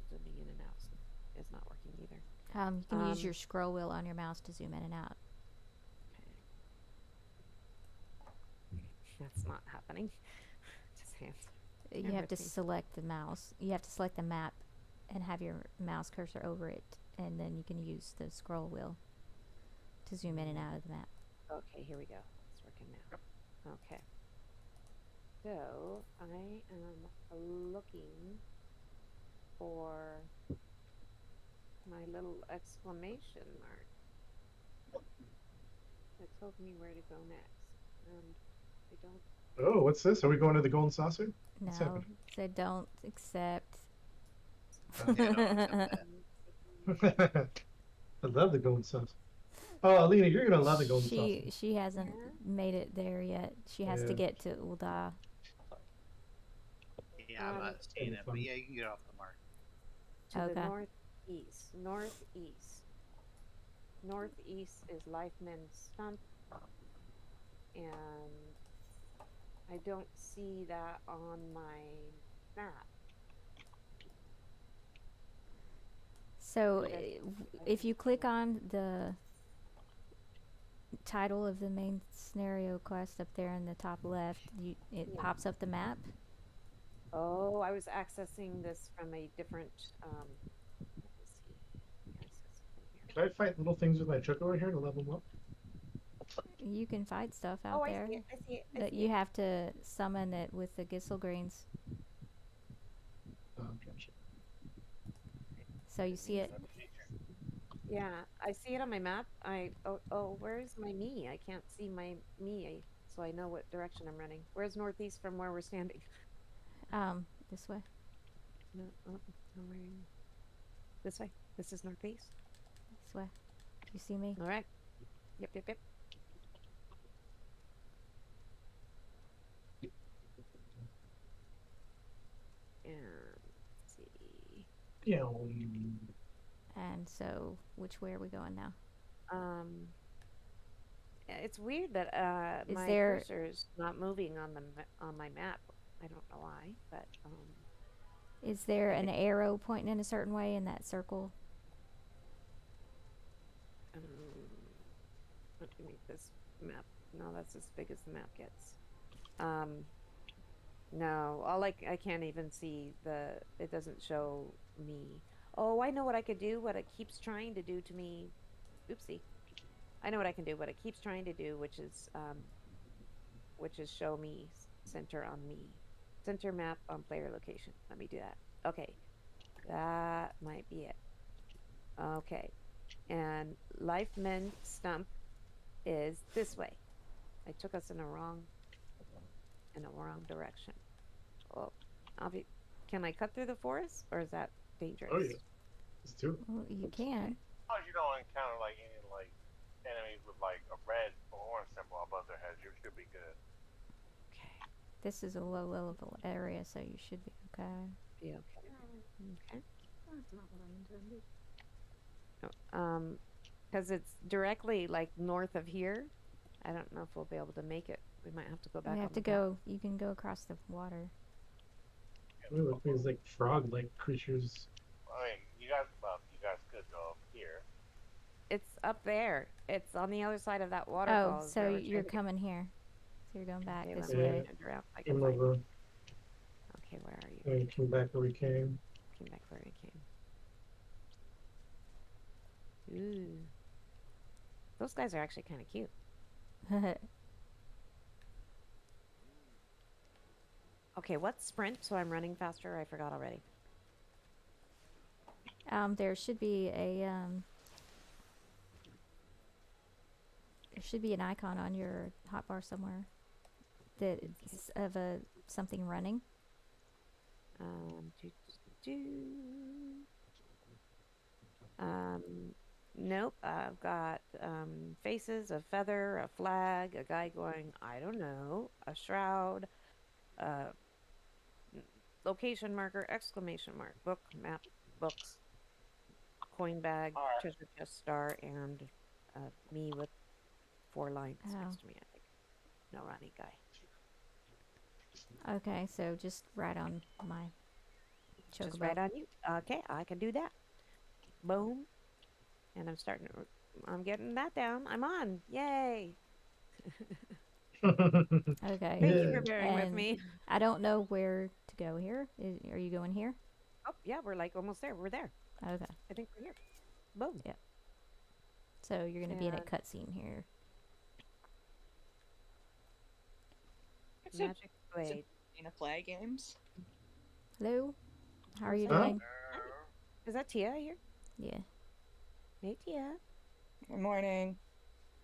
Zooming in and out is not working either. You can use your scroll wheel on your mouse to zoom in and out. Okay. That's not happening. Just hands. You have to select the mouse. You have to select the map and have your mouse cursor over it, and then you can use the scroll wheel to zoom in and out of the map. Okay, here we go. It's working now. Okay. So I am looking for my little exclamation mark that told me where to go next, and I don't. Oh, what's this? Are we going to the Golden Saucer? What's No, happening? so don't accept. Yeah, don't accept that. I love the golden sauce. Oh, Alina, you're gonna love the golden sauce. She hasn't Yeah. made it there yet. She has to Yeah. get to Ulda. Yeah, I'm not seeing it, but fun. yeah, you can get off the mark. To the Okay. northeast. Northeast. Northeast is Lifeman Stump. And I don't see that on my map. So Yes. if you click on the title of the main scenario quest up there in the top left, it Yeah. pops up the map. Oh, I was accessing this from a different. Let me see. Access from here. Can I fight little things with my choke over here to level them up? You can fight stuff out Oh, I there, see it. I see it. I but see you it. have to summon it with the Gissel greens. Oh, gotcha. So you see it. Yeah, I see it on my map. Where's my me? I can't see my me, so I know what direction I'm running. Where's northeast from where we're standing? This way. No, no, this way. This is northeast. This way. You see me? All right. Yep, yep, yep. And let's see. Yeah. And so, which way are we going now? Yeah, it's weird that Is my there- cursor's not moving on on my map. I don't know why, but Is there an arrow pointing in a certain way in that circle? let me make this map. No, that's as big as the map gets. No, I can't even see it doesn't show me. Oh, I know what I could do. What it keeps trying to do to me. Oopsie. I know what I can do. What it keeps trying to do, which is show me center on me, center map on player location. Let me do that. Okay, that might be it. Okay, and Lifeman Stump is this way. I took us in a wrong direction. Oh, can I cut through the forest, or is that dangerous? Oh yeah. Let's do it. Well, you can. As long as you don't encounter like any like enemies with like a red or orange symbol above their heads, you should be good. Okay. This is a low level area, so you should be okay. Be okay. Okay. That's not what I intended. Because it's directly like north of here. I don't know if we'll be able to make it. We might have to go back. You on have to the map. go. You can go across the water. Ooh, it feels like frog-like creatures. I mean, you guys could go up here. It's up there. It's on the other side of that waterfall. Oh, is so where we're you're trying to coming here. So you're going back Okay, this let me way. turn around. I can Came find over you. Okay, where are you? and came back where we came. Came back where we came. Ooh. Those guys are actually kind of cute. Okay, what's sprint? So I'm running faster. I forgot already. There should be a there should be an icon on your hotbar somewhere that is of something running. Do, do, do. Nope. I've got faces, a feather, a flag, a guy going, I don't know, a shroud, location marker, exclamation mark, book, map, books, coin bag, Alright. treasure chest, star, and me with 4 lines Oh. next to me, I think. No, Ronnie guy. Okay, so just right on my Just Chocobo. right on you. Okay, I can do that. Boom. And I'm getting that down. I'm on. Yay. Okay. Thank you Yeah. for bearing with And me. I don't know where to go here. Are you going here? Oh, yeah, we're like almost there. We're there. Okay. I think we're here. Boom. Yeah. So you're going to be in a And- cutscene here. It's a Magic blade. Dana Play games. Hello? How are you Huh? doing? Is that Tia here? Yeah. Hey, Tia. Good morning.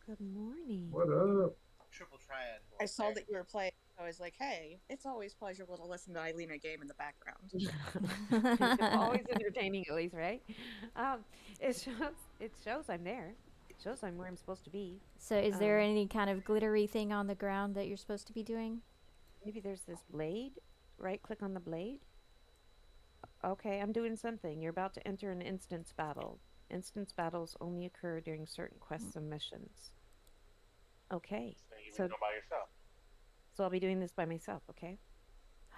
Good morning. What up? Triple triad. I saw that you were playing I was like, hey, it's always pleasurable to listen to Eilina game in the background. It's always entertaining, at least, right? Um, it shows I'm there. It shows I'm where I'm supposed to be. So, is there any kind of glittery thing on the ground that you're supposed to be doing? Maybe there's this blade. Right click on the blade. Okay, I'm doing something. You're about to enter an instance battle. Instance battles only occur during certain quests and missions. Okay, So you so can go by yourself. I'll be doing this by myself. Okay.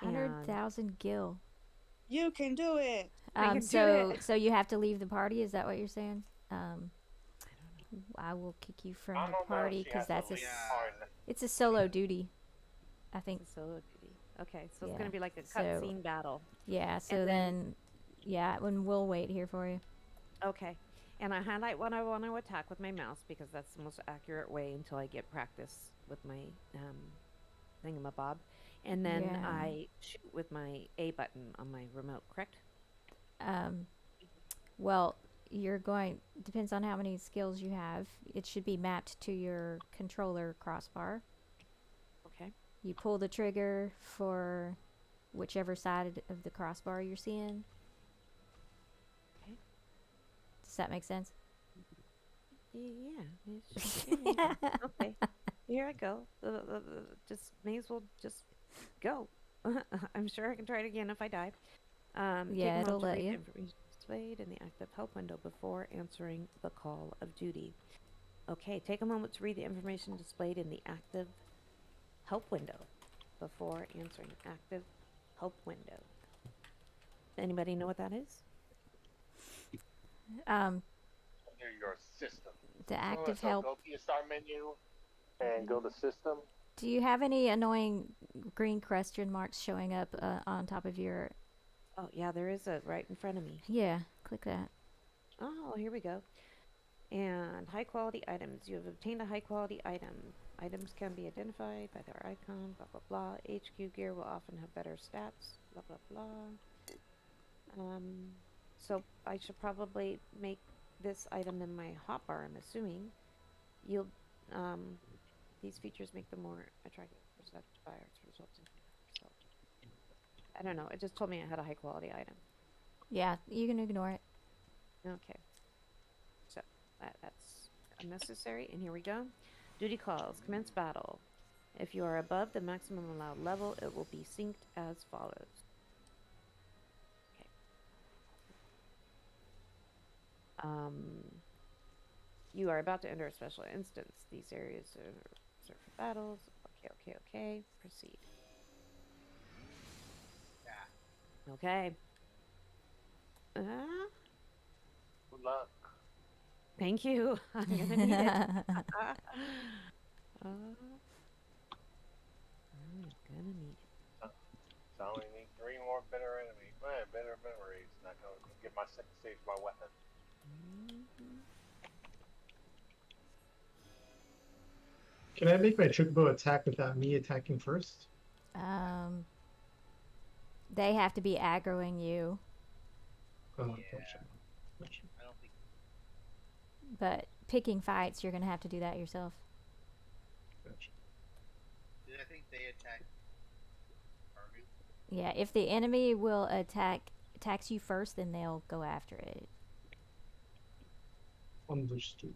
100,000 gil. You can do it. I can do So it. so you have to leave the party. Is that what you're saying? I will kick you from I the don't know party if she because has that's to a leave Yeah. hard. it's a solo duty. I think. It's a solo duty. Okay, so it's Yeah. gonna be like a So- cutscene battle. Yeah. So And then, yeah, when we'll wait here for you. Okay. And I highlight what I want to attack with my mouse because that's the most accurate way until I get practice with my thingamabob. And then Yeah. I shoot with my A button on my remote, correct? Well, you're going. Depends on how many skills you have. It should be mapped to your controller crossbar. Okay. You pull the trigger for whichever side of the crossbar you're seeing. Okay. Does that make sense? Yeah. Yeah. Okay. Here I go. Just may as well just go. I'm sure I can try it again if I die. Take Yeah, a it'll moment to let read the you. information displayed in the active help window before answering the call of duty. Okay, take a moment to read the information displayed in the active help window before answering active help window. Anybody know what that is? Um, Under your system. the active So help. go to your start menu and go to system. Do you have any annoying green question marks showing up on top of your? Oh, yeah, there is a right in front of me. Yeah, click that. Oh, here we go. And high quality items. You have obtained a high quality item. Items can be identified by their icon, blah, blah, blah. HQ gear will often have better stats, blah, blah, blah. So I should probably make this item in my hotbar, I'm assuming. You'll, these features make them more attractive for buyers, results in so. I don't know. It just told me I had a high quality item. Yeah, you can ignore it. Okay. So that's unnecessary. And here we go. Duty calls. Commence battle. If you are above the maximum allowed level, it will be synced as follows. Okay. You are about to enter a special instance. These areas are reserved for battles. Okay. Proceed. Yeah. Okay. Good luck. Thank you. I'm gonna need it. I'm gonna need it. So I only need 3 more better enemies. Better memories. And I can get my second stage by weapon. Can I make my chocobo attack without me attacking first? They have to be aggroing you, Oh, Yeah. gotcha. I don't think. but picking fights, you're gonna have to do that yourself. Gotcha. I think they attack. Army. Yeah, if the enemy will attacks you first, then they'll go after it. Understood.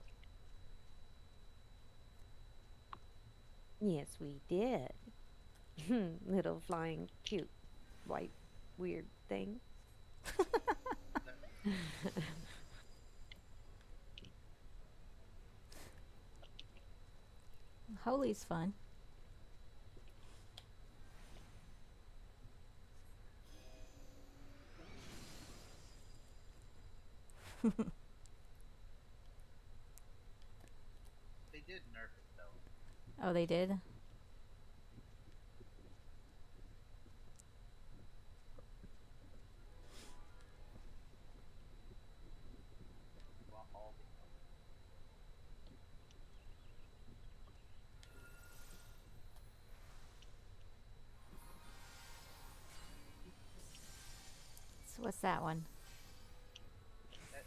Yes, we did. Little flying, cute, white, weird thing. Holy's fun. They did nerf it though. Oh, they did? Well, all the So what's that one? that,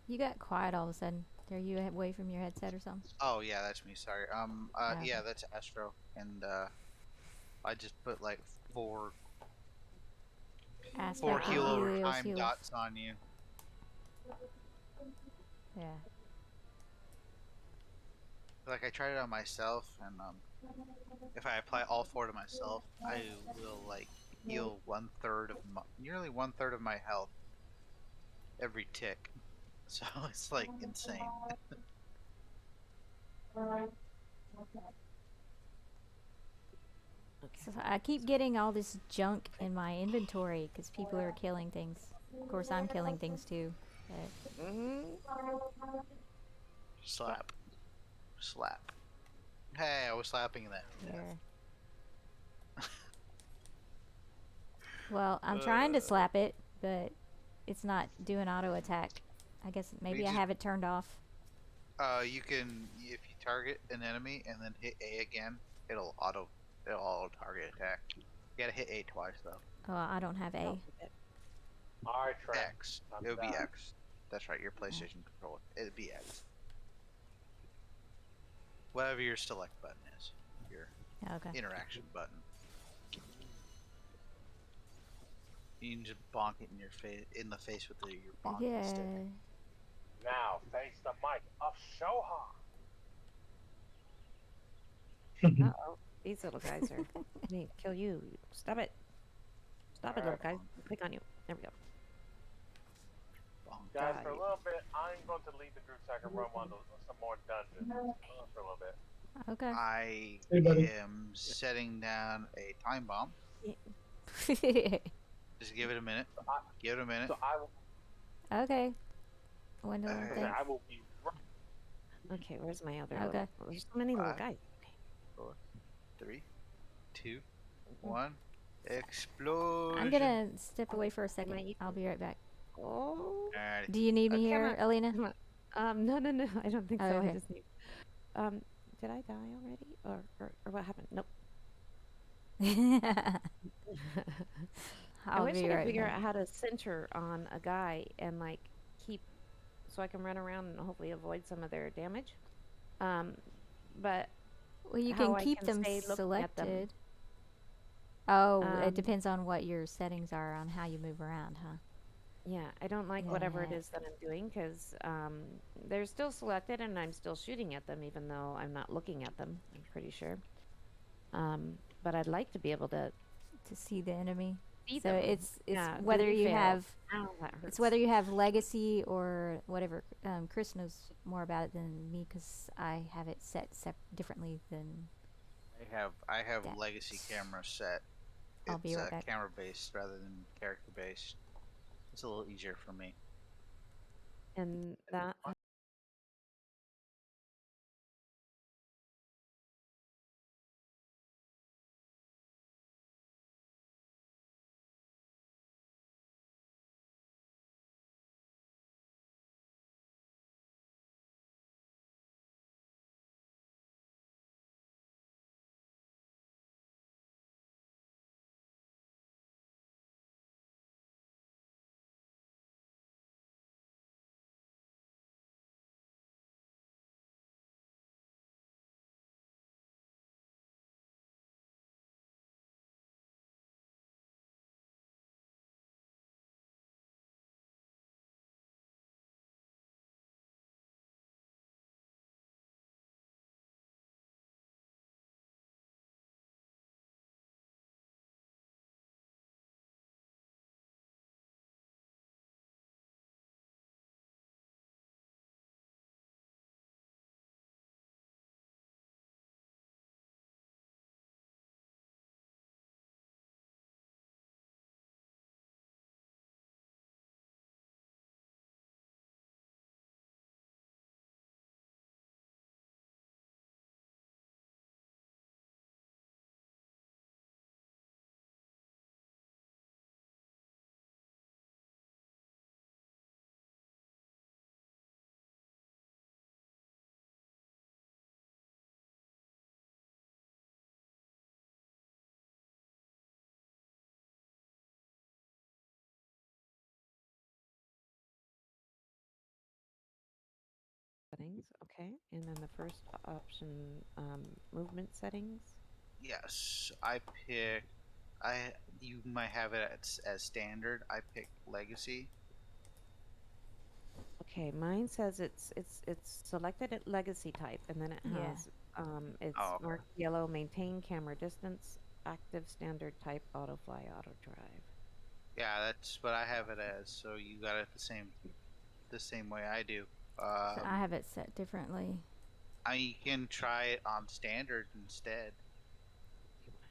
You got quiet all of a sudden. Are you away from your headset or something? Oh yeah, that's me. Sorry. Okay. Yeah, that's Astro, and I just put like four Astro heal over Helios time heals. dots on you. Yeah. Like I tried it on myself, and if I apply all four to myself, I will like heal nearly 1/3 of my health every tick. So it's like insane. So I keep getting all this junk in my inventory because people are killing things. Of course, I'm killing things too. But Slap, slap. Hey, I was slapping that. here. Well, I'm trying to slap it, but it's not doing auto attack. I guess maybe I have it turned off. You can if you target an enemy and then hit A again, it'll auto target attack. You gotta hit A twice though. Oh, I don't have A. Alright, Trent. X. I'm It would be done. X. That's right. Your PlayStation controller. It'd be X. Whatever your select button is, your Okay. interaction button. You can just bonk it in the face with your bonking stick. Now, face the mic of Shoha. Uh-oh. These little guys are gonna kill you. Stop it. Stop it, little guys. Click on you. There we go. Bonk. Guys, Die. for a little bit, I'm going to lead the group so I can run on some more dungeons for a little bit. Okay. I Hey, buddy. am setting down a time bomb. Just give it a minute. Give it a minute. So I will, Okay. When do Okay. I think? I will be right. Okay, where's my other Okay. little... There's so many little Five. guys. 4, 3, 2, 1. Explosion. I'm gonna step away for a Might second. you- I'll be right back. Oh. Alrighty. Do you need me Okay, here, Alina? Come on. No, I don't think so. Okay. I just need... Did I die already? Or what happened? Nope. I I'll wish I be could right figure back. out how to center on a guy and like keep, so I can run around and hopefully avoid some of their damage. But Well, you how can I keep can them stay looking at them. selected. Oh, it Um, depends on what your settings are on how you move around, huh? Yeah, I don't like whatever it Yeah. is that I'm doing because they're still selected and I'm still shooting at them even though I'm not looking at them, I'm pretty sure. But I'd like to be able to To see the enemy. see So them. it's Yeah, whether duty you failed. have Ow, that it's hurts. whether you have legacy or whatever. Chris knows more about it than me because I have it set differently than. I have That- legacy camera set. I'll be It's right back. camera based rather than character based. It's a little easier for me. And that settings. Okay. And then the first option, movement settings. Yes, I pick. You might have it as standard. I pick legacy. Okay, mine says it's selected at legacy type, and then it Yeah. has it's Oh, okay. marked yellow, maintain camera distance, active standard type, auto fly, auto drive. Yeah, that's what I have it as. So you got it the same way I do. I have it set differently. I can try it on standard instead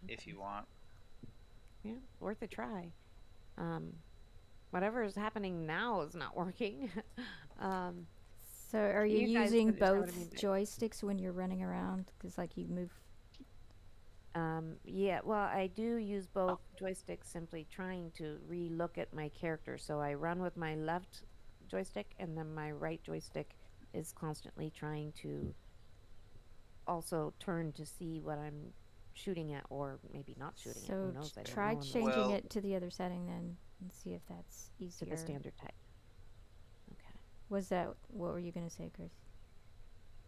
if you want. Yeah, worth a try. Whatever is happening now is not working. um, So are you you guys using understand what both I mean by- joysticks when you're running around? Because like you move. Yeah, well, I do use both joysticks simply trying to re-look at my character. So I run with my left joystick, and then my right joystick is constantly trying to also turn to see what I'm shooting at, or maybe not shooting at. So Who knows? I don't try know. changing Well- it to the other setting then, and see if that's To easier. the standard type. Okay. Was that what were you gonna say, Chris?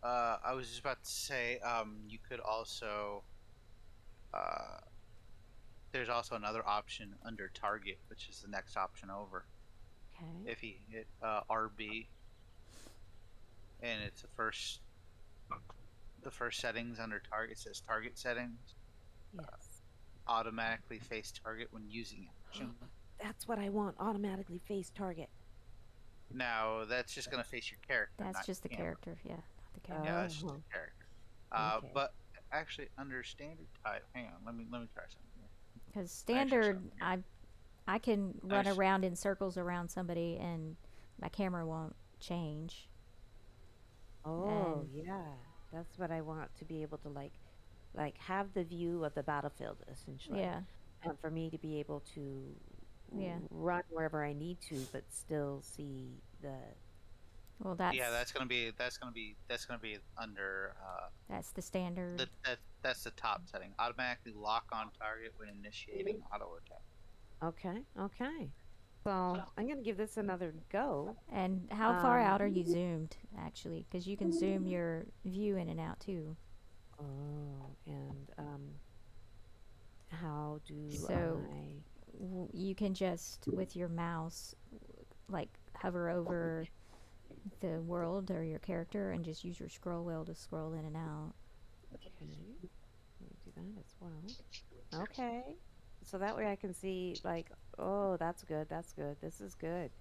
I was just about to say, you could also, there's also another option under target, which is the next option over. Okay. If you hit RB, and it's the first settings under target says target settings, Yes. automatically face target when using action. That's what I want. Automatically face target. Now that's just gonna face your character. That's not just the camera. character, yeah, not the camera. Yeah, that's just Oh. the character. Okay. But actually, under standard type, hang on, let me try something here. Because standard, something I can run Nice. around in circles around somebody and my camera won't change. Oh, And- yeah. That's what I want to be able to like have the view of the battlefield essentially. Yeah, And for me to be able to Yeah. run wherever I need to, but still see the. well that's Yeah, that's gonna be under that's the standard. that's the top setting. Automatically lock on target when initiating auto attack. Okay. Okay. So I'm gonna give this another go. And how far out Um, are you zoomed actually? Because you can zoom your view in and out too. Oh, and how do So- I? You can just with your mouse like hover over the world or your character and just use your scroll wheel to scroll in and out. Okay, let me do that as well. Okay, so that way I can see like, oh, that's good. That's good. This is good.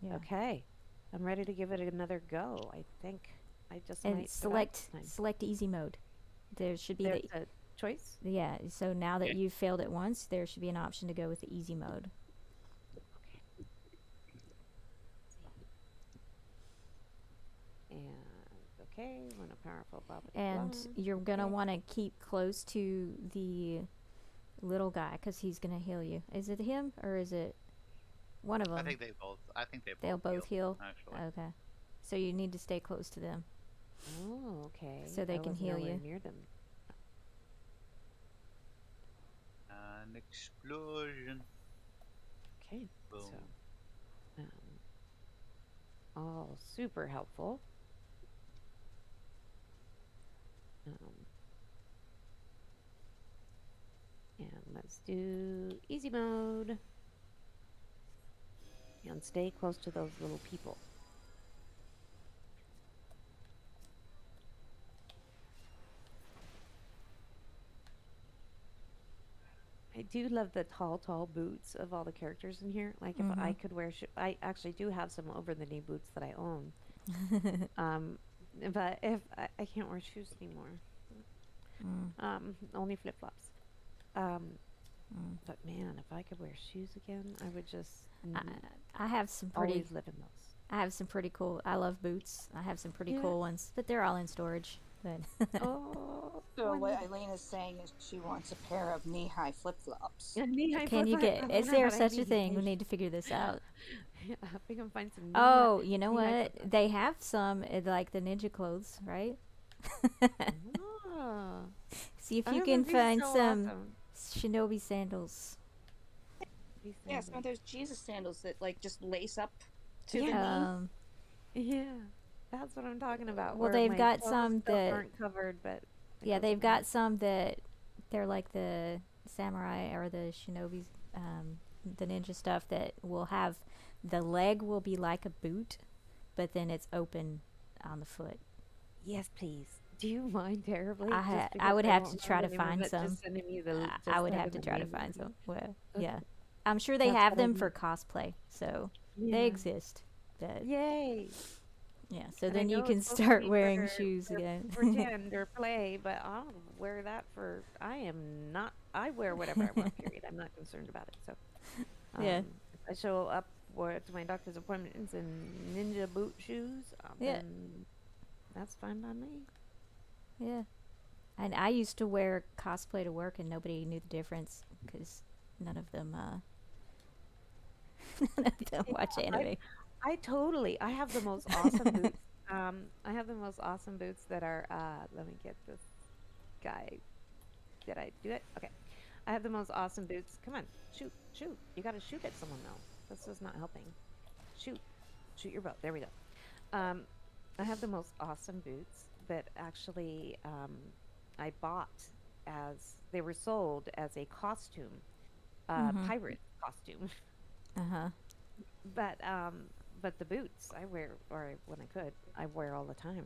Yeah. Okay, I'm ready to give it another go. I think I just And might put out this time. select easy mode. There should be There's a choice. yeah, so now that you've failed it once, there should be an option to go with the easy mode. And okay, when a powerful blah, blah, And blah. you're going to Okay. want to keep close to the little guy cuz he's going to heal you. Is it him or is it one of them? I think they both. They'll both heal. Actually, Okay. So you need to stay close to them. Oh, okay. So they I can was heal nowhere you. near them. an explosion. Okay. Boom. So, all super helpful. And let's do easy mode. And stay close to those little people. I do love the tall boots of all the characters in here. Like if I could wear, I actually do have some over the knee boots that I own. But if I can't wear shoes anymore, only flip flops. But man, if I could wear shoes again, I would just I have some pretty always live in those. I have some pretty cool. I love boots. I have some pretty Yeah. cool ones, but they're all in storage. But Oh, So what wonderful. Eileen is saying is she wants a pair of knee-high flip-flops. Yeah, knee-high can you flip-flop. get? I Is wonder there what I such a need. thing? We need to figure this out. Yeah, we can find some. Oh, you know knee-high what? flip-flops. They have some like the ninja clothes, right? Oh, See if oh, you that can would be find so some awesome. Shinobi sandals. These Yeah, some of sandals. those Jesus sandals that like just lace up to Yeah. the knee. Um, Yeah, That's what I'm talking about. Well, Where they've my got toes some still that aren't covered, but it yeah, goes they've in my got some that they're like the samurai or the shinobis, the ninja stuff that will have the leg will be like a boot, but then it's open on the foot. Yes, please. Do you mind terribly? I Just because would I have don't to try have to any more, find but some. just sending me the I just would have having to the try to name. find some. Well, Okay. yeah, I'm sure they That's have what I them need. for cosplay, so they Yeah. exist. But Yay! yeah, so And I then you know can it's supposed to start be wearing shoes for again. pretend or play, but I don't wear that for. I am not. I wear whatever I want. Period. I'm not concerned about it. So, Yeah. if I show up to my doctor's appointments in ninja boot shoes, Yeah. then that's fine by me. Yeah. And I used to wear cosplay to work, and nobody knew the difference because none of them, none of them watch anime. I totally. I have the most awesome boots. I have the most awesome boots that are. Let me get this guy. Did I do it? Okay. I have the most awesome boots. Come on, shoot, shoot. You got to shoot at someone though. This is not helping. Shoot, shoot your bow. There we go. I have the most awesome boots that actually I bought as they were sold as a costume, pirate costume. Uh-huh. But the boots I wear, or when I could, I wear all the time.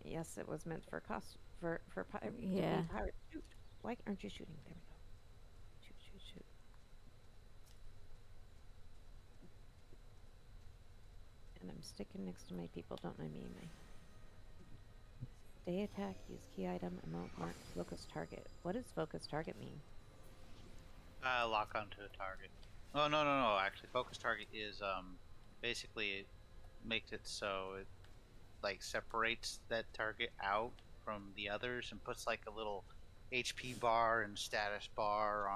Yes, it was meant for to Yeah. be pirate. Shoot! Why aren't you shooting? There we go. Shoot! Shoot! Shoot! And I'm sticking next to my people. Don't mind me. My stay attack. Use key item. Amount mark. Focus target. What does focus target mean? Lock onto a target. Oh no! Actually, focus target is basically it makes it so it like separates that target out from the others and puts like a little HP bar and status bar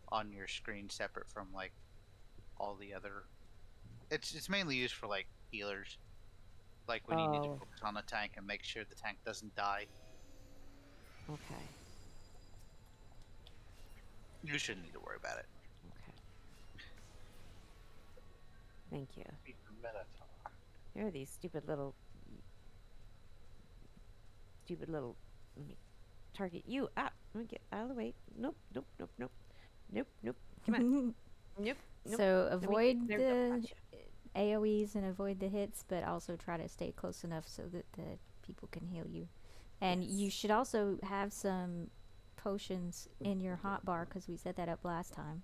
on your screen separate from like all the other. It's mainly used for like healers, like when you need to Oh, focus on a tank and make sure the tank doesn't die. okay. You shouldn't need to worry about it. Okay. Thank you. Beat the Minotaur. Here are these stupid little. Let me target you. Ah, let me get out of the way. Nope, nope, nope, nope, nope, nope. Come on. Nope, nope. So Let me- avoid there we go. the Gotcha. AoEs and avoid the hits, but also try to stay close enough so that the people can heal you. And you Yes. should also have some potions in your hotbar because we set that up last time.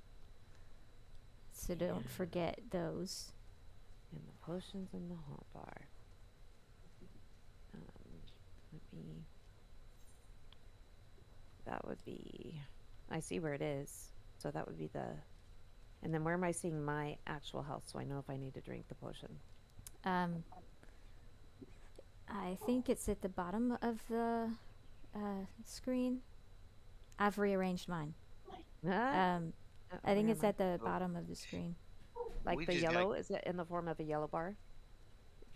So don't forget those. And the potions in the hotbar. Let me. That would be. I see where it is. So that would be the. And then where am I seeing my actual health so I know if I need to drink the potion? I think it's at the bottom of the screen. I've rearranged mine. Ah, I think where it's am I? at the bottom of the screen. Like We the just gotta- yellow. Is it in the form of a yellow bar?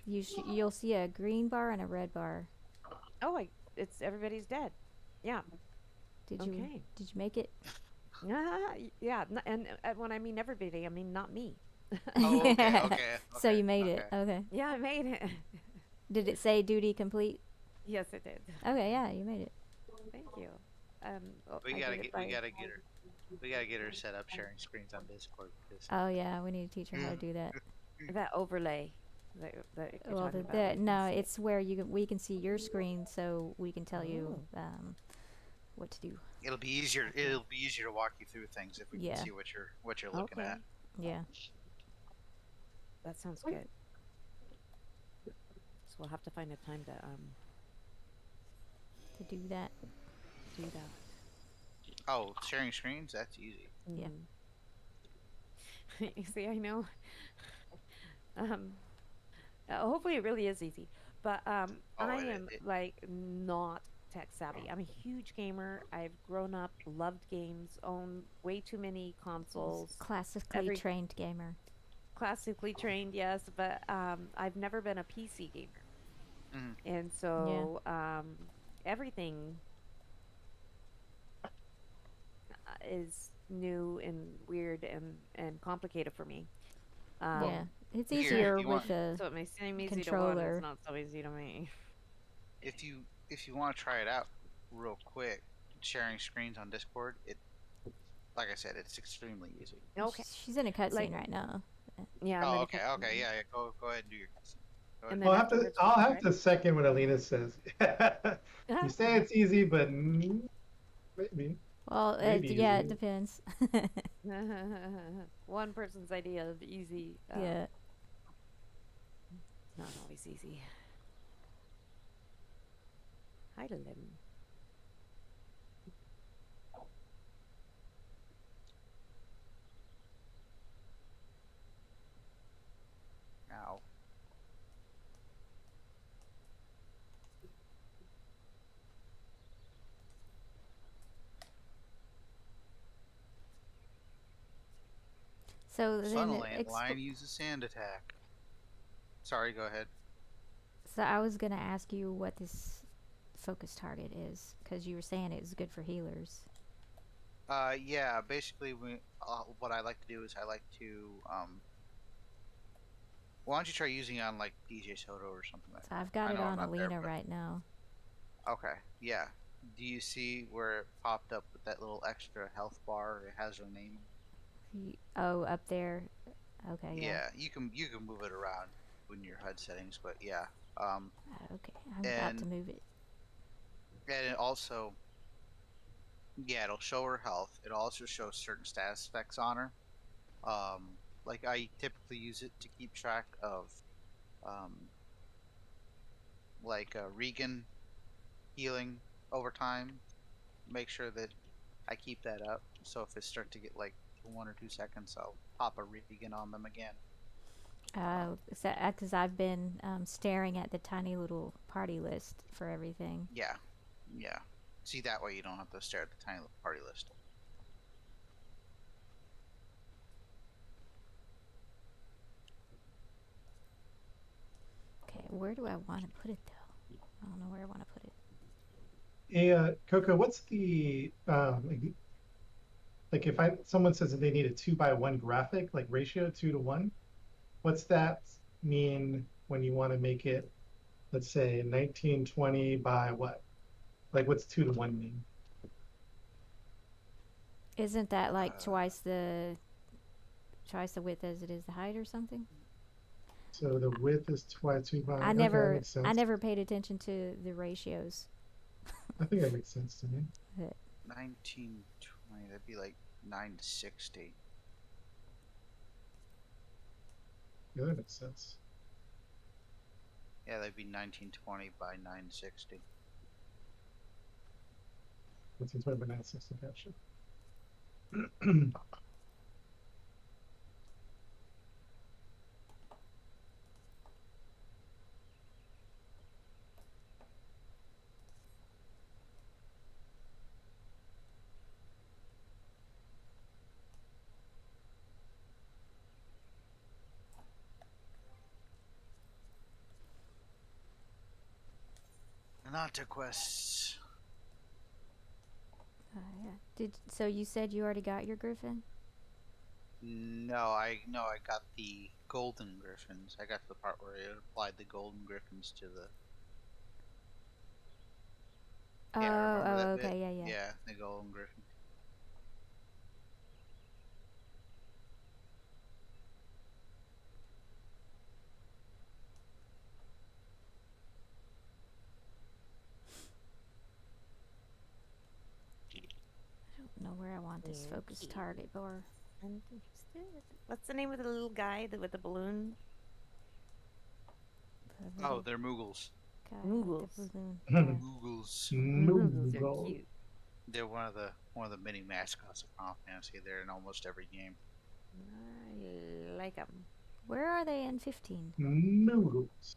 You'll see a green bar and a red bar. Oh, it's everybody's dead. Yeah. Did Okay. you make it? Yeah. And when I mean everybody, I mean not me. Oh, okay. So you made it. okay. Okay. Yeah, I made it. Did it say duty complete? Yes, it did. Okay, yeah, you made it. Thank you. We I gotta did it get by- we gotta get her. We gotta get her set up sharing screens on Discord because Oh yeah, we need to teach her how to do that. that overlay. That you're Well, talking about, I can no, see. it's where we can see your screen, so we can tell you what to do. it'll be easier. It'll be easier to walk you through things if we Yeah. can see what you're looking Okay. at. Yeah. That sounds good. So we'll have to find a time to To do that. do that. Oh, sharing screens? That's easy. Yeah. You see, I know. Hopefully, it really is easy. But I am like not tech savvy. I'm a huge gamer. I've grown up, loved games, owned way too many consoles. Classically trained gamer. Classically trained, yes, but I've never been a PC gamer, and so everything is new and weird and complicated for me. Yeah. It's Here, easier you want with a So it may seem easy to one, controller. it's not so easy to me. if you want to try it out real quick, sharing screens on Discord, like I said, it's extremely easy. Okay. She's in a cutscene Like- right now. Yeah. I'm Oh, gonna okay, cut- okay, yeah. Go ahead and do your cutscene. Go ahead. And Well, then afterwards, we I'll can have try to second what Alina says. You say it's easy, but maybe. Well, Maybe yeah, easy. it depends. One person's idea of easy. Yeah. Not always easy. Hi, Lim. Ow. So then, Funnel ant line uses sand attack. Sorry, go ahead. so I was gonna ask you what this focus target is, because you were saying it was good for healers. Yeah. Basically, what I like to do is I like to Why don't you try using it on like DJ Soto or something like So that? I've got I it know I'm on not there, Alina but- right now. Okay. Yeah. Do you see where it popped up with that little extra health bar? It has her name. Oh, up there. Okay. Yeah. You can move it around in your HUD settings, but yeah. Okay, I'm about to move it. And it also, yeah, it'll show her health. It also shows certain status specs on her. Like I typically use it to keep track of, like Regan healing over time. Make sure that I keep that up. So if it start to get like 1 or 2 seconds, I'll pop a Regan on them again. Because I've been staring at the tiny little party list for everything. Yeah. Yeah. See, that way you don't have to stare at the tiny little party list. Okay, where do I want to put it though? I don't know where I want to put it. Hey, Coco, what's the like if someone says that they need a 2:1 graphic, like ratio 2:1, what's that mean when you want to make it, let's say 1920 by what? Like what's 2:1 mean? Isn't that like twice the width as it is the height or something? So the width is twice 2 by. I Okay, never that makes sense. I never paid attention to the ratios. I think that makes sense to me. 1920. That'd be like 960. Yeah, that makes sense. Yeah, that'd be 1920 by 960. 1920 by 960, gotcha. Not to quests. Yeah. So you said you already got your griffin? No, I got the golden griffins. I got to the part where it applied the golden griffins to the. Yeah, remember that bit? Okay, yeah. Yeah, the golden griffin. I don't know where I want this focus Okay. target bar. I'm interested. What's the name of the little guy with the balloon? Oh, they're Moogles. Guy Moogles. with the balloon. Moogles. Moogles are Moogle. cute. They're one of the mini mascots of Final Fantasy. They're in almost every game. I like them. Where are they in 15? Moogles.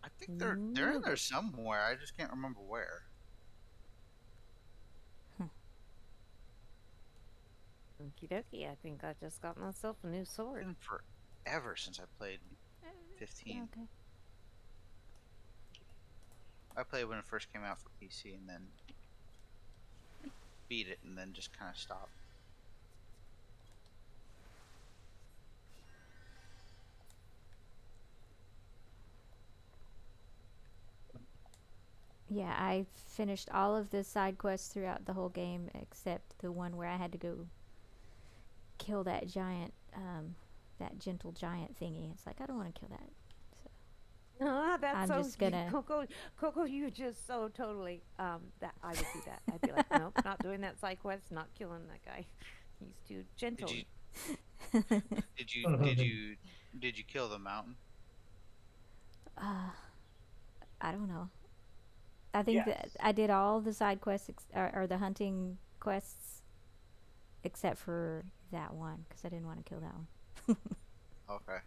I think they're in there somewhere. I just can't remember where. Okie dokie. I think I just got myself a new It's sword. been forever since I played 15. Okay. I played when it first came out for PC and then beat it and then just kind of stopped. Yeah, I finished all of the side quests throughout the whole game except the one where I had to go kill that giant, that gentle giant thingy. It's like I don't want to kill that. Ah, that's I'm so just gonna. Coco, you just so totally that I would do that. I'd be like, nope, not doing that side quest, not killing that guy. He's too gentle. Did you did you did you did you kill the mountain? I don't know. I think that Yes. I did all the side quests or the hunting quests except for that one because I didn't want to kill that one. Okay.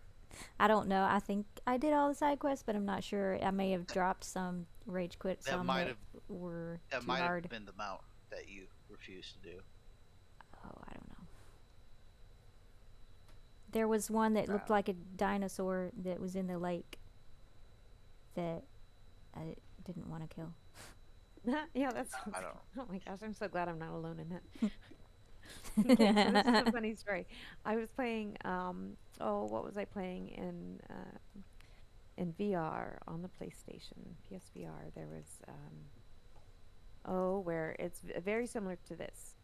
I don't know. I think I did all the side quests, but I'm not sure. I may have dropped some, rage quit That some might that have were that too might have hard. been the mountain that you refused to do. Oh, I don't know. There was one that looked Wow. like a dinosaur that was in the lake that I didn't want to kill. Yeah, that sounds. I don't. Oh my gosh, I'm so glad I'm not alone in that. Okay, so this is a funny story. I was playing. What was I playing in VR on the PlayStation PSVR? There was where it's very similar to this,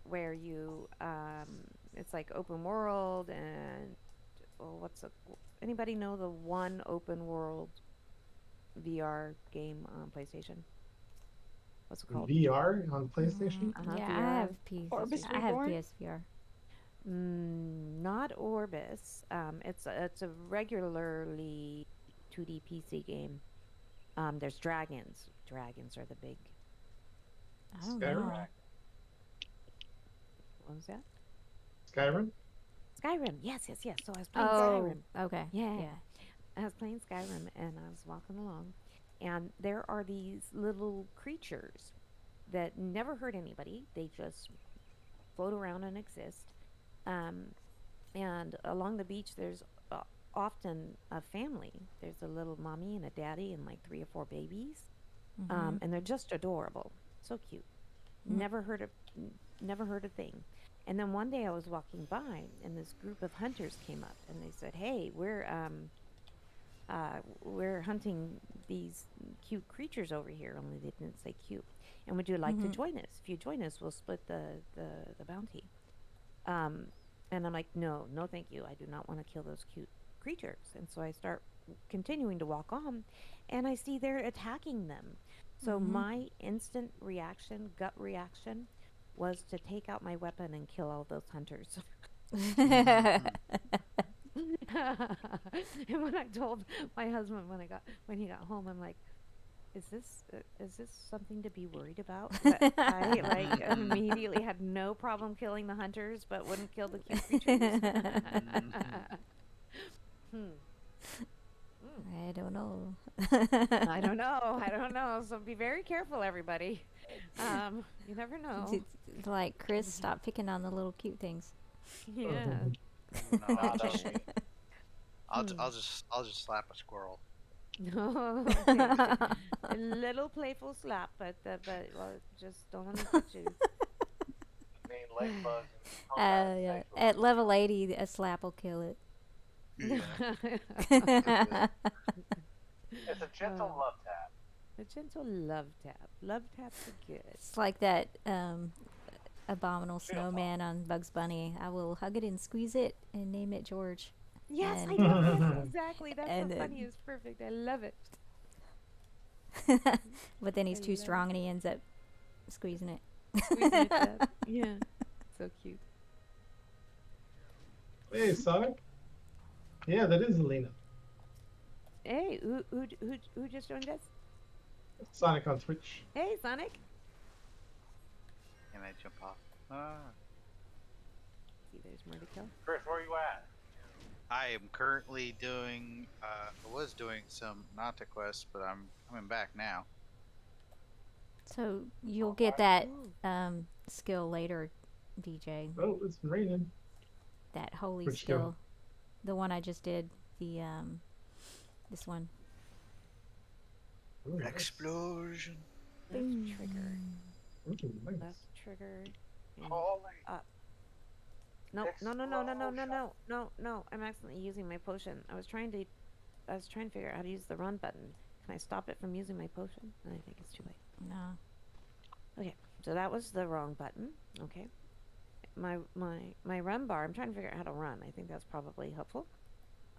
where you it's like open world and anybody know the one open world VR game on PlayStation? What's it called? VR on PlayStation. Yeah, VR. I have Orbis I have Reborn? PSVR. Not Orbis. It's a regularly 2D PC game. There's dragons. Dragons are the big. I don't Skyrim? know. What was that? Skyrim. Skyrim. Yes. So I was playing Oh, Skyrim. okay. Yeah. Yeah. I was playing Skyrim and I was walking along, and there are these little creatures that never hurt anybody. They just float around and exist. And along the beach, there's often a family. There's a little mommy and a daddy and like 3 or 4 babies, and they're just adorable, so cute. Never heard a thing. And then one day I was walking by, and this group of hunters came up, and they said, "Hey, we're hunting these cute creatures over here." Only they didn't say cute. And would you like to join us? If you join us, we'll split the bounty. And I'm like, no, thank you. I do not want to kill those cute creatures. And so I start continuing to walk on, and I see they're attacking them. So my instant reaction, gut reaction, was to take out my weapon and kill all those hunters. And when I told my husband when he got home, I'm like, is this something to be worried about? That I like immediately had no problem killing the hunters, but wouldn't kill the cute creatures. I don't know. I don't know. So be very careful, everybody. You never know. It's like Chris, stop picking on the little cute things. Yeah. No, Nah, that was me. I'll just slap a squirrel. No. A little playful slap, but well, just don't let me touch you. Main leg bugs and all that Yeah. sexual At level 80, a slap will kill it. It's a gentle love tap. A gentle love tap. Love taps are good. It's like that abominable Feel snowman on Bugs Bunny. I will hug it and squeeze it and name it George. Yes, I And- know. Exactly. That's and so then- funny. It's perfect. I love it. But then he's I too love strong and he ends up squeezing it. Squeezing it up. Yeah. So cute. Hey, Sonic. Yeah, that is Alina. Hey, who just joined us? Sonic on Twitch. Hey, Sonic. Can I jump off? Ah. See, there's more to kill. Chris, where you at? I am currently doing. I was doing some Nata quests, but I'm coming back now. So you'll get that Ooh. skill later, DJ. Oh, it's raining. That holy Which skill. skill? The one I just did. The this one. Ooh, nice. Explosion. Left trigger. Ooh, nice. Left trigger. and Holy. up. No. I'm accidentally using my potion. I was trying to figure out how to use the run button Can I stop it from using my potion? I think it's too late. No. Okay, so that was the wrong button. Okay. My run bar, I'm trying to figure out how to run. I think that's probably helpful.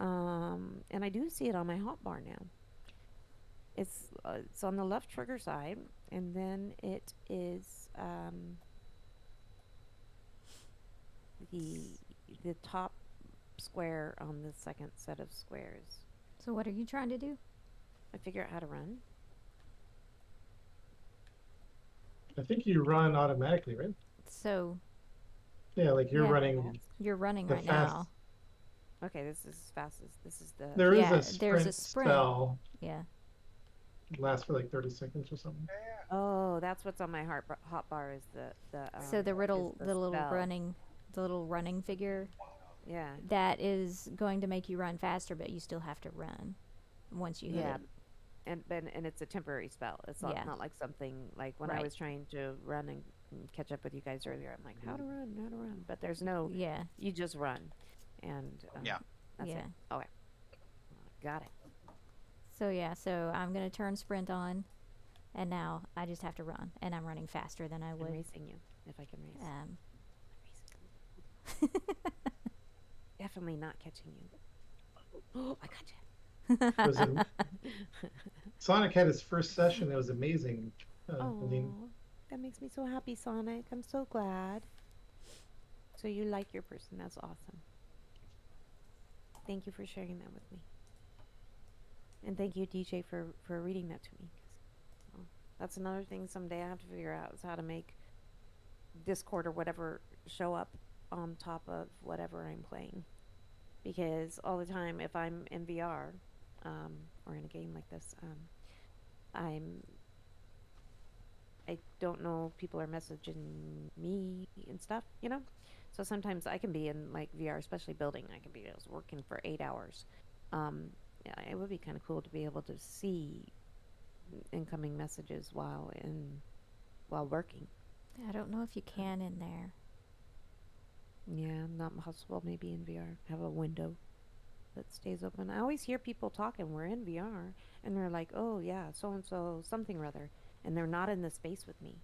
And I do see it on my hotbar now. It's on the left trigger side, and then it is the top square on the second set of squares. So what are you trying to do? I figure out how to run. I think you run automatically, right? So Yeah, like you're Yeah. running you're running the right fast. now. Okay, this is as fast as this is the. There is Yeah, a there's a sprint sprint. spell. Yeah. It lasts for like 30 seconds or something. Yeah. Oh, that's what's on my hotbar is the So the is little spell. running figure, Yeah. that is going to make you run faster, but you still have to run once you hit Yeah. it. And it's a temporary spell. It's Yeah. not like something like when I Right. was trying to run and catch up with you guys earlier. I'm like, how to run, but there's no. Yeah. You just run, and Yeah. that's Yeah. it. Okay, got it. So yeah, so I'm gonna turn sprint on, and now I just have to run, and I'm running faster than I I'm would. racing you if I can race. Um, Definitely not catching you. Oh, I got you. It was Sonic had his first session. It was amazing. Aline. Oh, that makes me so happy, Sonic. I'm so glad. So you like your person. That's awesome. Thank you for sharing that with me. And thank you, DJ, for reading that to me. Well, that's another thing someday I have to figure out is how to make Discord or whatever show up on top of whatever I'm playing. Because all the time, if I'm in VR or in a game like this, I don't know if people are messaging me and stuff, you know? So sometimes I can be in like VR, especially building. I was working for 8 hours. Yeah, it would be kind of cool to be able to see incoming messages while working. I don't know if you can in there. Yeah, not possible. Maybe in VR, have a window that stays open. I always hear people talking. We're in VR, and they're like, "Oh yeah, so and so something or other," and they're not in the space with me.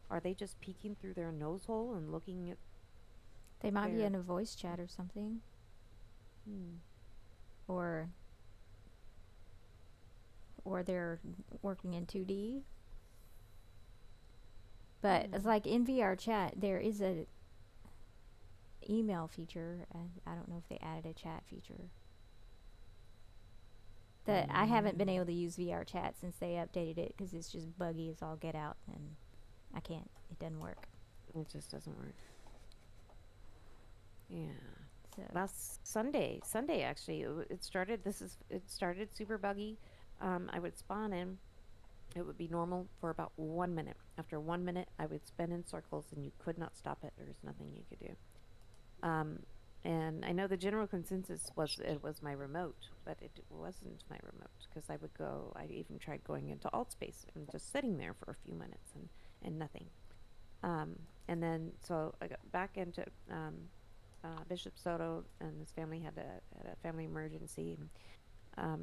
Are they just peeking through their nose hole and looking at? They might be There. in a voice chat or something, or they're working in 2D. But it's like in VR chat, there is a email feature, and I don't know if they added a chat feature. That I haven't been able to use VR chat since they updated it because it's just buggy as all get out, and I can't. It doesn't work. It just doesn't work. Yeah. So Last Sunday actually, it started. It started super buggy. I would spawn in. It would be normal for about 1 minute. After 1 minute, I would spin in circles, and you could not stop it. There was nothing you could do. And I know the general consensus was it was my remote, but it wasn't my remote because I even tried going into alt space and just sitting there for a few minutes and nothing. And then so I got back into Bishop Soto and his family had a family emergency.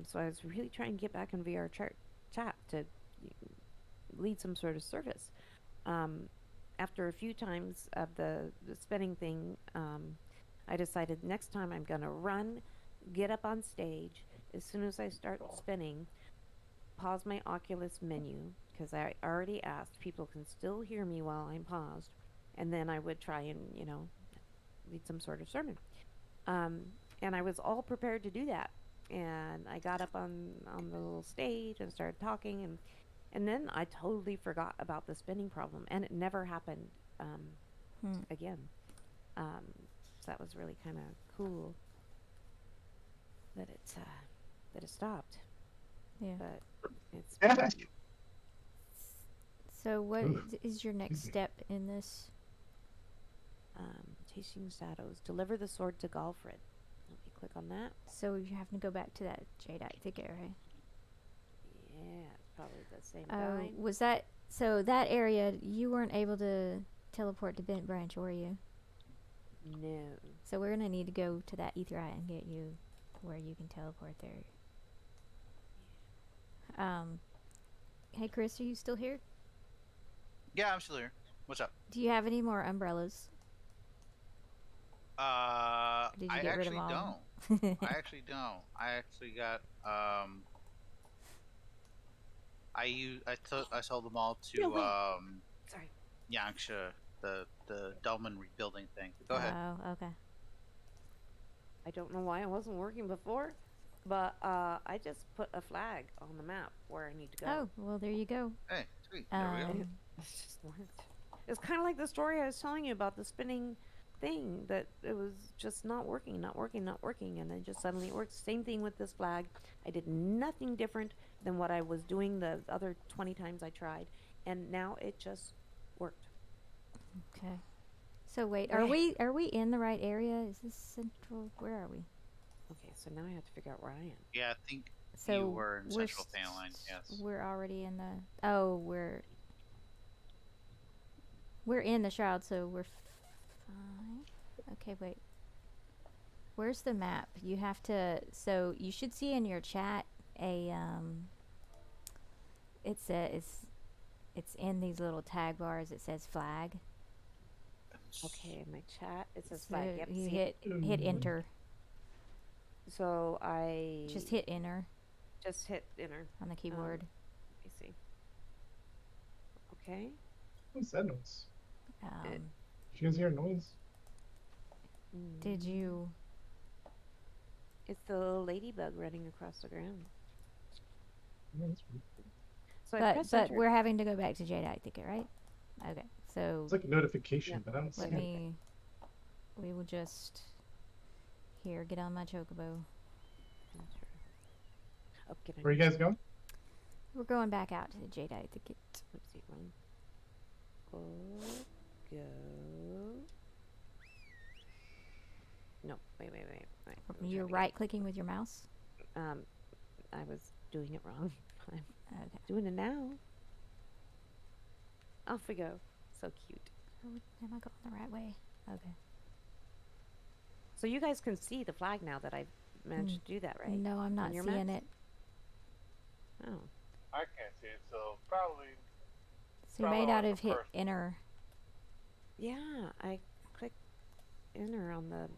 So I was really trying to get back in VR chat to lead some sort of service. After a few times of the spinning thing, I decided next time I'm going to run, get up on stage. As soon as I start spinning, pause my Oculus menu, because I already asked people can still hear me while I'm paused. And then I would try and, lead some sort of sermon. And I was all prepared to do that. And I got up on the little stage and started talking. And then I totally forgot about the spinning problem. And it never happened again. So that was really kind of cool that it stopped. yeah. But it's So what is your next step in this? Chasing Shadows. Deliver the sword to Galfred. Let me click on that. So you have to go back to that jadeite thicket, right? Yeah, it's probably the same guy. Was that so? That area you weren't able to teleport to Bent Branch, were you? No. So we're gonna need to go to that Etherite and get you where you can teleport there. Hey, Chris, are you still here? Yeah, I'm still here. What's up? Do you have any more umbrellas? Or did you I get rid of actually all don't. of them? I actually don't. I actually got I sold them all No to way. Sorry. Yangsha, the Dolmen rebuilding thing. Go ahead. Oh, okay. I don't know why it wasn't working before, but I just put a flag on the map where I need to go. Oh, well, there you go. Hey, sweet. There we go. Um, It just worked. It's kind of like the story I was telling you about the spinning thing, that it was just not working, and then just suddenly it worked. Same thing with this flag. I did nothing different than what I was doing the other 20 times I tried, and now it just worked. Okay. So wait, are we in the right area? Is this central? Where are we? Okay, so now I have to figure out where I am. Yeah, I think So you were in Central Fan Line. Yes. We're already in the. Oh, we're in the shroud, so we're fine. Okay, wait. Where's the map? You have to. So you should see in your chat a It says it's in these little tag bars. It says flag. Okay, in my chat it says So flag. Yep, you see it? hit enter. So I Just hit enter just hit enter. on the keyboard. Let me see. Okay. What's that noise? Um, Did you guys hear a noise? did you? It's the little ladybug running across the ground. Yeah, that's weird. So I But press but enter. we're having to go back to Jadeite ticket, right? Okay. So It's like a notification, Yeah. but I don't see let it. me. We will just. Here, get on my chocobo. Enter. Oh, get Where are you guys going? We're going back out to the Jadeite ticket. Let's see, run. Go. No, wait. You're right clicking with your mouse. I was doing it wrong. I'm Okay. doing it now. Off we go. So cute. Oh, am I going the right way? Okay. So you guys can see the flag now that I've managed to do that, right? No, I'm not On your seeing maps? it. Oh. I can't see it, so probably So you may Probably not on have the hit first- enter. Yeah, I clicked enter on the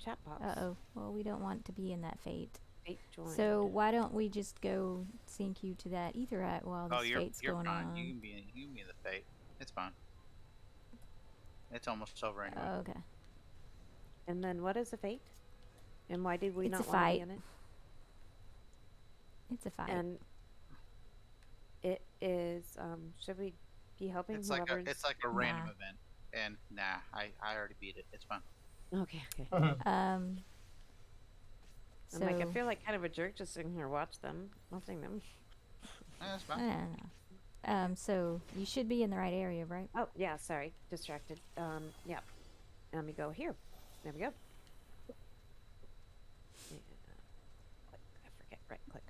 chat box. Uh-oh. Well, we don't want to be in that fate. Fate joined. So why don't we just go sync you to that etherite while this you're fate's you're going fine. on? You can be in the fate. It's fine. It's almost over anyway. Okay. And then what is a fate? And why did we It's not a want to fight. be in it? It's a fight. And it is should we be helping It's whoever's like a random Nah. event. And I already beat it. It's fine. Okay. Um. I'm like, I So feel like kind of a jerk just sitting here watching them. That's I fine. don't know. So you should be in the right area, right? Oh, yeah, sorry. Distracted. Yeah. Let me go here. There we go. And, I forget. Right click.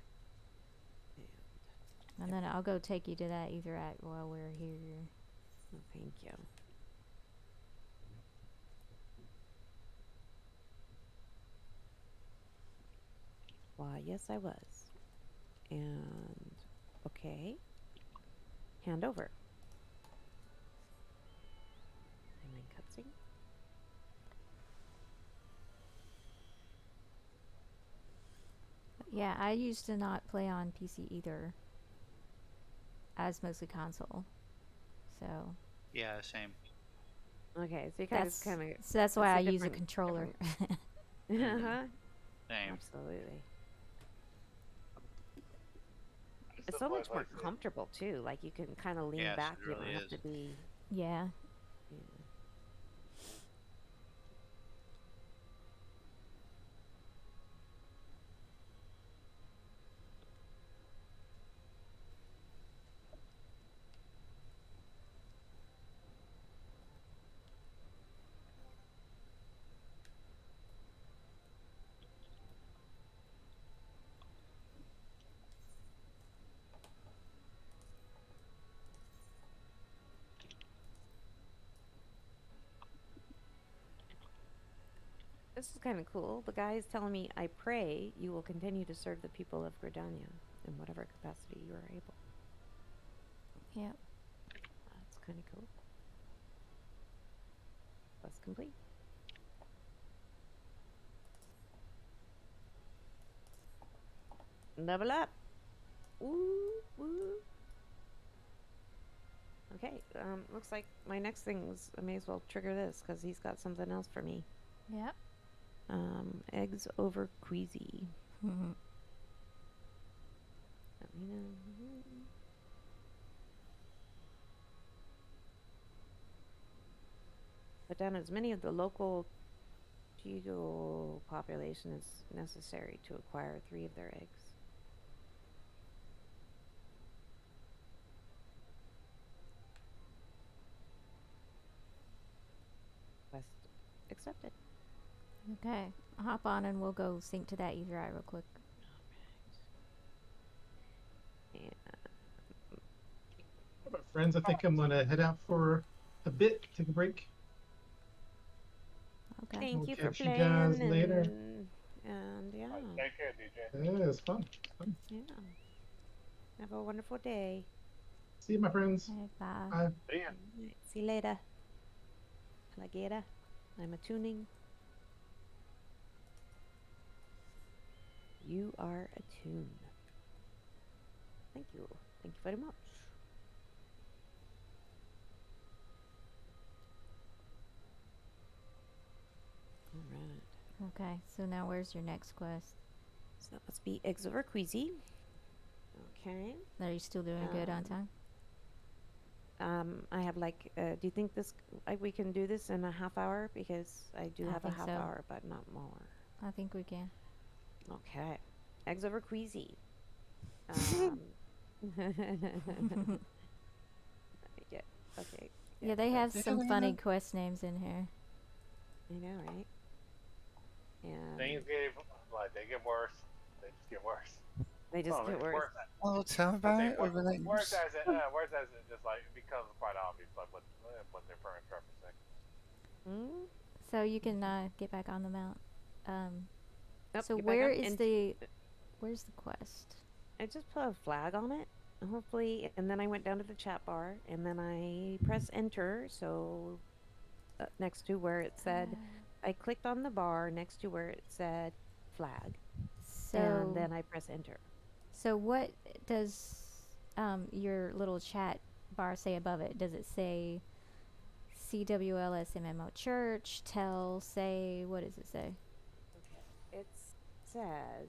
And then I'll go take you to that etherite while we're here. Oh, thank you. Why, yes, I was. And, okay. Hand over. And then cutscene. Yeah, I used to not play on PC either. I was mostly console. So Yeah, same. Okay, so you guys that's kind of. so that's why I that's a use a different- controller. Uh-huh. Same. Absolutely. I It's still so play much more PlayStation. comfortable too. Like you can kind of lean Yes, back. it You don't really have is. to be. Yeah. Yeah. This is kind of cool. The guy is telling me, I pray you will continue to serve the people of Gridania. in whatever capacity you are able. Yep. That's kind of cool. Quest complete. Level up. Woo, woo. Okay, looks like my next thing's, I may as well trigger this because he's got something else for me. Yep. Eggs over queasy. Mhm. Let me know. Put down as many of the local Chigo population as necessary to acquire 3 of their eggs. Quest accepted. Okay. I'll hop on and we'll go sync to that ether eye real quick. And All right, friends, I think I'm gonna head out for a bit, take a break. Okay. thank We'll you for catch you playing. guys later. And yeah, Take care, DJ. Yeah, it's fun. yeah. Have a wonderful day. See you, my friends. Okay, bye. Bye. See ya. Right, see you later. Alligator. I'm attuning. You are attuned. Thank you. Thank you very much. All right. Okay. So now where's your next quest? So that must be eggs over queasy. Okay. Are you still doing good on time? I have like, do you think this, we can do this in a half hour? Because I do I have a think half so. hour, but not more. I think we can. Okay. Eggs over queasy. Yeah. Okay. Yeah, they have Yeah, some they funny have- quest names in here. I know, right? And Things they get worse. They just get worse. they just get worse. Oh, tell me I about say it. Over there. worse as it just like it becomes quite obvious like what their parents referencing. Mm? So you can get back on the mount. Nope, So get back where up, is and where's the quest? I just put a flag on it, hopefully, and then I went down to the chat bar, and then I press enter. So next to where it said, I clicked on the bar next to where it said flag, So and then I press enter. So what does your little chat bar say above it? Does it say CWLS MMO Church? Tell, say, what does it say? It says,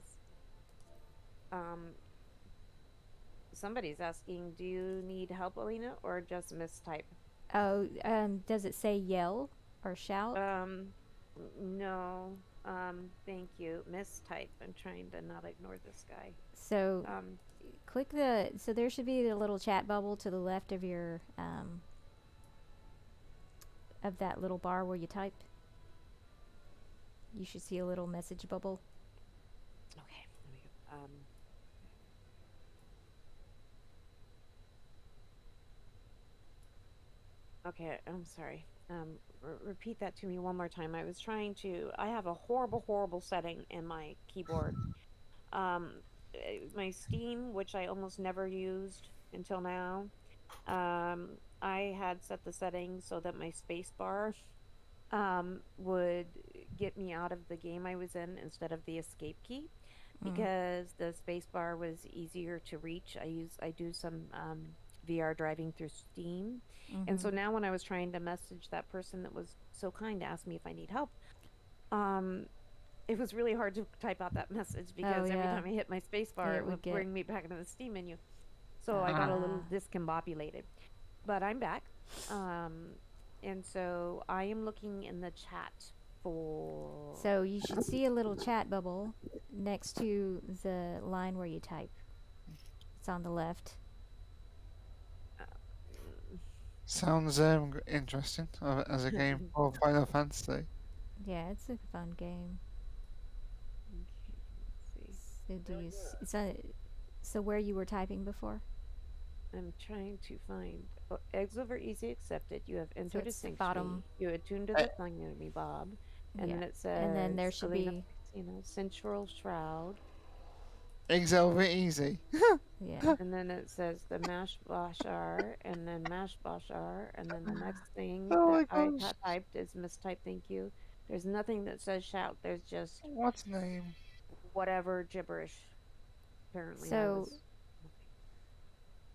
somebody's asking, do you need help, Alina, or just mistype? Oh, does it say yell or shout? No. Thank you. Mistype. I'm trying to not ignore this guy. So click so there should be a little chat bubble to the left of your of that little bar where you type. You should see a little message bubble. Okay, let me go. Okay, I'm sorry. Repeat that to me one more time. I was trying to. I have a horrible setting in my keyboard. My Steam, which I almost never used until now, I had set the settings so that my space bar would get me out of the game I was in instead of the escape key, because the space bar was easier to reach. I do some VR driving through Steam, and so now when I was trying to message that person that was so kind to ask me if I need help, it was really hard to type out that message because every time I hit my space bar, it would bring me back into the Steam menu. So I got a little discombobulated. But I'm back. And so I am looking in the chat for... So you should see a little chat bubble next to the line where you type. It's on the left. Sounds interesting as a game of Final Fantasy. Yeah, it's a fun game. Okay, So do you so where you were typing before? I'm trying to find eggs over easy accepted. You have entered a sanctuary. bottom. You attuned to the Thangyami Bob, and then it says, and then there should be central shroud. Eggs over easy. Yeah. And then it says the mash bashar, and then mash bashar, and then the next thing Oh that my I gosh. typed is mistyped. Thank you. There's nothing that says shout. There's just What's name? whatever gibberish. Apparently, I So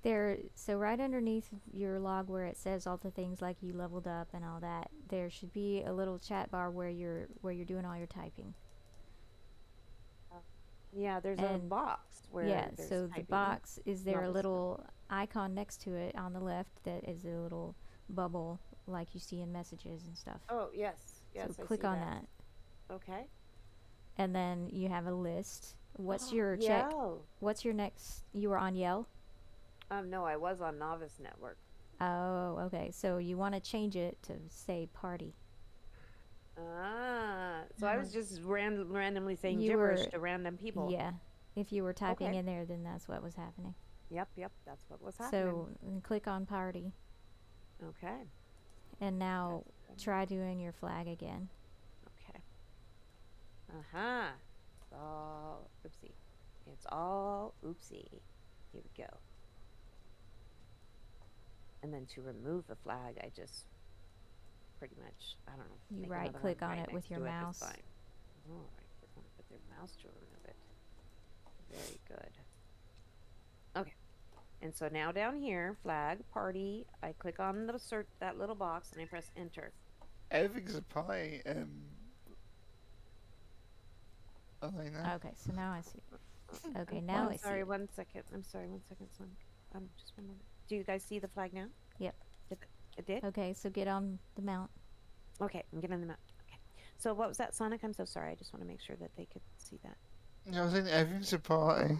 was. so right underneath your log where it says all the things like you leveled up and all that, there should be a little chat bar where you're doing all your typing. Yeah, there's a And box where yeah, there's so the typing. box, is there a Novice little icon next to it on the left that is a little bubble like you see in messages and stuff? Oh, yes. Yes, So I click see on that. that. Okay. And then you have a list. What's your check? Yell. What's your next? You were on Yell? No, I was on Novice Network. Oh, okay. So you want to change it to say party. So I was just randomly saying You gibberish were- to random people. Yeah. If you were typing Okay. in there, then that's what was happening. Yep, that's what was happening. So click on party. Okay. And now That's good. try doing your flag again. Okay. It's all oopsie. It's all oopsie. Here we go. And then to remove the flag, I just pretty much, I don't know. You make right another click one on right it with next your to it, it's mouse. fine. Oh, right click on it with your mouse to remove it. Very good. Okay. And so now down here, flag, party, I click on the search, that little box, and I press enter. Everything's a pie. Elena. Okay, so now I see. Okay, now I see. Sorry, it. 1 second. I'm sorry, 1 second, son. Just one moment. Do you guys see the flag now? Yep. It did? Okay, so get on the mount. Okay, I'm getting them out. Okay. So what was that, Sonic? I'm so sorry. I just want to make sure that they could see that. I think everything's a party.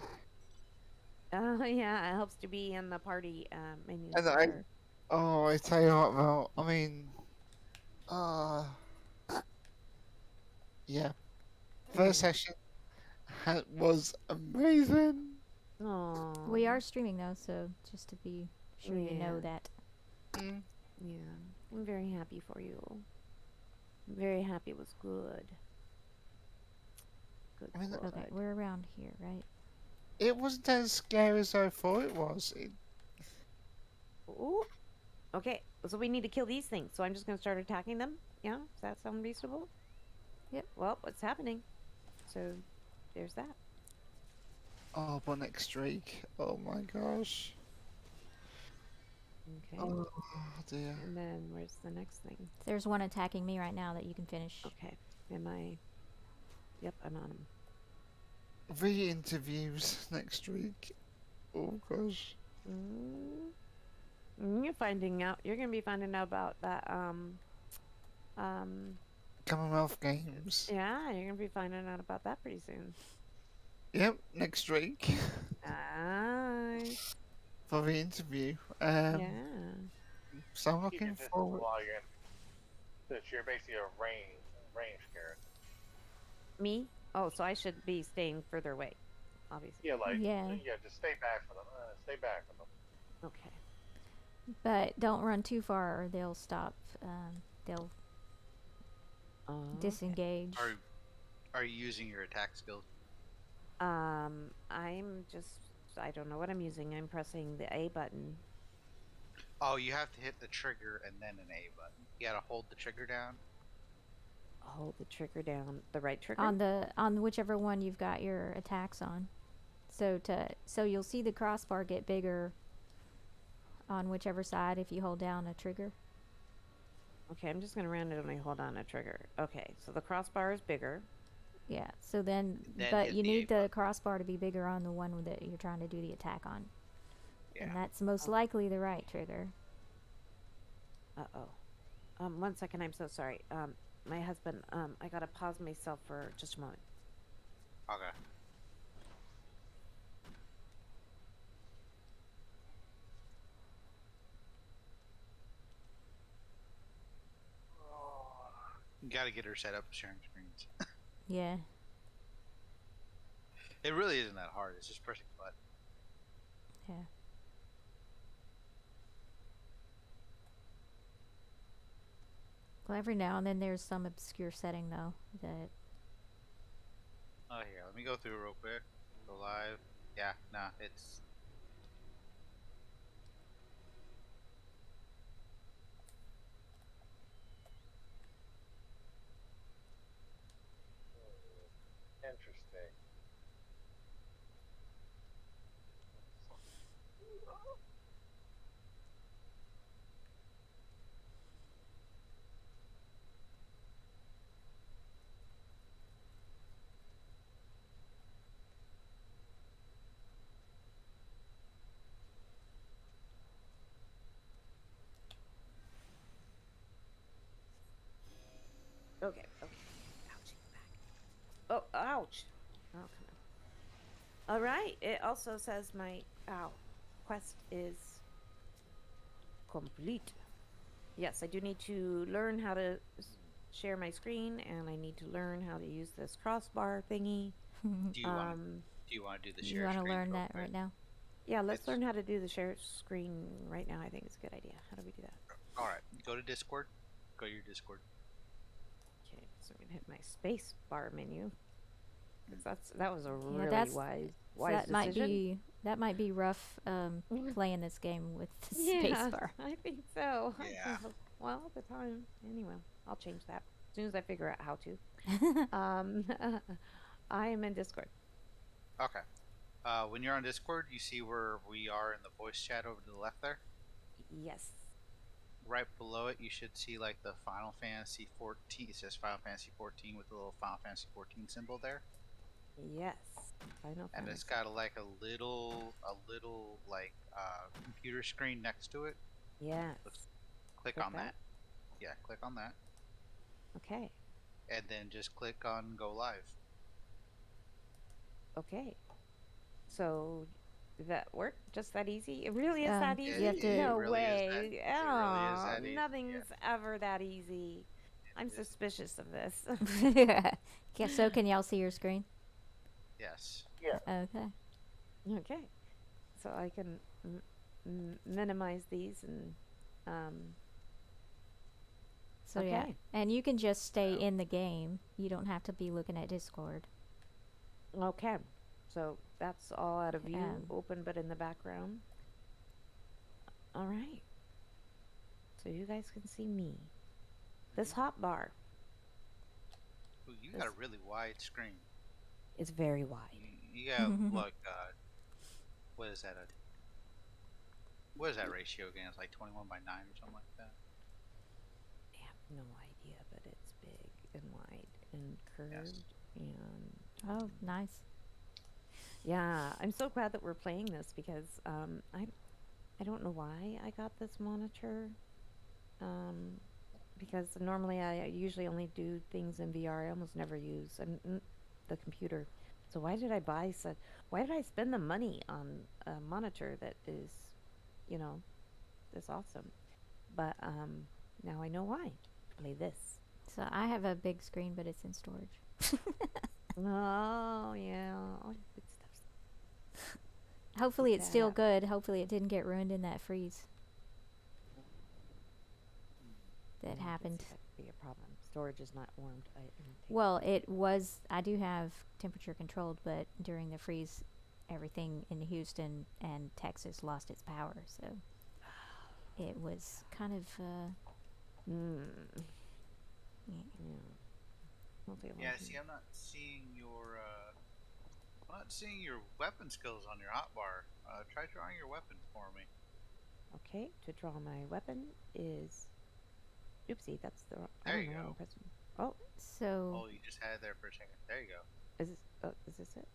Yeah, it helps to be in the party menu. And for sure. I tell you what, well, I mean, yeah. First session was amazing. Aww. We are streaming though, so just to be sure you know Yeah. that. Mm. Yeah, I'm very happy for you. I'm very happy it was good. Good. I mean, good. Okay, we're around here, right? It wasn't as scary as I thought it was. Ooh. Okay, so we need to kill these things. So I'm just going to start attacking them. Yeah, does that sound reasonable? Yep. Well, what's happening? So there's that. Oh, but next streak. Oh my gosh. Okay. Oh dear. And then where's the next thing? There's one attacking me right now that you can finish. Okay. Am I? Yep, I'm on him. Re-interviews next week. Oh gosh. You're finding out. You're gonna be finding out about that. Commonwealth Games. Yeah, you're gonna be finding out about that pretty soon. Yep, next week. Nice. For the interview. Yeah. So I'm Keep your looking distance forward. while you're in. Since you're basically a range character. Me? Oh, so I should be staying further away, obviously. Yeah, Yeah. just stay back from them. Stay back from them. Okay. But don't run too far or they'll stop. They'll disengage. Are you using your attack skills? I'm just. I don't know what I'm using. I'm pressing the A button. Oh, you have to hit the trigger and then an A button. You gotta hold the trigger down. Hold the trigger down. The right trigger? On whichever one you've got your attacks on. So you'll see the crossbar get bigger on whichever side if you hold down a trigger. Okay, I'm just going to randomly hold on a trigger. Okay, so the crossbar is bigger. Yeah. So then Then but hit you the need A the crossbar to be bigger on the one that you're trying to do the attack on. Yeah. And that's most likely the right trigger. Uh-oh. 1 second, I'm so sorry. My husband, I got to pause myself for just a moment. Okay. You gotta get her set up sharing screens. Yeah. It really isn't that hard. It's just pressing a button. Yeah. Well, every now and then there's some obscure setting though that. Oh, here. Let me go through it real quick. Go live. Yeah, nah, it's. Interesting. Okay. Okay. Ouch. Back. Oh, ouch. Oh, come on. All right. It also says my quest is complete. Yes, I do need to learn how to share my screen, and I need to learn how to use this crossbar thingy. Do you want to? Do you want to do the You share want to screen? learn real that quick? right now? Yeah, let's It's learn how to do the share screen right now. I think it's a good idea. How do we do that? all right. Go to Discord. Go to your Discord. Okay, so I'm gonna hit my space bar menu. 'Cause that was a Yeah, really that's wise that might decision. be rough playing this game with the Yeah, spacebar. I think so. Yeah. Well, at the time. Anyway, I'll change that as soon as I figure out how to. I am in Discord. Okay. When you're on Discord, you see where we are in the voice chat over to the left there. Yes. Right below it, you should see like the Final Fantasy 14. It says Final Fantasy 14 with the little Final Fantasy 14 symbol there, Yes. Final and it's Fantasy. got like a little like computer screen next to it. Yes. Click on that. Yeah, click on that, Okay. and then just click on Go Live. Okay. So that work? Just that easy? It really is Um, that you easy? have to- No really is that. way. It really is Oh, that easy. nothing's ever that easy. I'm It is. suspicious of this. Yeah, so can y'all see your screen? Yes. Yeah. Okay. Okay. So I can minimize these and So yeah, okay. and you can just stay Yeah. in the game. You don't have to be looking at Discord. Okay. So that's all out of view, Um, open but in the background. All right. So you guys can see me. This hot bar Ooh, you got a really wide screen. is very wide. You have like what is that? What is that ratio again? It's like 21:9 or something like that. I have no idea, but it's big and wide and curved Yes. and Oh, nice. yeah, I'm so glad that we're playing this because I don't know why I got this monitor. Because normally I usually only do things in VR. I almost never use the computer. So why did I buy such? Why did I spend the money on a monitor that is, you know, this awesome? But now I know why. Play this. So I have a big screen, but it's in storage. Oh yeah, all good stuff. Hopefully Pick it's that still up. good. Hopefully it didn't get ruined in that freeze that Yeah, I can see happened. that could be a problem. Storage is not warmed. Well, it was. I do have temperature controlled, but during the freeze, everything in Houston and Texas lost its power. So it was kind of. Hmm. Yeah. Yeah. Hopefully it Yeah. wasn't. See, I'm not seeing your weapon skills on your hotbar. Try drawing your weapon for me. Okay, to draw my weapon is. Oopsie, that's the. I There don't you know. go. I'm pressing. Oh, So Oh, you just had it there for a second. There you go. is this it?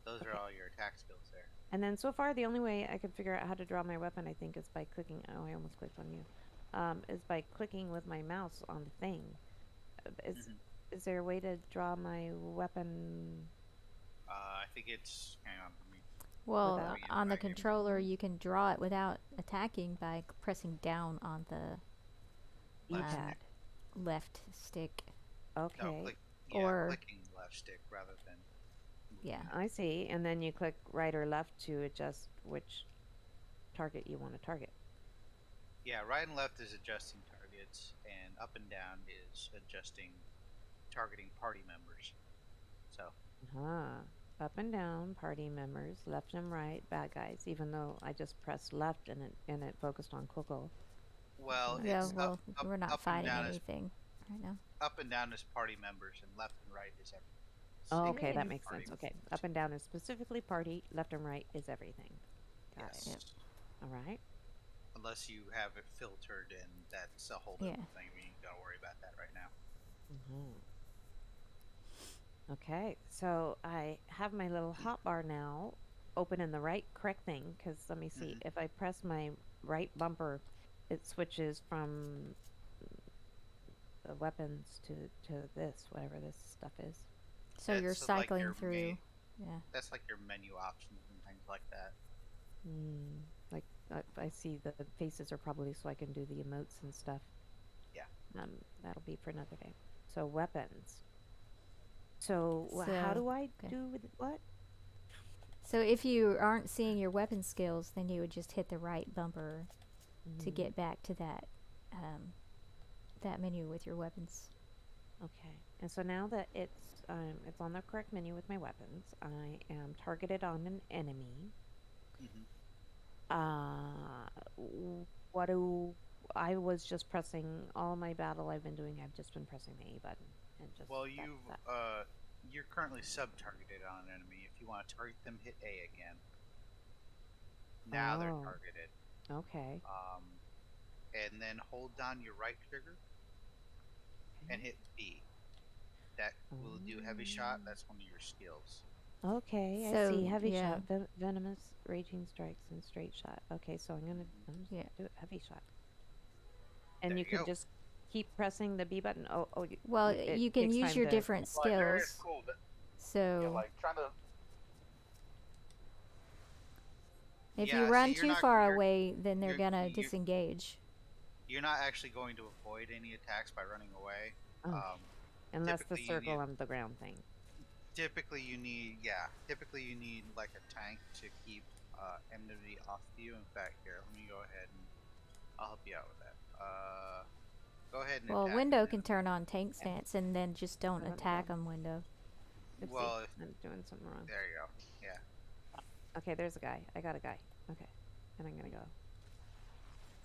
Those are Okay. all your attack skills there. And then so far, the only way I can figure out how to draw my weapon, I think, is by clicking. Oh, I almost clicked on you. Is by clicking with my mouse on the thing. Is there a way to draw my weapon? I think it's. Hang on. Let me. well, Without- on the Right here. controller, you can draw it without attacking by pressing down on the Left E-pad. left stick. Okay. No, Or- clicking left stick rather than. Yeah. I see. And then you click right or left to adjust which target you want to target. Yeah, right and left is adjusting targets, and up and down is adjusting targeting party members. So. up and down, party members, left and right, bad guys. Even though I just pressed left and it focused on Coco. Well, Yeah, it's well, we're not up and fighting down anything right now. up and down is party members, and left and right is everything. Oh, It okay, can that be makes party sense. Okay, members. up and down is specifically party, left and right is everything. Got Yes. it. All right. Unless you have it filtered, and that's a whole different thing. I mean, you gotta worry about that right now. Okay, so I have my little hotbar now open in the right correct thing because let me see. If I press my right bumper, it switches from the weapons to this, whatever this stuff is. So you're That's like cycling your through. Yeah. That's like your menu options and things like that. Like I see the faces are probably so I can do the emotes and stuff. Yeah. That'll be for another day. So weapons. So how do I do with what? So if you aren't seeing your weapon skills, then you would just hit the right bumper to get back to that that menu with your weapons. Okay. And so now that it's on the correct menu with my weapons, I am targeted on an enemy. What do I was just pressing all my battle I've been doing. I've just been pressing the A button and just. Well, you're currently sub-targeted on an enemy. If you want to target them, hit A again. Now they're targeted. Okay. And then hold down your right trigger and hit B. That will do heavy shot. That's one of your skills. Okay, I see. Heavy shot, venomous, raging strikes, and straight shot. Okay, so I'm gonna do it heavy shot. And you can just keep pressing the B button. Well, you can use your different skills. Cool. So like trying to. If you run too far away, then they're gonna disengage. You're not actually going to avoid any attacks by running away. Unless the circle on the ground thing. Typically you need like a tank to keep enmity off you. In fact, here, let me go ahead and I'll help you out with that. Go ahead and attack Window can turn on tank stance and then just don't attack on window. Well, I'm doing something wrong. There you go. Yeah. Okay, there's a guy. I got a guy. Okay. And I'm gonna go.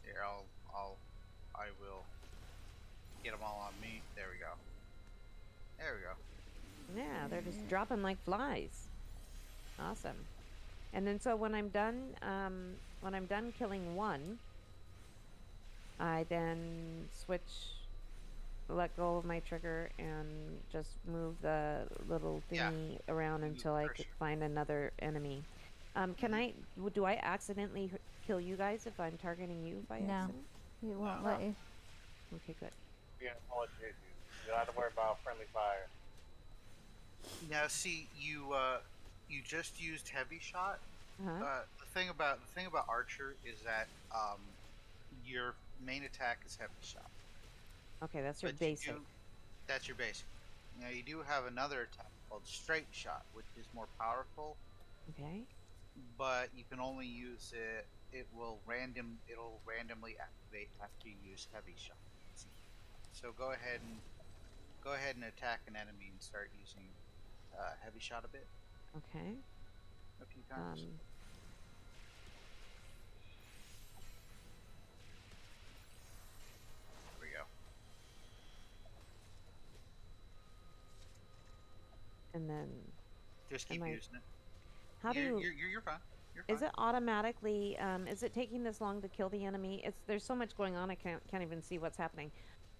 Here, I will get them all on me. There we go. There we go. Yeah, they're just dropping like flies. Awesome. And then so when I'm done killing one, I then let go of my trigger and just move the little thingy around until I could find another enemy. Do I accidentally kill you guys if I'm targeting you by accident? No, it won't let you. Okay, good. Yeah, I'll let you. You don't have to worry about friendly fire. Now, see, you just used heavy shot. The thing about Archer is that your main attack is heavy shot. Okay, that's your basic. That's your basic. Now you do have another attack called straight shot, which is more powerful. Okay. But you can only use it. It'll randomly activate after you use heavy shot. So go ahead and attack an enemy and start using heavy shot a bit. Okay. A few times. There we go. And then just keep using it. How do you? You're fine. You're fine. Is it automatically? Is it taking this long to kill the enemy? There's so much going on. I can't even see what's happening.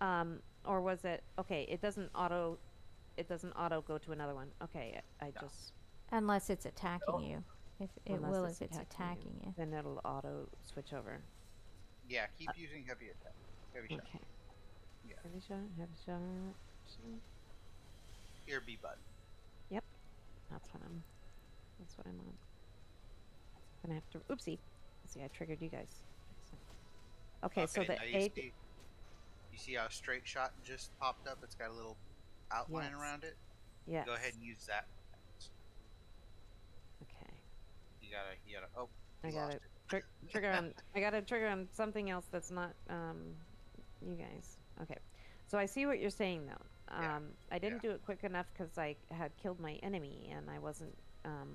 Or was it okay? It doesn't auto go to another one. Okay, I just. Unless it's attacking you. If it's attacking you. Then it'll auto switch over. Yeah, keep using heavy attack. Heavy shot. Okay. Yeah. Heavy shot. Your B button. Yep. That's what I'm on. Gonna have to. Oopsie. Let's see, I triggered you guys. Okay, so the A. You see how straight shot just popped up? It's got a little outline around it. Yeah. Go ahead and use that. Okay. You gotta. Oh. I gotta trigger on. I gotta trigger on something else that's not you guys. Okay. So I see what you're saying though. Yeah. I didn't do it quick enough because I had killed my enemy and I wasn't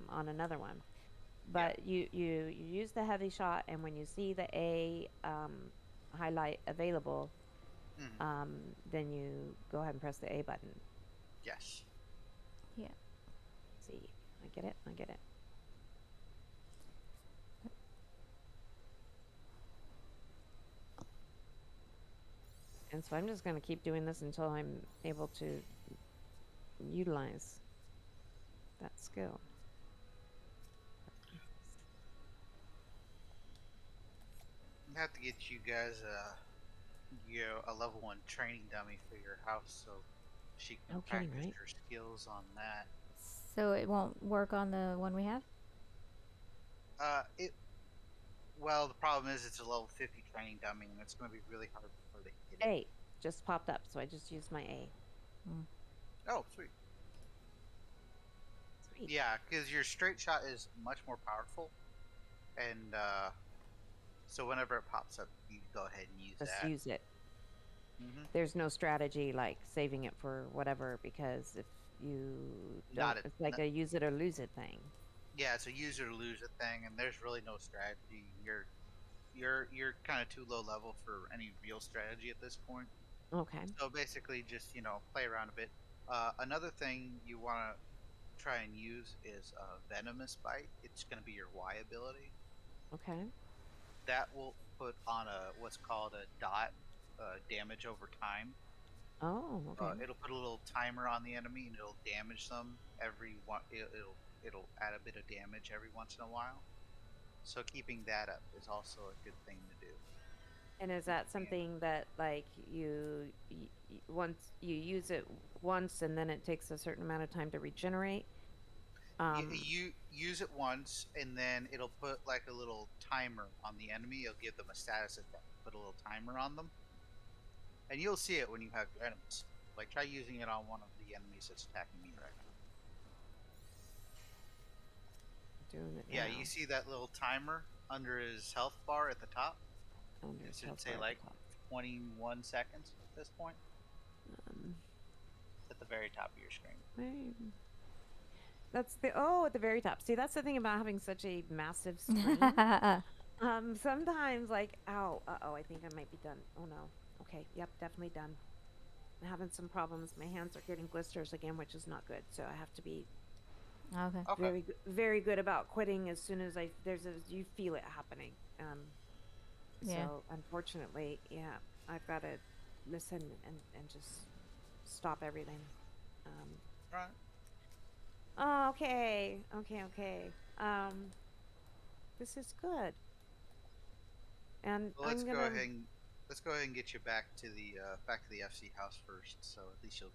on another one. But you use the heavy shot, and when you see the A highlight available, Mhm. then you go ahead and press the A button. Yes. Yeah. See, I get it. I get it. And so I'm just going to keep doing this until I'm able to utilize that skill. I have to get you guys a level 1 training dummy for your house so she can No kidding, practice right? her skills on that. So it won't work on the one we have? It well, the problem is it's a level 50 training dummy, and it's going to be really hard for her to hit it. A just popped up, so I just used my A. Oh, sweet. Sweet. Yeah, because your straight shot is much more powerful, and so whenever it pops up, you go ahead and use Just that. use it. Mm-hmm. There's no strategy like saving it for whatever, because if you don't, it's like a use it or lose it thing. Yeah, it's a use it or lose it thing, and there's really no strategy. You're kind of too low level for any real strategy at this point. Okay. So basically, just play around a bit. Another thing you want to try and use is venomous bite. It's going to be your Y ability. Okay. That will put on what's called a dot damage over time. Oh, okay. It'll put a little timer on the enemy, and it'll damage them every one. It'll add a bit of damage every once in a while. So keeping that up is also a good thing to do. And is that something that like once you use it once and then it takes a certain amount of time to regenerate? You use it once, and then it'll put like a little timer on the enemy. It'll give them a status effect. Put a little timer on them, and you'll see it when you have your enemies. Like try using it on one of the enemies that's attacking me right now. Doing it Yeah, now. you see that little timer under his health bar at the top? Under It his should health say bar like at the top. 21 seconds at this point. Um, At the very top of your screen. That's at the very top. See, that's the thing about having such a massive screen. Sometimes like, I think I might be done. Oh no. Okay, yep, definitely done. I'm having some problems. My hands are getting blisters again, which is not good. So I have to be Okay. very good about quitting as soon as you feel it happening. Yeah. So unfortunately, yeah, I've got to listen and just stop everything. Right. Oh, okay. This is good. And Well, I'm gonna let's go ahead and get you back to the FC house first, so at least you'll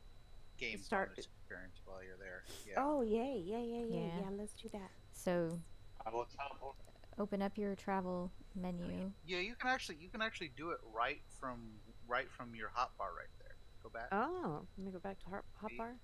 gain start. bonus experience while you're there. Yeah. Oh, yay. Yeah. Yeah, let's do that. So I will teleport. open up your travel menu. Yeah, you can actually do it right from your hotbar right there. Go back. Oh, let me go back to See? hotbar.